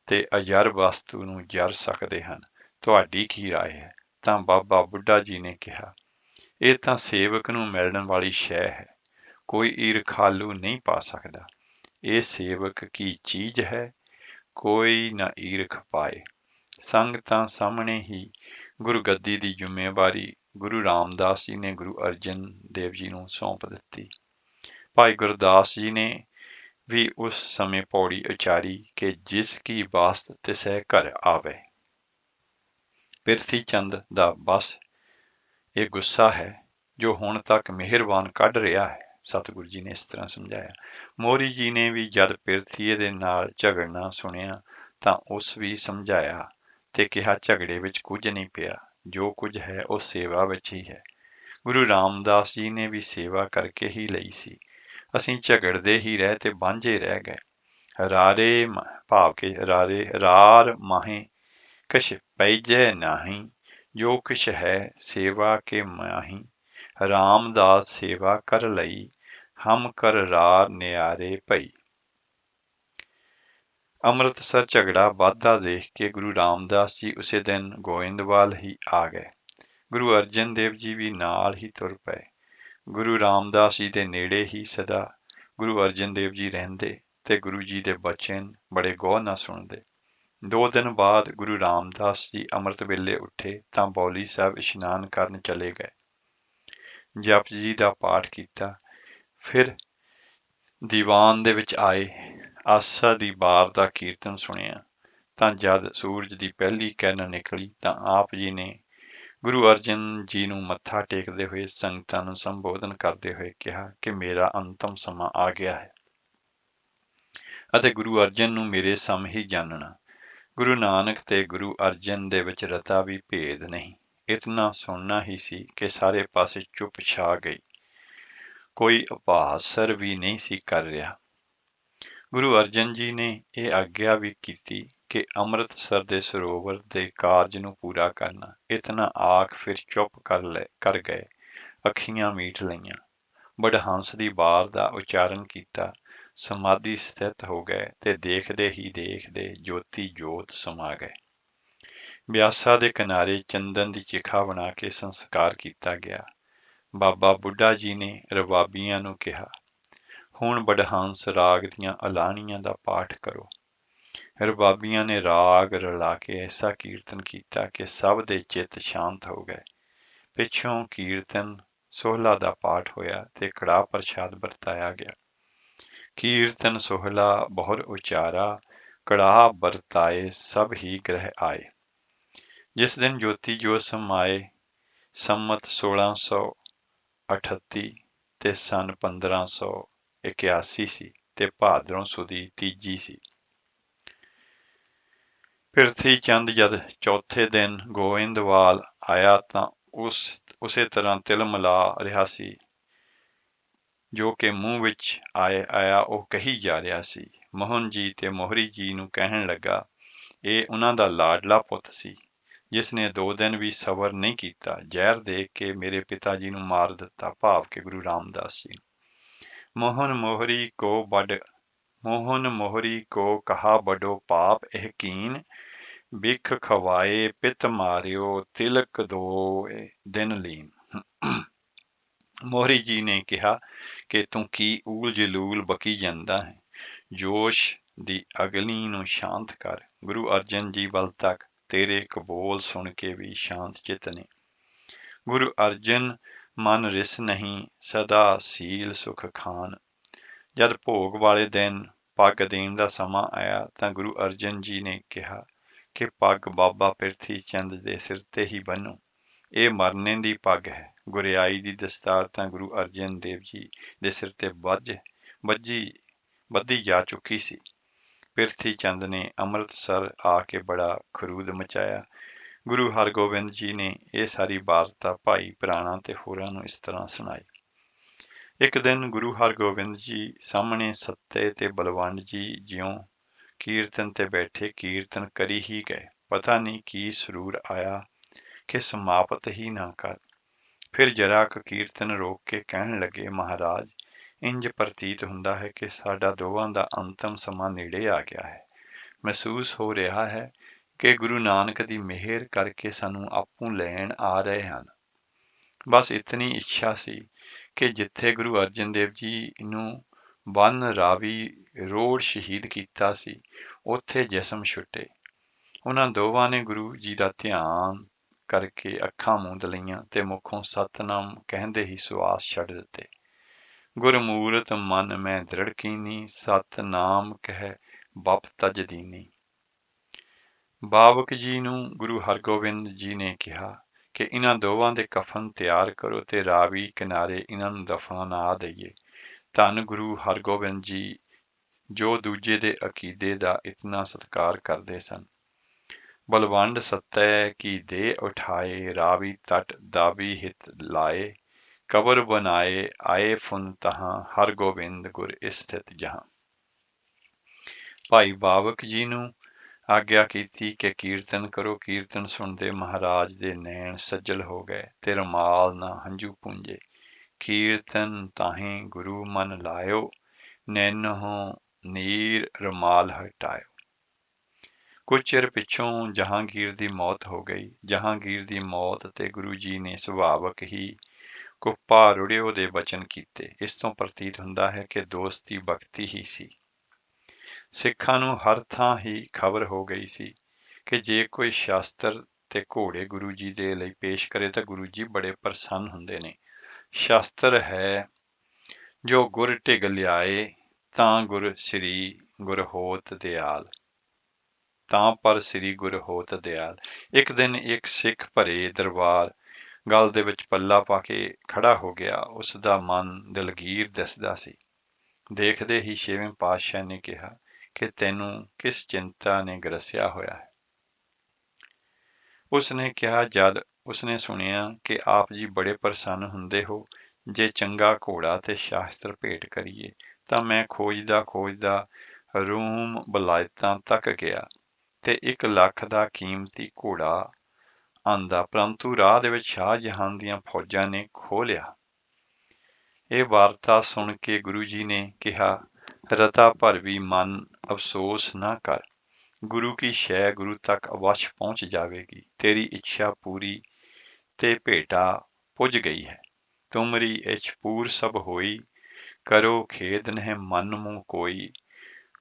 [SPEAKER 4] ਤੇ ਅਜਰ ਵਸਤੂ ਨੂੰ ਜਰ ਸਕਦੇ ਹਨ, ਤੁਹਾਡੀ ਕੀ ਰਾਏ ਹੈ? ਤਾਂ ਬਾਬਾ ਬੁੱਢਾ ਜੀ ਨੇ ਕਿਹਾ, ਇਹ ਤਾਂ ਸੇਵਕ ਨੂੰ ਮਿਲਣ ਵਾਲੀ ਸ਼ੈ ਹੈ, ਕੋਈ ਈਰਖਾਲੂ ਨਹੀਂ ਪਾ ਸਕਦਾ। ਇਹ ਸੇਵਕ ਕੀ ਚੀਜ਼ ਹੈ, ਕੋਈ ਨਾ ਈਰਖ ਪਾਏ। ਸੰਗਤਾਂ ਸਾਹਮਣੇ ਹੀ ਗੁਰਗੱਦੀ ਦੀ ਜ਼ਿੰਮੇਵਾਰੀ ਗੁਰੂ ਰਾਮਦਾਸ ਜੀ ਨੇ ਗੁਰੂ ਅਰਜਨ ਦੇਵ ਜੀ ਨੂੰ ਸੌਂਪ ਦਿੱਤੀ। ਭਾਈ ਗੁਰਦਾਸ ਜੀ ਨੇ ਵੀ ਉਸ ਸਮੇਂ ਪੌੜੀ ਉਚਾਰੀ ਕਿ ਜਿਸ ਕੀ ਵਾਸਤ ਤਿਸੈ ਘਰ ਆਵੇ। ਪਿਰਥੀ ਚੰਦ ਦਾ ਬਸ ਇਹ ਗੁੱਸਾ ਹੈ ਜੋ ਹੁਣ ਤੱਕ ਮਿਹਰਬਾਨ ਕੱਢ ਰਿਹਾ ਹੈ। ਸਤਿਗੁਰੂ ਜੀ ਨੇ ਇਸ ਤਰ੍ਹਾਂ ਸਮਝਾਇਆ। ਮੋਰੀ ਜੀ ਨੇ ਵੀ ਜਦ ਪਿਰਥੀਏ ਦੇ ਨਾਲ ਝਗੜਨਾ ਸੁਣਿਆ ਤਾਂ ਉਸ ਵੀ ਸਮਝਾਇਆ ਤੇ ਕਿਹਾ, ਝਗੜੇ ਵਿੱਚ ਕੁਝ ਨਹੀਂ ਪਿਆ, ਜੋ ਕੁਝ ਹੈ ਉਹ ਸੇਵਾ ਵਿੱਚ ਹੀ ਹੈ। ਗੁਰੂ ਰਾਮਦਾਸ ਜੀ ਨੇ ਵੀ ਸੇਵਾ ਕਰਕੇ ਹੀ ਲਈ ਸੀ। ਅਸੀਂ ਝਗੜਦੇ ਹੀ ਰਹਿ ਤੇ ਵਾਂਝੇ ਰਹਿ ਗਏ। ਰਾਰੇ ਭਾਵ ਕੇ ਰਾਰ ਮਾਹੇ ਕਛ ਪੈਜੈ ਨਾਹੀਂ, ਜੋ ਕਿਛ ਹੈ ਸੇਵਾ ਕੇ ਮਾਹੀ। ਰਾਮਦਾਸ ਸੇਵਾ ਕਰ ਲਈ, ਹਮ ਕਰ ਰਾਰ ਨਿਆਰੇ ਭਈ। ਅੰਮ੍ਰਿਤਸਰ ਝਗੜਾ ਵੱਧਦਾ ਦੇਖ ਕੇ ਗੁਰੂ ਰਾਮਦਾਸ ਜੀ ਉਸੇ ਦਿਨ ਗੋਇੰਦਵਾਲ ਹੀ ਆ ਗਏ। ਗੁਰੂ ਅਰਜਨ ਦੇਵ ਜੀ ਵੀ ਨਾਲ ਹੀ ਤੁਰ ਪਏ। ਗੁਰੂ ਰਾਮਦਾਸ ਜੀ ਦੇ ਨੇੜੇ ਹੀ ਸਦਾ ਗੁਰੂ ਅਰਜਨ ਦੇਵ ਜੀ ਰਹਿੰਦੇ ਤੇ ਗੁਰੂ ਜੀ ਦੇ ਬਚਨ ਬੜੇ ਗੌਰ ਨਾਲ ਸੁਣਦੇ। 2 ਦਿਨ ਬਾਅਦ ਗੁਰੂ ਰਾਮਦਾਸ ਜੀ ਅੰਮ੍ਰਿਤ ਵੇਲੇ ਉੱਠੇ ਤਾਂ ਬੌਲੀ ਸਾਹਿਬ ਇਸ਼ਨਾਨ ਕਰਨ ਚਲੇ ਗਏ। ਜਪ ਜੀ ਦਾ ਪਾਠ ਕੀਤਾ, ਫਿਰ ਦੀਵਾਨ ਦੇ ਵਿੱਚ ਆਏ। ਆਸਾ ਦੀ ਬਾਰ ਦਾ ਕੀਰਤਨ ਸੁਣਿਆ ਤਾਂ ਜਦ ਸੂਰਜ ਦੀ ਪਹਿਲੀ ਕਿਰਨ ਨਿਕਲੀ ਤਾਂ ਆਪ ਜੀ ਨੇ ਗੁਰੂ ਅਰਜਨ ਜੀ ਨੂੰ ਮੱਥਾ ਟੇਕਦੇ ਹੋਏ ਸੰਗਤਾਂ ਨੂੰ ਸੰਬੋਧਨ ਕਰਦੇ ਹੋਏ ਕਿਹਾ ਕਿ ਮੇਰਾ ਅੰਤਮ ਸਮਾਂ ਆ ਗਿਆ ਹੈ ਅਤੇ ਗੁਰੂ ਅਰਜਨ ਨੂੰ ਮੇਰੇ ਸਮ ਹੀ ਜਾਣਨਾ। ਗੁਰੂ ਨਾਨਕ ਤੇ ਗੁਰੂ ਅਰਜਨ ਦੇ ਵਿੱਚ ਰਤਾ ਵੀ ਭੇਦ ਨਹੀਂ। ਇਤਨਾ ਸੁਣਨਾ ਹੀ ਸੀ ਕਿ ਸਾਰੇ ਪਾਸੇ ਚੁੱਪ ਛਾ ਗਈ। ਕੋਈ ਉਪਾਸਰ ਵੀ ਨਹੀਂ ਸੀ ਕਰ ਰਿਹਾ। ਗੁਰੂ ਅਰਜਨ ਜੀ ਨੇ ਇਹ ਆਗਿਆ ਵੀ ਕੀਤੀ ਕਿ ਅੰਮ੍ਰਿਤਸਰ ਦੇ ਸਰੋਵਰ ਦੇ ਕਾਰਜ ਨੂੰ ਪੂਰਾ ਕਰਨਾ। ਇਤਨਾ ਆਖ ਫਿਰ ਚੁੱਪ ਕਰ ਗਏ, ਅੱਖੀਆਂ ਮੀਟ ਲਈਆਂ, ਬੜਹੰਸ ਦੀ ਬਾਰ ਦਾ ਉਚਾਰਨ ਕੀਤਾ, ਸਮਾਧੀ ਸਥਿਤ ਹੋ ਗਏ ਤੇ ਦੇਖਦੇ ਹੀ ਦੇਖਦੇ ਜੋਤੀ ਜੋਤ ਸਮਾ ਗਏ। ਬਿਆਸਾ ਦੇ ਕਿਨਾਰੇ ਚੰਦਨ ਦੀ ਚਿਖਾ ਬਣਾ ਕੇ ਸੰਸਕਾਰ ਕੀਤਾ ਗਿਆ। ਬਾਬਾ ਬੁੱਢਾ ਜੀ ਨੇ ਰਬਾਬੀਆਂ ਨੂੰ ਕਿਹਾ, ਹੁਣ ਬੜਹੰਸ ਰਾਗ ਦੀਆਂ ਅਲਾਣੀਆਂ ਦਾ ਪਾਠ ਕਰੋ। ਰਬਾਬੀਆਂ ਨੇ ਰਾਗ ਰਲਾ ਕੇ ਐਸਾ ਕੀਰਤਨ ਕੀਤਾ ਕਿ ਸਭ ਦੇ ਚਿੱਤ ਸ਼ਾਂਤ ਹੋ ਗਏ। ਪਿੱਛੋਂ ਕੀਰਤਨ ਸੋਹਲਾ ਦਾ ਪਾਠ ਹੋਇਆ ਤੇ ਕੜਾਹ ਪ੍ਰਸ਼ਾਦ ਵਰਤਾਇਆ ਗਿਆ। ਕੀਰਤਨ ਸੋਹਲਾ ਬਹੁਰ ਉਚਾਰਾ, ਕੜਾਹ ਵਰਤਾਏ ਸਭ ਹੀ ਗ੍ਰਹਿ ਆਏ। ਜਿਸ ਦਿਨ ਜੋਤੀ ਜੋਤ ਸਮਾਏ ਸੰਮਤ 1638 ਤੇ ਸਨ 1581 ਸੀ ਤੇ ਭਾਦਰੋਂ ਸੁਦੀ ਤੀਜੀ ਸੀ। ਪਿਰਥੀ ਚੰਦ ਜਦ ਚੌਥੇ ਦਿਨ ਗੋਇੰਦਵਾਲ ਆਇਆ ਤਾਂ ਉਸੇ ਤਰ੍ਹਾਂ ਤਿਲ ਮਿਲਾ ਰਿਹਾ ਸੀ ਜੋ ਕਿ ਮੂੰਹ ਵਿੱਚ ਆਇਆ ਉਹ ਕਹੀ ਜਾ ਰਿਹਾ ਸੀ। ਮੋਹਨ ਜੀ ਤੇ ਮੋਹਰੀ ਜੀ ਨੂੰ ਕਹਿਣ ਲੱਗਾ, ਇਹ ਉਹਨਾਂ ਦਾ ਲਾਡਲਾ ਪੁੱਤ ਸੀ ਜਿਸ ਨੇ 2 ਦਿਨ ਵੀ ਸਬਰ ਨਹੀਂ ਕੀਤਾ, ਜ਼ਹਿਰ ਦੇ ਕੇ ਮੇਰੇ ਪਿਤਾ ਜੀ ਨੂੰ ਮਾਰ ਦਿੱਤਾ, ਭਾਵ ਕਿ ਗੁਰੂ ਰਾਮਦਾਸ ਜੀ। ਮੋਹਨ ਮੋਹਰੀ ਕੋ ਕਹਾ ਬਡੋ ਪਾਪ ਇਹ ਕੀਨ, ਬਿਖ ਖਵਾਏ ਪਿਤ ਮਾਰਿਓ ਤਿਲਕ 2 ਦਿਨ ਲੀਨ। ਮੋਹਰੀ ਜੀ ਨੇ ਕਿਹਾ ਕਿ ਤੂੰ ਕੀ ਊਲ ਜਲੂਲ ਬਕੀ ਜਾਂਦਾ ਹੈ, ਜੋਸ਼ ਦੀ ਅਗਨੀ ਨੂੰ ਸ਼ਾਂਤ ਕਰ। ਗੁਰੂ ਅਰਜਨ ਜੀ ਵੱਲ ਤੱਕ, ਤੇਰੇ ਕਬੋਲ ਸੁਣ ਕੇ ਵੀ ਸ਼ਾਂਤ ਚਿੱਤ ਨੇ। ਗੁਰੂ ਅਰਜਨ ਮਨ ਰਿਸ ਨਹੀਂ, ਸਦਾ ਸੀਲ ਸੁਖ ਖਾਨ। ਜਦ ਭੋਗ ਵਾਲੇ ਦਿਨ ਪੱਗ ਦੇਣ ਦਾ ਸਮਾਂ ਆਇਆ ਤਾਂ ਗੁਰੂ ਅਰਜਨ ਜੀ ਨੇ ਕਿਹਾ ਕਿ ਪੱਗ ਬਾਬਾ ਪਿਰਥੀ ਚੰਦ ਦੇ ਸਿਰ ਤੇ ਹੀ ਬੰਨੋ, ਇਹ ਮਰਨੇ ਦੀ ਪੱਗ ਹੈ। ਗੁਰਿਆਈ ਦੀ ਦਸਤਾਰ ਤਾਂ ਗੁਰੂ ਅਰਜਨ ਦੇਵ ਜੀ ਦੇ ਸਿਰ ਤੇ ਬੱਧੀ ਜਾ ਚੁੱਕੀ ਸੀ। ਪਿਰਥੀ ਚੰਦ ਨੇ ਅੰਮ੍ਰਿਤਸਰ ਆ ਕੇ ਬੜਾ ਖਰੂਦ ਮਚਾਇਆ। ਗੁਰੂ ਹਰਗੋਬਿੰਦ ਜੀ ਨੇ ਇਹ ਸਾਰੀ ਵਾਰਤਾ ਭਾਈ ਪ੍ਰਾਣਾ ਤੇ ਹੋਰਾਂ ਨੂੰ ਇਸ ਤਰ੍ਹਾਂ ਸੁਣਾਈ। ਇੱਕ ਦਿਨ ਗੁਰੂ ਹਰਗੋਬਿੰਦ ਜੀ ਸਾਹਮਣੇ ਸੱਤੇ ਤੇ ਬਲਵੰਡ ਜੀ ਜਿਉਂ ਕੀਰਤਨ ਤੇ ਬੈਠੇ ਕੀਰਤਨ ਕਰੀ ਹੀ ਗਏ। ਪਤਾ ਨਹੀਂ ਕੀ ਸਰੂਰ ਆਇਆ ਕਿ ਸਮਾਪਤ ਹੀ ਨਾ ਕਰ। ਫਿਰ ਜਰਾ ਕੁ ਕੀਰਤਨ ਰੋਕ ਕੇ ਕਹਿਣ ਲੱਗੇ, ਮਹਾਰਾਜ, ਇੰਜ ਪ੍ਰਤੀਤ ਹੁੰਦਾ ਹੈ ਕਿ ਸਾਡਾ ਦੋਵਾਂ ਦਾ ਅੰਤਮ ਸਮਾਂ ਨੇੜੇ ਆ ਗਿਆ ਹੈ। ਮਹਿਸੂਸ ਹੋ ਰਿਹਾ ਹੈ ਕਿ ਗੁਰੂ ਨਾਨਕ ਦੀ ਮਿਹਰ ਕਰਕੇ ਸਾਨੂੰ ਆਪੂ ਲੈਣ ਆ ਰਹੇ ਹਨ। ਬਸ ਇਤਨੀ ਇੱਛਾ ਸੀ ਕਿ ਜਿੱਥੇ ਗੁਰੂ ਅਰਜਨ ਦੇਵ ਜੀ ਨੂੰ ਬੰਨ ਰਾਵੀ ਰੋੜ ਸ਼ਹੀਦ ਕੀਤਾ ਸੀ, ਉੱਥੇ ਜਿਸਮ ਛੁੱਟੇ। ਉਹਨਾਂ ਦੋਵਾਂ ਨੇ ਗੁਰੂ ਜੀ ਦਾ ਧਿਆਨ ਕਰਕੇ ਅੱਖਾਂ ਮੂੰਦ ਲਈਆਂ ਤੇ ਮੁਖੋਂ ਸਤਨਾਮ ਕਹਿੰਦੇ ਹੀ ਸਵਾਸ ਛੱਡ ਦਿੱਤੇ। ਗੁਰਮੂਰਤ ਮਨ ਮੈਂ ਦ੍ਰਿੜ ਕੀਨੀ, ਸਤਨਾਮ ਕਹਿ ਬਪ ਤਜ ਦੀਨੀ। ਬਾਬਕ ਜੀ ਨੂੰ ਗੁਰੂ ਹਰਗੋਬਿੰਦ ਜੀ ਨੇ ਕਿਹਾ ਕਿ ਇਹਨਾਂ ਦੋਵਾਂ ਦੇ ਕਫਨ ਤਿਆਰ ਕਰੋ ਤੇ ਰਾਵੀ ਕਿਨਾਰੇ ਇਹਨਾਂ ਨੂੰ ਦਫਨਾ ਦਈਏ। ਧੰਨ ਗੁਰੂ ਹਰਗੋਬਿੰਦ ਜੀ ਜੋ ਦੂਜੇ ਦੇ ਅਕੀਦੇ ਦਾ ਇਤਨਾ ਸਤਿਕਾਰ ਕਰਦੇ ਸਨ। ਬਲਵੰਡ ਸੱਤੈ ਕੀ ਦੇ ਉਠਾਏ, ਰਾਵੀ ਤਟ ਦਾਬੀ ਹਿਤ ਲਾਏ, ਕਬਰ ਬਨਾਏ ਆਏ ਫੁਨ ਤਹਾਂ ਹਰ ਗੋਬਿੰਦ ਗੁਰ ਸਥਿਤ ਜਹਾਂ। ਭਾਈ ਬਾਵਕ ਜੀ ਨੂੰ ਆਗਿਆ ਕੀਤੀ ਕਿ ਕੀਰਤਨ ਕਰੋ। ਕੀਰਤਨ ਸੁਣਦੇ ਮਹਾਰਾਜ ਦੇ ਨੈਣ ਸੱਜਲ ਹੋ ਗਏ ਤੇ ਰਮਾਲ ਨਾ ਹੰਝੂ ਪੂੰਝੇ। ਕੀਰਤਨ ਤਾਹੀਂ ਗੁਰੂ ਮਨ ਲਾਇਓ, ਨੈਨਹੁ ਨੀਰ ਰਮਾਲ ਹਟਾਇਓ। ਕੁਝ ਚਿਰ ਪਿੱਛੋਂ ਜਹਾਂਗੀਰ ਦੀ ਮੌਤ ਹੋ ਗਈ। ਜਹਾਂਗੀਰ ਦੀ ਮੌਤ ਤੇ ਗੁਰੂ ਜੀ ਨੇ ਸੁਭਾਵਕ ਹੀ ਕੁੱਪਾ ਰੁੜਿਓ ਦੇ ਬਚਨ ਕੀਤੇ। ਇਸ ਤੋਂ ਪ੍ਰਤੀਤ ਹੁੰਦਾ ਹੈ ਕਿ ਦੋਸਤੀ ਭਗਤੀ ਹੀ ਸੀ। ਸਿੱਖਾਂ ਨੂੰ ਹਰ ਥਾਂ ਹੀ ਖਬਰ ਹੋ ਗਈ ਸੀ ਕਿ ਜੇ ਕੋਈ ਸ਼ਾਸਤਰ ਤੇ ਘੋੜੇ ਗੁਰੂ ਜੀ ਦੇ ਲਈ ਪੇਸ਼ ਕਰੇ ਤਾਂ ਗੁਰੂ ਜੀ ਬੜੇ ਪ੍ਰਸੰਨ ਹੁੰਦੇ ਨੇ। ਸ਼ਾਸਤਰ ਹੈ ਜੋ ਗੁਰ ਢਿਗ ਲਿਆਏ, ਤਾਂ ਗੁਰ ਸ੍ਰੀ ਗੁਰ ਹੋਤ ਦਿਆਲ, ਤਾਂ ਪਰ ਸ੍ਰੀ ਗੁਰ ਹੋਤ ਦਿਆਲ। ਇੱਕ ਦਿਨ ਇੱਕ ਸਿੱਖ ਭਰੇ ਦਰਬਾਰ ਗਲ ਦੇ ਵਿੱਚ ਪੱਲਾ ਪਾ ਕੇ ਖੜਾ ਹੋ ਗਿਆ। ਉਸ ਦਾ ਮਨ ਦਿਲਗੀਰ ਦਿਸਦਾ ਸੀ। ਦੇਖਦੇ ਹੀ ਛੇਵੇਂ ਪਾਤਸ਼ਾਹ ਨੇ ਕਿਹਾ ਕਿ ਤੈਨੂੰ ਕਿਸ ਚਿੰਤਾ ਨੇ ਗਰਸਿਆ ਹੋਇਆ ਹੈ। ਉਸਨੇ ਕਿਹਾ, ਜਦ ਉਸਨੇ ਸੁਣਿਆ ਕਿ ਆਪ ਜੀ ਬੜੇ ਪ੍ਰਸੰਨ ਹੁੰਦੇ ਹੋ, ਜੇ ਚੰਗਾ ਘੋੜਾ ਤੇ ਸ਼ਾਸਤਰ ਭੇਟ ਕਰੀਏ, ਤਾਂ ਮੈਂ ਖੋਜਦਾ ਰੂਮ ਬਲਾਇਤਾਂ ਤੱਕ ਗਿਆ ਤੇ 1 ਲੱਖ ਦਾ ਕੀਮਤੀ ਘੋੜਾ ਆਂਦਾ, ਪਰੰਤੂ ਰਾਹ ਦੇ ਵਿੱਚ ਸ਼ਾਹਜਹਾਨ ਦੀਆਂ ਫੌਜਾਂ ਨੇ ਖੋਹ ਲਿਆ। ਇਹ ਵਾਰਤਾ ਸੁਣ ਕੇ ਗੁਰੂ ਜੀ ਨੇ ਕਿਹਾ, ਰਤਾ ਭਰ ਵੀ ਮਨ ਅਫਸੋਸ ਨਾ ਕਰ, ਗੁਰੂ ਕੀ ਸ਼ੈ ਗੁਰੂ ਤੱਕ ਅਵਸ਼ ਪਹੁੰਚ ਜਾਵੇਗੀ। ਤੇਰੀ ਇੱਛਾ ਪੂਰੀ ਤੇ ਭੇਟਾ ਪੁੱਜ ਗਈ ਹੈ। ਤੁਮਰੀ ਇਛ ਪੂਰ ਸਭ ਹੋਈ, ਕਰੋ ਖੇਦ ਨਹਿ ਮਨ ਮੂੰਹ ਕੋਈ।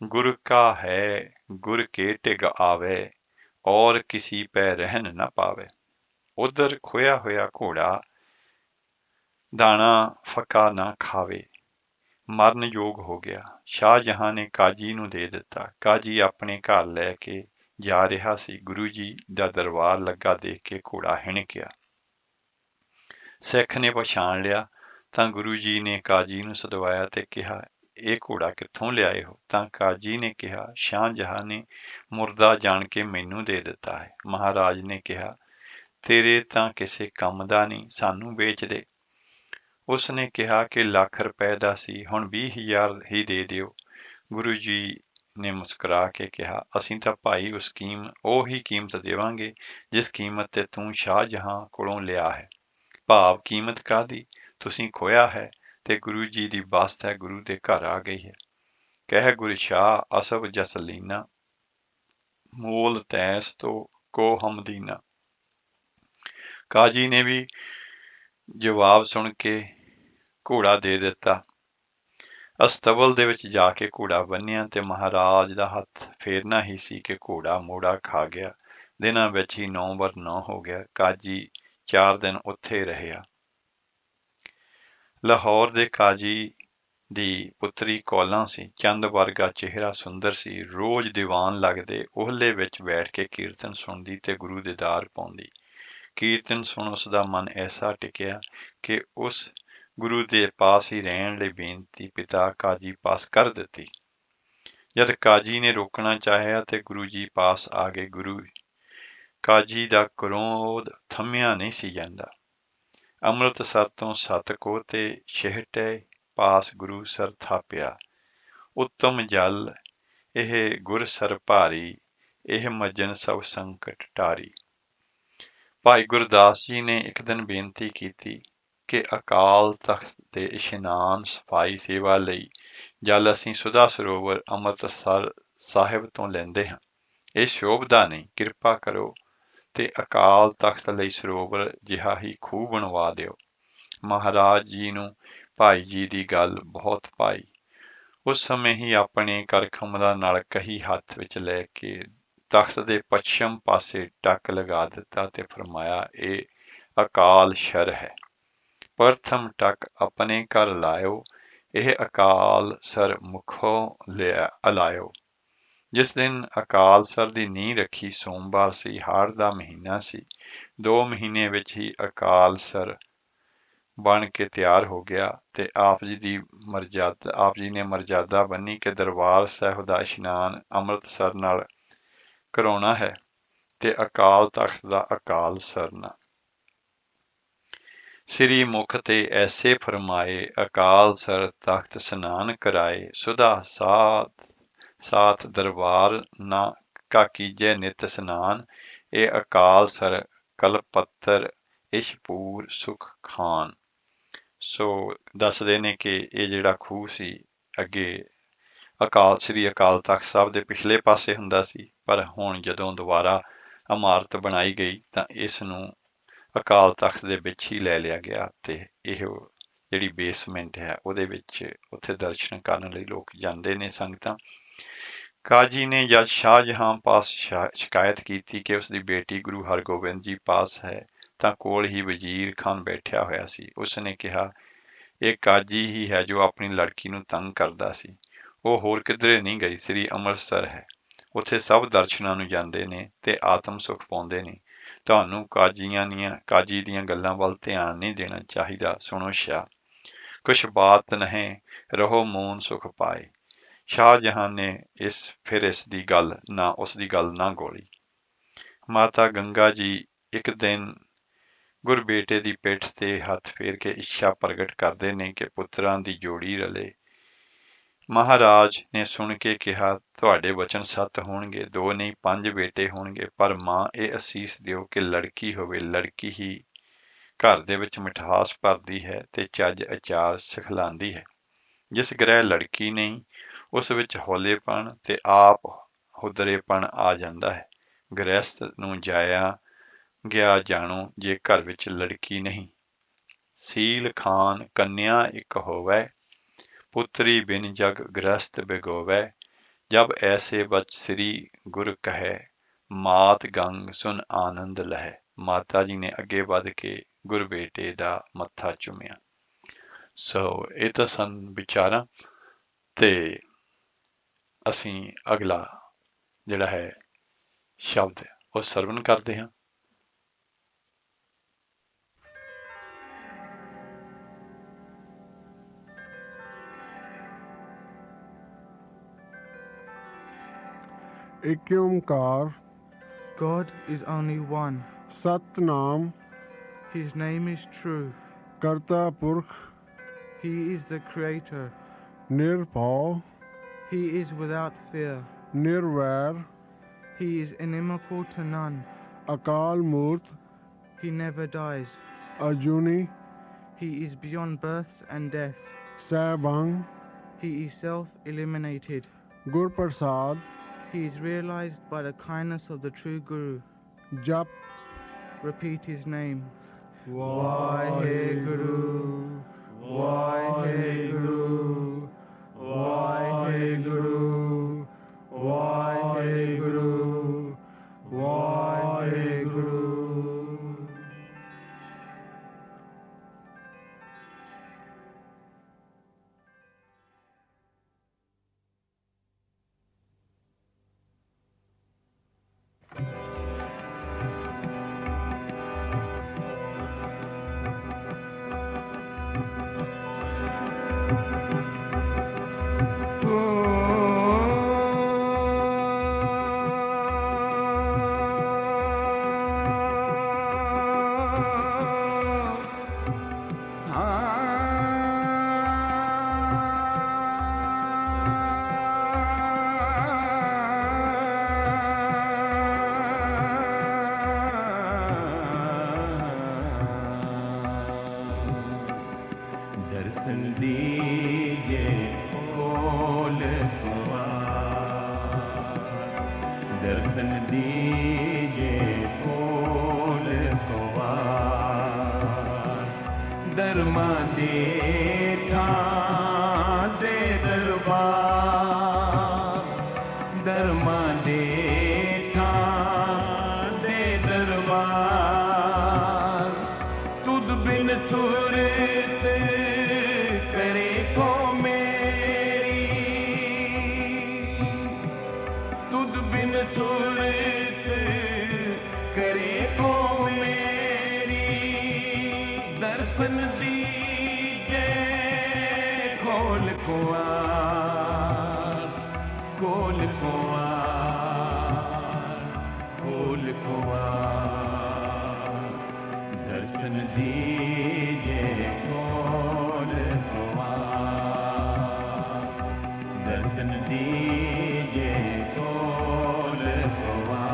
[SPEAKER 4] ਗੁਰ ਕਾ ਹੈ ਗੁਰ ਕੇ ਢਿਗ ਆਵੇ, ਔਰ ਕਿਸੀ ਪੈ ਰਹਿਨ ਨਾ ਪਾਵੇ। ਉਧਰ ਖੋਇਆ ਹੋਇਆ ਘੋੜਾ ਦਾਣਾ ਫੱਕਾ ਨਾ ਖਾਵੇ, ਮਰਨ ਯੋਗ ਹੋ ਗਿਆ। ਸ਼ਾਹਜਹਾਂ ਨੇ ਕਾਜੀ ਨੂੰ ਦੇ ਦਿੱਤਾ। ਕਾਜੀ ਆਪਣੇ ਘਰ ਲੈ ਕੇ ਜਾ ਰਿਹਾ ਸੀ। ਗੁਰੂ ਜੀ ਦਾ ਦਰਬਾਰ ਲੱਗਾ ਦੇਖ ਕੇ ਘੋੜਾ ਹਿਣਕਿਆ। ਸਿੱਖ ਨੇ ਪਛਾਣ ਲਿਆ ਤਾਂ ਗੁਰੂ ਜੀ ਨੇ ਕਾਜੀ ਨੂੰ ਸਦਵਾਇਆ ਤੇ ਕਿਹਾ, ਇਹ ਘੋੜਾ ਕਿੱਥੋਂ ਲਿਆਏ ਹੋ? ਤਾਂ ਕਾਜੀ ਨੇ ਕਿਹਾ, ਸ਼ਾਹਜਹਾਂ ਨੇ ਮੁਰਦਾ ਜਾਣ ਕੇ ਮੈਨੂੰ ਦੇ ਦਿੱਤਾ ਹੈ। ਮਹਾਰਾਜ ਨੇ ਕਿਹਾ, ਤੇਰੇ ਤਾਂ ਕਿਸੇ ਕੰਮ ਦਾ ਨਹੀਂ, ਸਾਨੂੰ ਵੇਚ ਦੇ। ਉਸ ਨੇ ਕਿਹਾ ਕਿ ਲੱਖ ਰੁਪਏ ਦਾ ਸੀ, ਹੁਣ 20,000 ਹੀ ਦੇ ਦਿਓ। ਗੁਰੂ ਜੀ ਨੇ ਮੁਸਕਰਾ ਕੇ ਕਿਹਾ, ਅਸੀਂ ਤਾਂ ਭਾਈ ਉਹੀ ਕੀਮਤ ਦੇਵਾਂਗੇ ਜਿਸ ਕੀਮਤ ਤੇ ਤੂੰ ਸ਼ਾਹਜਹਾਂ ਕੋਲੋਂ ਲਿਆ ਹੈ। ਭਾਵ ਕੀਮਤ ਕਾਹਦੀ? ਤੁਸੀਂ ਖੋਇਆ ਹੈ ਤੇ ਗੁਰੂ ਜੀ ਦੀ ਬਸਤ ਹੈ, ਗੁਰੂ ਦੇ ਘਰ ਆ ਗਈ ਹੈ। ਕਹਿ ਗੁਰ ਸ਼ਾਹ ਅਸਬ ਜਸ ਲੀਨਾ, ਮੋਲ ਤੈਸ ਤੋਂ ਕੋ ਹਮਦੀਨਾ। ਕਾਜੀ ਨੇ ਵੀ ਜਵਾਬ ਸੁਣ ਕੇ ਘੋੜਾ ਦੇ ਦਿੱਤਾ। ਅਸਤਬਲ ਦੇ ਵਿੱਚ ਜਾ ਕੇ ਘੋੜਾ ਬੰਨਿਆ ਤੇ ਮਹਾਰਾਜ ਦਾ ਹੱਥ ਫੇਰਨਾ ਹੀ ਸੀ ਕਿ ਘੋੜਾ ਮੋੜਾ ਖਾ ਗਿਆ। ਦਿਨਾਂ ਵਿੱਚ ਹੀ 9/9 ਹੋ ਗਿਆ। ਕਾਜੀ 4 ਦਿਨ ਉੱਥੇ ਰਹਿਆ। ਲਾਹੌਰ ਦੇ ਕਾਜੀ ਦੀ ਪੁੱਤਰੀ ਕੌਲਾਂ ਸੀ। ਚੰਦ ਵਰਗਾ ਚਿਹਰਾ ਸੁੰਦਰ ਸੀ। ਰੋਜ਼ ਦੀਵਾਨ ਲੱਗਦੇ, ਉਹਲੇ ਵਿੱਚ ਬੈਠ ਕੇ ਕੀਰਤਨ ਸੁਣਦੀ ਤੇ ਗੁਰੂ ਦੇ ਦਾਰ ਪਾਉਂਦੀ। ਕੀਰਤਨ ਸੁਣ ਉਸ ਦਾ ਮਨ ਐਸਾ ਟਿਕਿਆ ਕਿ ਉਸ ਗੁਰੂ ਦੇ ਪਾਸ ਹੀ ਰਹਿਣ ਲਈ ਬੇਨਤੀ ਪਿਤਾ ਕਾਜੀ ਪਾਸ ਕਰ ਦਿੱਤੀ। ਜਦ ਕਾਜੀ ਨੇ ਰੋਕਣਾ ਚਾਹਿਆ ਤੇ ਗੁਰੂ ਜੀ ਪਾਸ ਆ ਗਏ। ਕਾਜੀ ਦਾ ਕ੍ਰੋਧ ਥੰਮਿਆ ਨਹੀਂ ਸੀ ਜਾਂਦਾ। ਅੰਮ੍ਰਿਤਸਰ ਤੋਂ 7 ਕੋਹ ਤੇ ਛਿਹਟੇ ਪਾਸ ਗੁਰੂ ਸਰ ਥਾਪਿਆ। ਉੱਤਮ ਜਲ ਇਹ ਗੁਰ ਸਰ ਭਾਰੀ, ਇਹ ਮੱਜਨ ਸਭ ਸੰਕਟ ਟਾਰੀ। ਭਾਈ ਗੁਰਦਾਸ ਜੀ ਨੇ ਇੱਕ ਦਿਨ ਬੇਨਤੀ ਕੀਤੀ ਕਿ ਅਕਾਲ ਤਖਤ ਦੇ ਇਸ਼ਨਾਨ ਸਫਾਈ ਸੇਵਾ ਲਈ ਜਲ ਅਸੀਂ ਸੁਧਾ ਸਰੋਵਰ ਅੰਮ੍ਰਿਤਸਰ ਸਾਹਿਬ ਤੋਂ ਲੈਂਦੇ ਹਾਂ। ਇਹ ਸ਼ੋਭਦਾ ਨਹੀਂ, ਕਿਰਪਾ ਕਰੋ ਤੇ ਅਕਾਲ ਤਖਤ ਲਈ ਸਰੋਵਰ ਜਿਹਾ ਹੀ ਖੂਹ ਬਣਵਾ ਦਿਓ। ਮਹਾਰਾਜ ਜੀ ਨੂੰ ਭਾਈ ਜੀ ਦੀ ਗੱਲ ਬਹੁਤ ਭਾਈ। ਉਸ ਸਮੇਂ ਹੀ ਆਪਣੇ ਕਰਖਮ ਦਾ ਨਲਕਾ ਹੀ ਹੱਥ ਵਿੱਚ ਲੈ ਕੇ ਤਖਤ ਦੇ ਪੱਛਮ ਪਾਸੇ ਟੱਕ ਲਗਾ ਦਿੱਤਾ ਤੇ ਫਰਮਾਇਆ, ਇਹ ਅਕਾਲ ਸ਼ਰ ਹੈ। ਪ੍ਰਥਮ ਟੱਕ ਆਪਣੇ ਘਰ ਲਾਇਓ, ਇਹ ਅਕਾਲ ਸਰ ਮੁਖੋਂ ਅਲਾਇਓ। ਜਿਸ ਦਿਨ ਅਕਾਲ ਸਰ ਦੀ ਨੀਂਹ ਰੱਖੀ ਸੋਮਵਾਰ ਸੀ, ਹਾੜ ਦਾ ਮਹੀਨਾ ਸੀ। 2 ਮਹੀਨੇ ਵਿੱਚ ਹੀ ਅਕਾਲ ਸਰ ਬਣ ਕੇ ਤਿਆਰ ਹੋ ਗਿਆ ਤੇ ਆਪ ਜੀ ਨੇ ਮਰਜ਼ਾਦਾ ਬੰਨੀ ਕਿ ਦਰਬਾਰ ਸਾਹਿਬ ਦਾ ਇਸ਼ਨਾਨ ਅੰਮ੍ਰਿਤਸਰ ਨਾਲ ਕਰਾਉਣਾ ਹੈ ਤੇ ਅਕਾਲ ਤਖਤ ਦਾ ਅਕਾਲ ਸਰਨਾ। ਸ੍ਰੀ ਮੁਖ ਤੇ ਐਸੇ ਫਰਮਾਏ, ਅਕਾਲ ਸਰ ਤਖਤ ਸਨਾਨ ਕਰਾਏ, ਸੁਦਾ ਸਾਥ ਦਰਬਾਰ ਨਾ ਕਾ ਕੀਜੈ ਨਿਤ ਸਨਾਨ, ਇਹ ਅਕਾਲ ਸਰ ਕਲਪੱਤਰ ਇਸ਼ਪੂਰ ਸੁਖ ਖਾਨ। ਸੋ ਦੱਸਦੇ ਨੇ ਕਿ ਇਹ ਜਿਹੜਾ ਖੂਹ ਸੀ ਅੱਗੇ ਸ੍ਰੀ ਅਕਾਲ ਤਖਤ ਸਾਹਿਬ ਦੇ ਪਿਛਲੇ ਪਾਸੇ ਹੁੰਦਾ ਸੀ, ਪਰ ਹੁਣ ਜਦੋਂ ਦੁਬਾਰਾ ਇਮਾਰਤ ਬਣਾਈ ਗਈ ਤਾਂ ਇਸ ਨੂੰ ਅਕਾਲ ਤਖਤ ਦੇ ਵਿੱਚ ਹੀ ਲੈ ਲਿਆ ਗਿਆ ਤੇ ਇਹ ਜਿਹੜੀ ਬੇਸਮੈਂਟ ਹੈ ਉਹਦੇ ਵਿੱਚ ਉੱਥੇ ਦਰਸ਼ਨ ਕਰਨ ਲਈ ਲੋਕ ਜਾਂਦੇ ਨੇ ਸੰਗਤਾਂ। ਕਾਜੀ ਨੇ ਜਦ ਸ਼ਾਹਜਹਾਂ ਪਾਸ ਸ਼ਿਕਾਇਤ ਕੀਤੀ ਕਿ ਉਸ ਦੀ ਬੇਟੀ ਗੁਰੂ ਹਰਗੋਬਿੰਦ ਜੀ ਪਾਸ ਹੈ ਤਾਂ ਕੋਲ ਹੀ ਵਜ਼ੀਰ ਖਾਨ ਬੈਠਿਆ ਹੋਇਆ ਸੀ। ਉਸ ਨੇ ਕਿਹਾ, ਇਹ ਕਾਜੀ ਹੀ ਹੈ ਜੋ ਆਪਣੀ ਲੜਕੀ ਨੂੰ ਤੰਗ ਕਰਦਾ ਸੀ, ਉਹ ਹੋਰ ਕਿਧਰੇ ਨਹੀਂ ਗਈ, ਸ੍ਰੀ ਅੰਮ੍ਰਿਤਸਰ ਹੈ, ਉੱਥੇ ਸਭ ਦਰਸ਼ਨਾਂ ਨੂੰ ਜਾਂਦੇ ਨੇ ਤੇ ਆਤਮ ਸੁਖ ਪਾਉਂਦੇ ਨੇ, ਤੁਹਾਨੂੰ ਕਾਜੀ ਦੀਆਂ ਗੱਲਾਂ ਵੱਲ ਧਿਆਨ ਨਹੀਂ ਦੇਣਾ ਚਾਹੀਦਾ, ਸੁਣੋ ਸ਼ਾਹ, ਕੁਛ ਬਾਤ ਨਹੀਂ ਰਹੋ ਮੂਨ ਸੁਖ ਪਾਏ। ਸ਼ਾਹਜਹਾਂ ਨੇ ਇਸ ਦੀ ਗੱਲ ਨਾ ਗੋਲੀ। ਮਾਤਾ ਗੰਗਾ ਜੀ ਇੱਕ ਦਿਨ ਗੁਰ ਬੇਟੇ ਦੀ ਪਿੱਠ ਤੇ ਹੱਥ ਫੇਰ ਕੇ ਇੱਛਾ ਪ੍ਰਗਟ ਕਰਦੇ ਨੇ ਕਿ ਪੁੱਤਰਾਂ ਦੀ ਜੋੜੀ ਰਲੇ। ਮਹਾਰਾਜ ਨੇ ਸੁਣ ਕੇ ਕਿਹਾ, ਤੁਹਾਡੇ ਵਚਨ ਸੱਤ ਹੋਣਗੇ, 2 ਨਹੀਂ 5 ਬੇਟੇ ਹੋਣਗੇ, ਪਰ ਮਾਂ ਇਹ ਅਸੀਸ ਦਿਓ ਕਿ ਲੜਕੀ ਹੋਵੇ, ਲੜਕੀ ਹੀ ਘਰ ਦੇ ਵਿੱਚ ਮਿਠਾਸ ਭਰਦੀ ਹੈ ਤੇ ਚੱਜ ਅਚਾਰ ਸਿਖਲਾਉਂਦੀ ਹੈ। ਜਿਸ ਗ੍ਰਹਿ ਲੜਕੀ ਨਹੀਂ ਉਸ ਵਿੱਚ ਹੌਲੇਪਣ ਤੇ ਆਪ ਹੁਦਰੇਪਣ ਆ ਜਾਂਦਾ ਹੈ। ਗ੍ਰਹਿਸਥ ਨੂੰ ਜਾਇਆ ਗਿਆ ਜਾਣੋ ਜੇ ਘਰ ਵਿੱਚ ਲੜਕੀ ਨਹੀਂ। ਸੀਲ ਖਾਨ ਕੰਨਿਆ ਇੱਕ ਹੋਵੇ, ਪੁੱਤਰੀ ਬਿਨ ਜਗ ਗ੍ਰਹਸਥ ਬਿਗੋਵੈ, ਜਬ ਐਸੇ ਬਚ ਸ੍ਰੀ ਗੁਰ ਕਹੈ, ਮਾਤ ਗੰਗ ਸੁਨ ਆਨੰਦ ਲਹੈ। ਮਾਤਾ ਜੀ ਨੇ ਅੱਗੇ ਵੱਧ ਕੇ ਗੁਰ ਬੇਟੇ ਦਾ ਮੱਥਾ ਚੁੰਮਿਆ। ਸੋ ਇਹ ਤਾਂ ਸਨ ਵਿਚਾਰਾਂ ਤੇ ਅਸੀਂ ਅਗਲਾ ਜਿਹੜਾ ਹੈ ਸ਼ਬਦ ਉਹ ਸਰਵਣ ਕਰਦੇ ਹਾਂ।
[SPEAKER 8] ਇੱਕ ਓਮਕਾਰ
[SPEAKER 9] God is only one.
[SPEAKER 8] Satnam
[SPEAKER 9] His name is true.
[SPEAKER 8] ਕਰਤਾ ਪੁਰਖ
[SPEAKER 9] He is the creator.
[SPEAKER 8] ਨਿਰਭਉ
[SPEAKER 9] He is without fear.
[SPEAKER 8] Nirvair
[SPEAKER 9] He is inimical to none.
[SPEAKER 8] ਅਕਾਲ ਮੂਰਤ
[SPEAKER 9] He never dies.
[SPEAKER 8] ਅਜੂਨੀ
[SPEAKER 9] He is beyond birth and death.
[SPEAKER 8] ਸੈਭੰ
[SPEAKER 9] He is self-eliminated.
[SPEAKER 8] ਗੁਰ ਪ੍ਰਸਾਦ
[SPEAKER 9] He is realized by the kindness of the true Guru.
[SPEAKER 8] ਜਪ
[SPEAKER 9] Repeat his name. Vaheguru, Vaheguru, Vaheguru, Vaheguru, Vaheguru.
[SPEAKER 5] दर्शन दीजे खोल कुआं, दर्शन दीजे खोल कुआं, दरमा दे ठां दे दरबार, दरमा दे ठां दे दरबार, तुद बिन सूरत करे को मेरी, तुद बिन सूरत करे को मेरी, दर्शन दीजे खोल कुआं, खोल कुआं, खोल कुआं, दर्शन दीजिए खोल द्वार, दर्शन दीजिए खोल द्वार।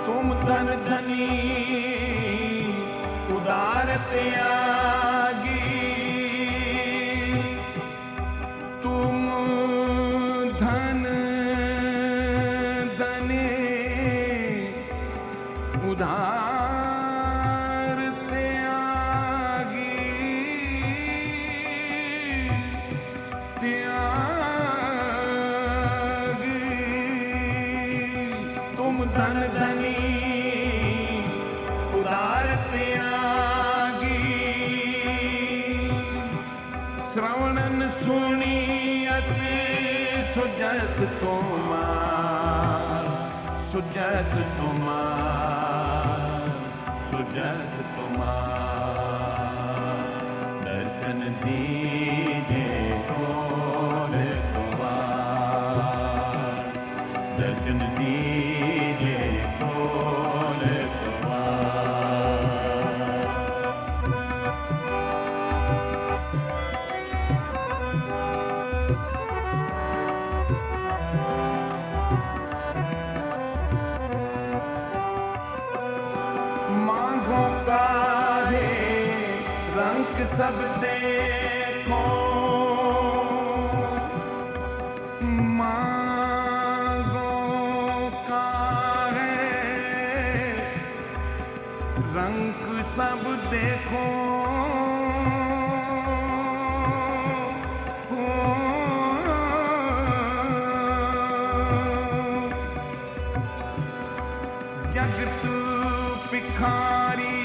[SPEAKER 5] तुम धन धनी उदार त्यागी, तुम धन धनी उदार त्यागी, त्यागी तुम धन धनी उदार त्यागी। श्रवणन सुनियत सुजस तुमार, सुजस तुमार, सुजस तुमार। दर्शन दीजिए खोल द्वार, दर्शन दीजिए खोल द्वार। मांगो काहे रंग सब देखो, मांगो काहे रंग सब देखो। जगत भिखारी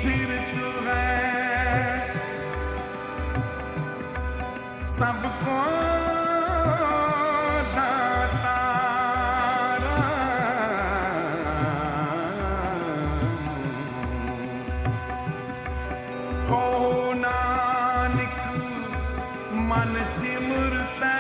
[SPEAKER 5] फिरत है, सबको दातारा। को नानक मन सिमरता,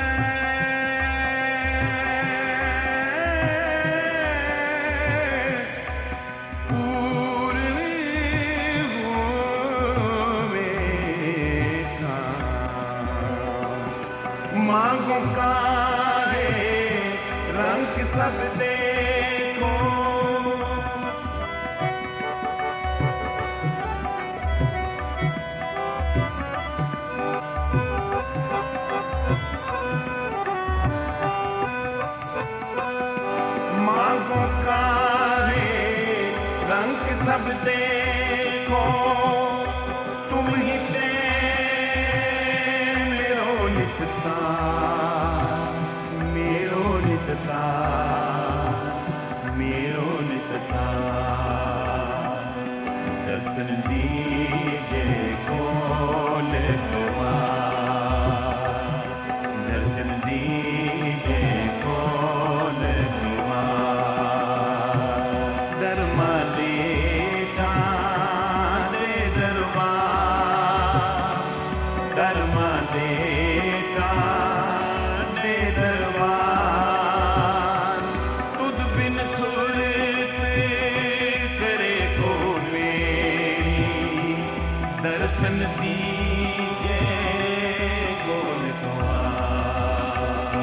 [SPEAKER 5] मांगो काहे रंग सब देखो। मांगो काहे रंग सब देखो, तुम ही दे मेरो निसता, मेरो निसता, मेरो निसता। दर्शन दीजिए खोल द्वार, दर्शन दीजिए खोल द्वार। धर्मा देता रे दरबार, धर्मा देता रे दरबार। तुद बिन सुरत करे को मेरी, दर्शन दीजिए खोल द्वार,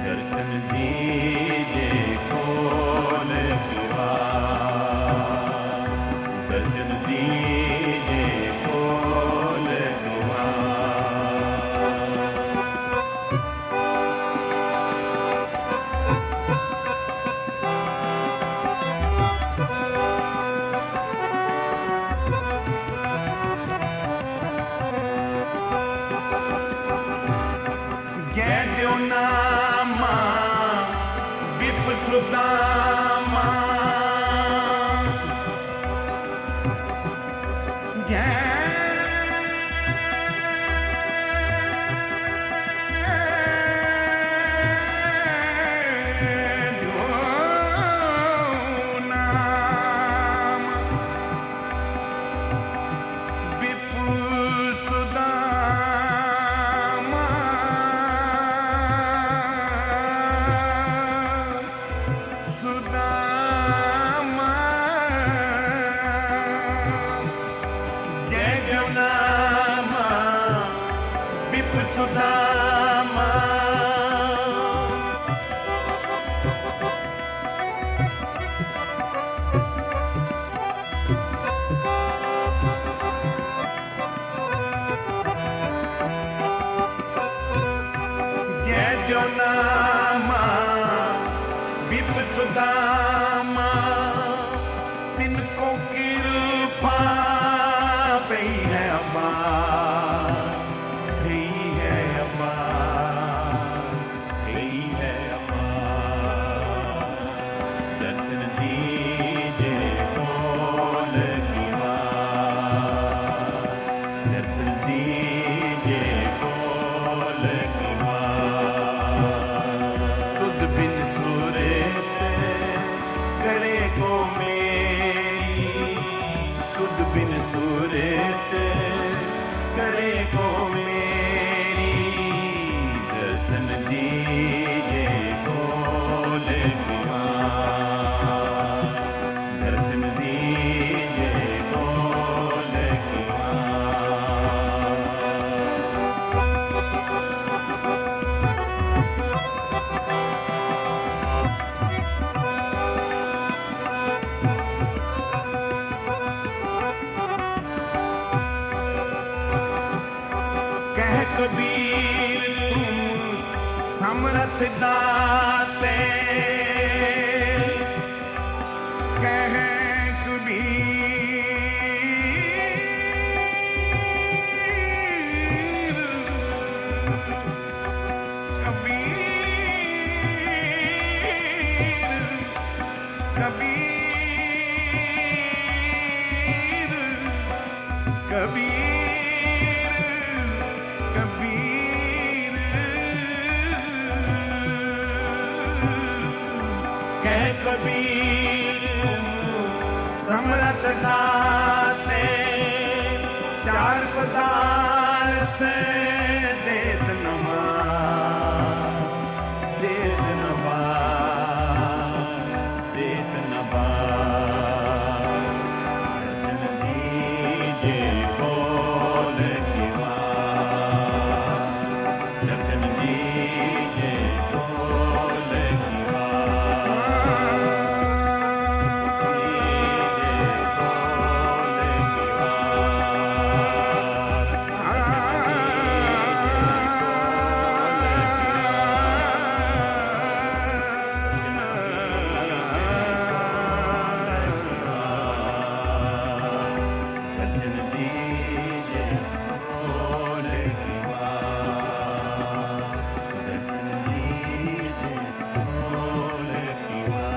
[SPEAKER 5] दर्शन दीजिए खोल द्वार, दर्शन दीजिए खोल द्वार। जय देव नामा विप सुदामा, जय देव नामा समरथ दाते कह कबीर कबीर कबीर कबीर कह कबीर समरथ दाते चार पदार्थ देत नमा देत नबा देत नबा दर्शन दीजे बोल किवा दर्शन दीजे बोल किवा दर्शन दीजे बोल किवा दर्शन दीजे बोल किवा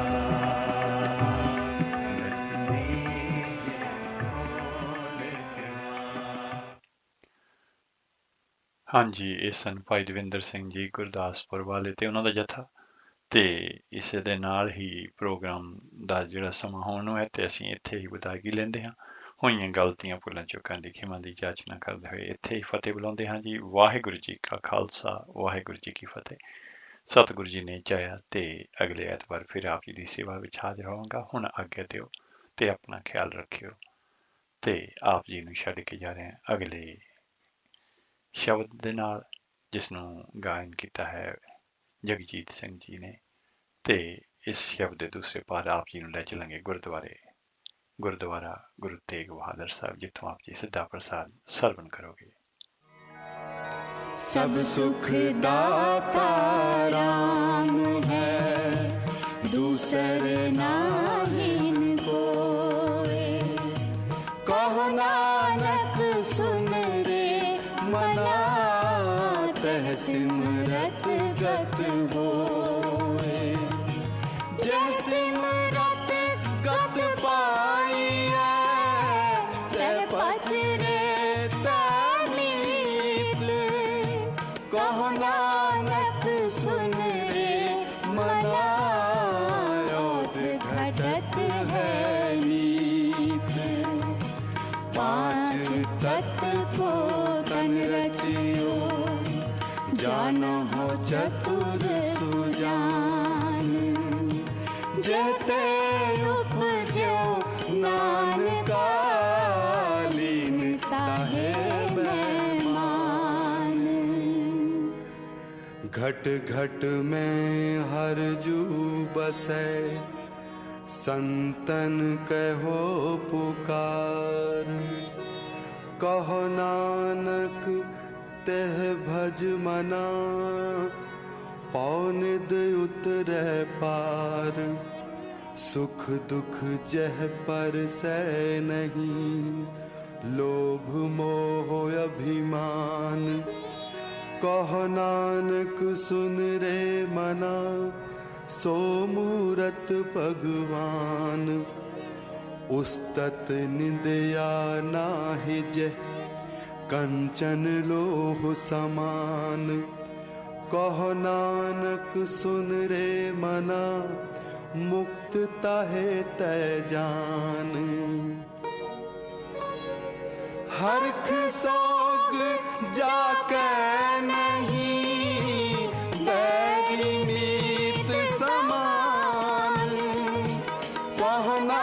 [SPEAKER 5] दर्शन दीजे बोल किवा।
[SPEAKER 4] ਹਾਂਜੀ, ਇਹ ਸਨ ਭਾਈ ਦਵਿੰਦਰ ਸਿੰਘ ਜੀ ਗੁਰਦਾਸਪੁਰ ਵਾਲੇ ਤੇ ਉਹਨਾਂ ਦਾ ਜਥਾ। ਤੇ ਇਸੇ ਦੇ ਨਾਲ ਹੀ ਪ੍ਰੋਗਰਾਮ ਦਾ ਜਿਹੜਾ ਸਮਾਂ ਹੋਣ ਨੂੰ ਹੈ ਤੇ ਅਸੀਂ ਇੱਥੇ ਹੀ ਵਿਦਾਇਗੀ ਲੈਂਦੇ ਹਾਂ। ਹੋਈਆਂ ਗਲਤੀਆਂ ਭੁੱਲਾਂ ਚੁੱਕਾਂ ਦੀ ਖਿਮਾ ਦੀ ਜਾਚਨਾ ਕਰਦੇ ਹੋਏ ਇੱਥੇ ਹੀ ਫਤਿਹ ਬੁਲਾਉਂਦੇ ਹਾਂ ਜੀ। ਵਾਹਿਗੁਰੂ ਜੀ ਕਾ ਖਾਲਸਾ, ਵਾਹਿਗੁਰੂ ਜੀ ਕੀ ਫਤਿਹ। ਸਤਿਗੁਰੂ ਜੀ ਨੇ ਚਾਹਿਆ ਤੇ ਅਗਲੇ ਐਤਵਾਰ ਫਿਰ ਆਪ ਜੀ ਦੀ ਸੇਵਾ ਵਿੱਚ ਹਾਜ਼ਰ ਹੋਵਾਂਗਾ। ਹੁਣ ਆਗਿਆ ਦਿਓ ਤੇ ਆਪਣਾ ਖਿਆਲ ਰੱਖਿਓ ਤੇ ਆਪ ਜੀ ਨੂੰ ਛੱਡ ਕੇ ਜਾ ਰਹੇ ਹਾਂ ਅਗਲੇ ਸ਼ਬਦ ਦੇ ਨਾਲ, ਜਿਸ ਨੂੰ ਗਾਇਨ ਕੀਤਾ ਹੈ ਜਗਜੀਤ ਸਿੰਘ ਜੀ ਨੇ। ਤੇ ਇਸ ਸ਼ਬਦ ਦੇ ਦੂਸਰੇ ਪਾਰ ਆਪ ਜੀ ਨੂੰ ਲੈ ਚੱਲਾਂਗੇ ਗੁਰਦੁਆਰਾ ਗੁਰੂ ਤੇਗ ਬਹਾਦਰ ਸਾਹਿਬ, ਜਿੱਥੋਂ ਆਪ ਜੀ ਸਿੱਧਾ ਪ੍ਰਸਾਦ ਸਰਵਣ ਕਰੋਗੇ।
[SPEAKER 7] सब सुख दाता राम है, दूसर नाहिन कोय। कहो नानक सुन रे मना, तह सिमरत गत होए। जय सिमरत गत पाइयै, तह पथ रे कहो नानक सुन रे मना, ओद घटत है नीत। पांच तत्व को तन रचियो, जानो हो चतुर सुजान। जहते उपजो नानका, लीनता है घट घट में हर जू बसै, संतन कहो पुकार। कहो नानक तेह भज मना, पौनिद उतरै पार। सुख दुख जह पर सै नहीं, लोभ मोह अभिमान। कहो नानक सुन रे मना, सो मूरत भगवान। उस्तत निंदया नाहि जह, कंचन लोह समान। कहो नानक सुन रे मना, मुक्त ताहे तै जान। हरख सोग जाके नहीं, बैरी मीत समान। कहो ना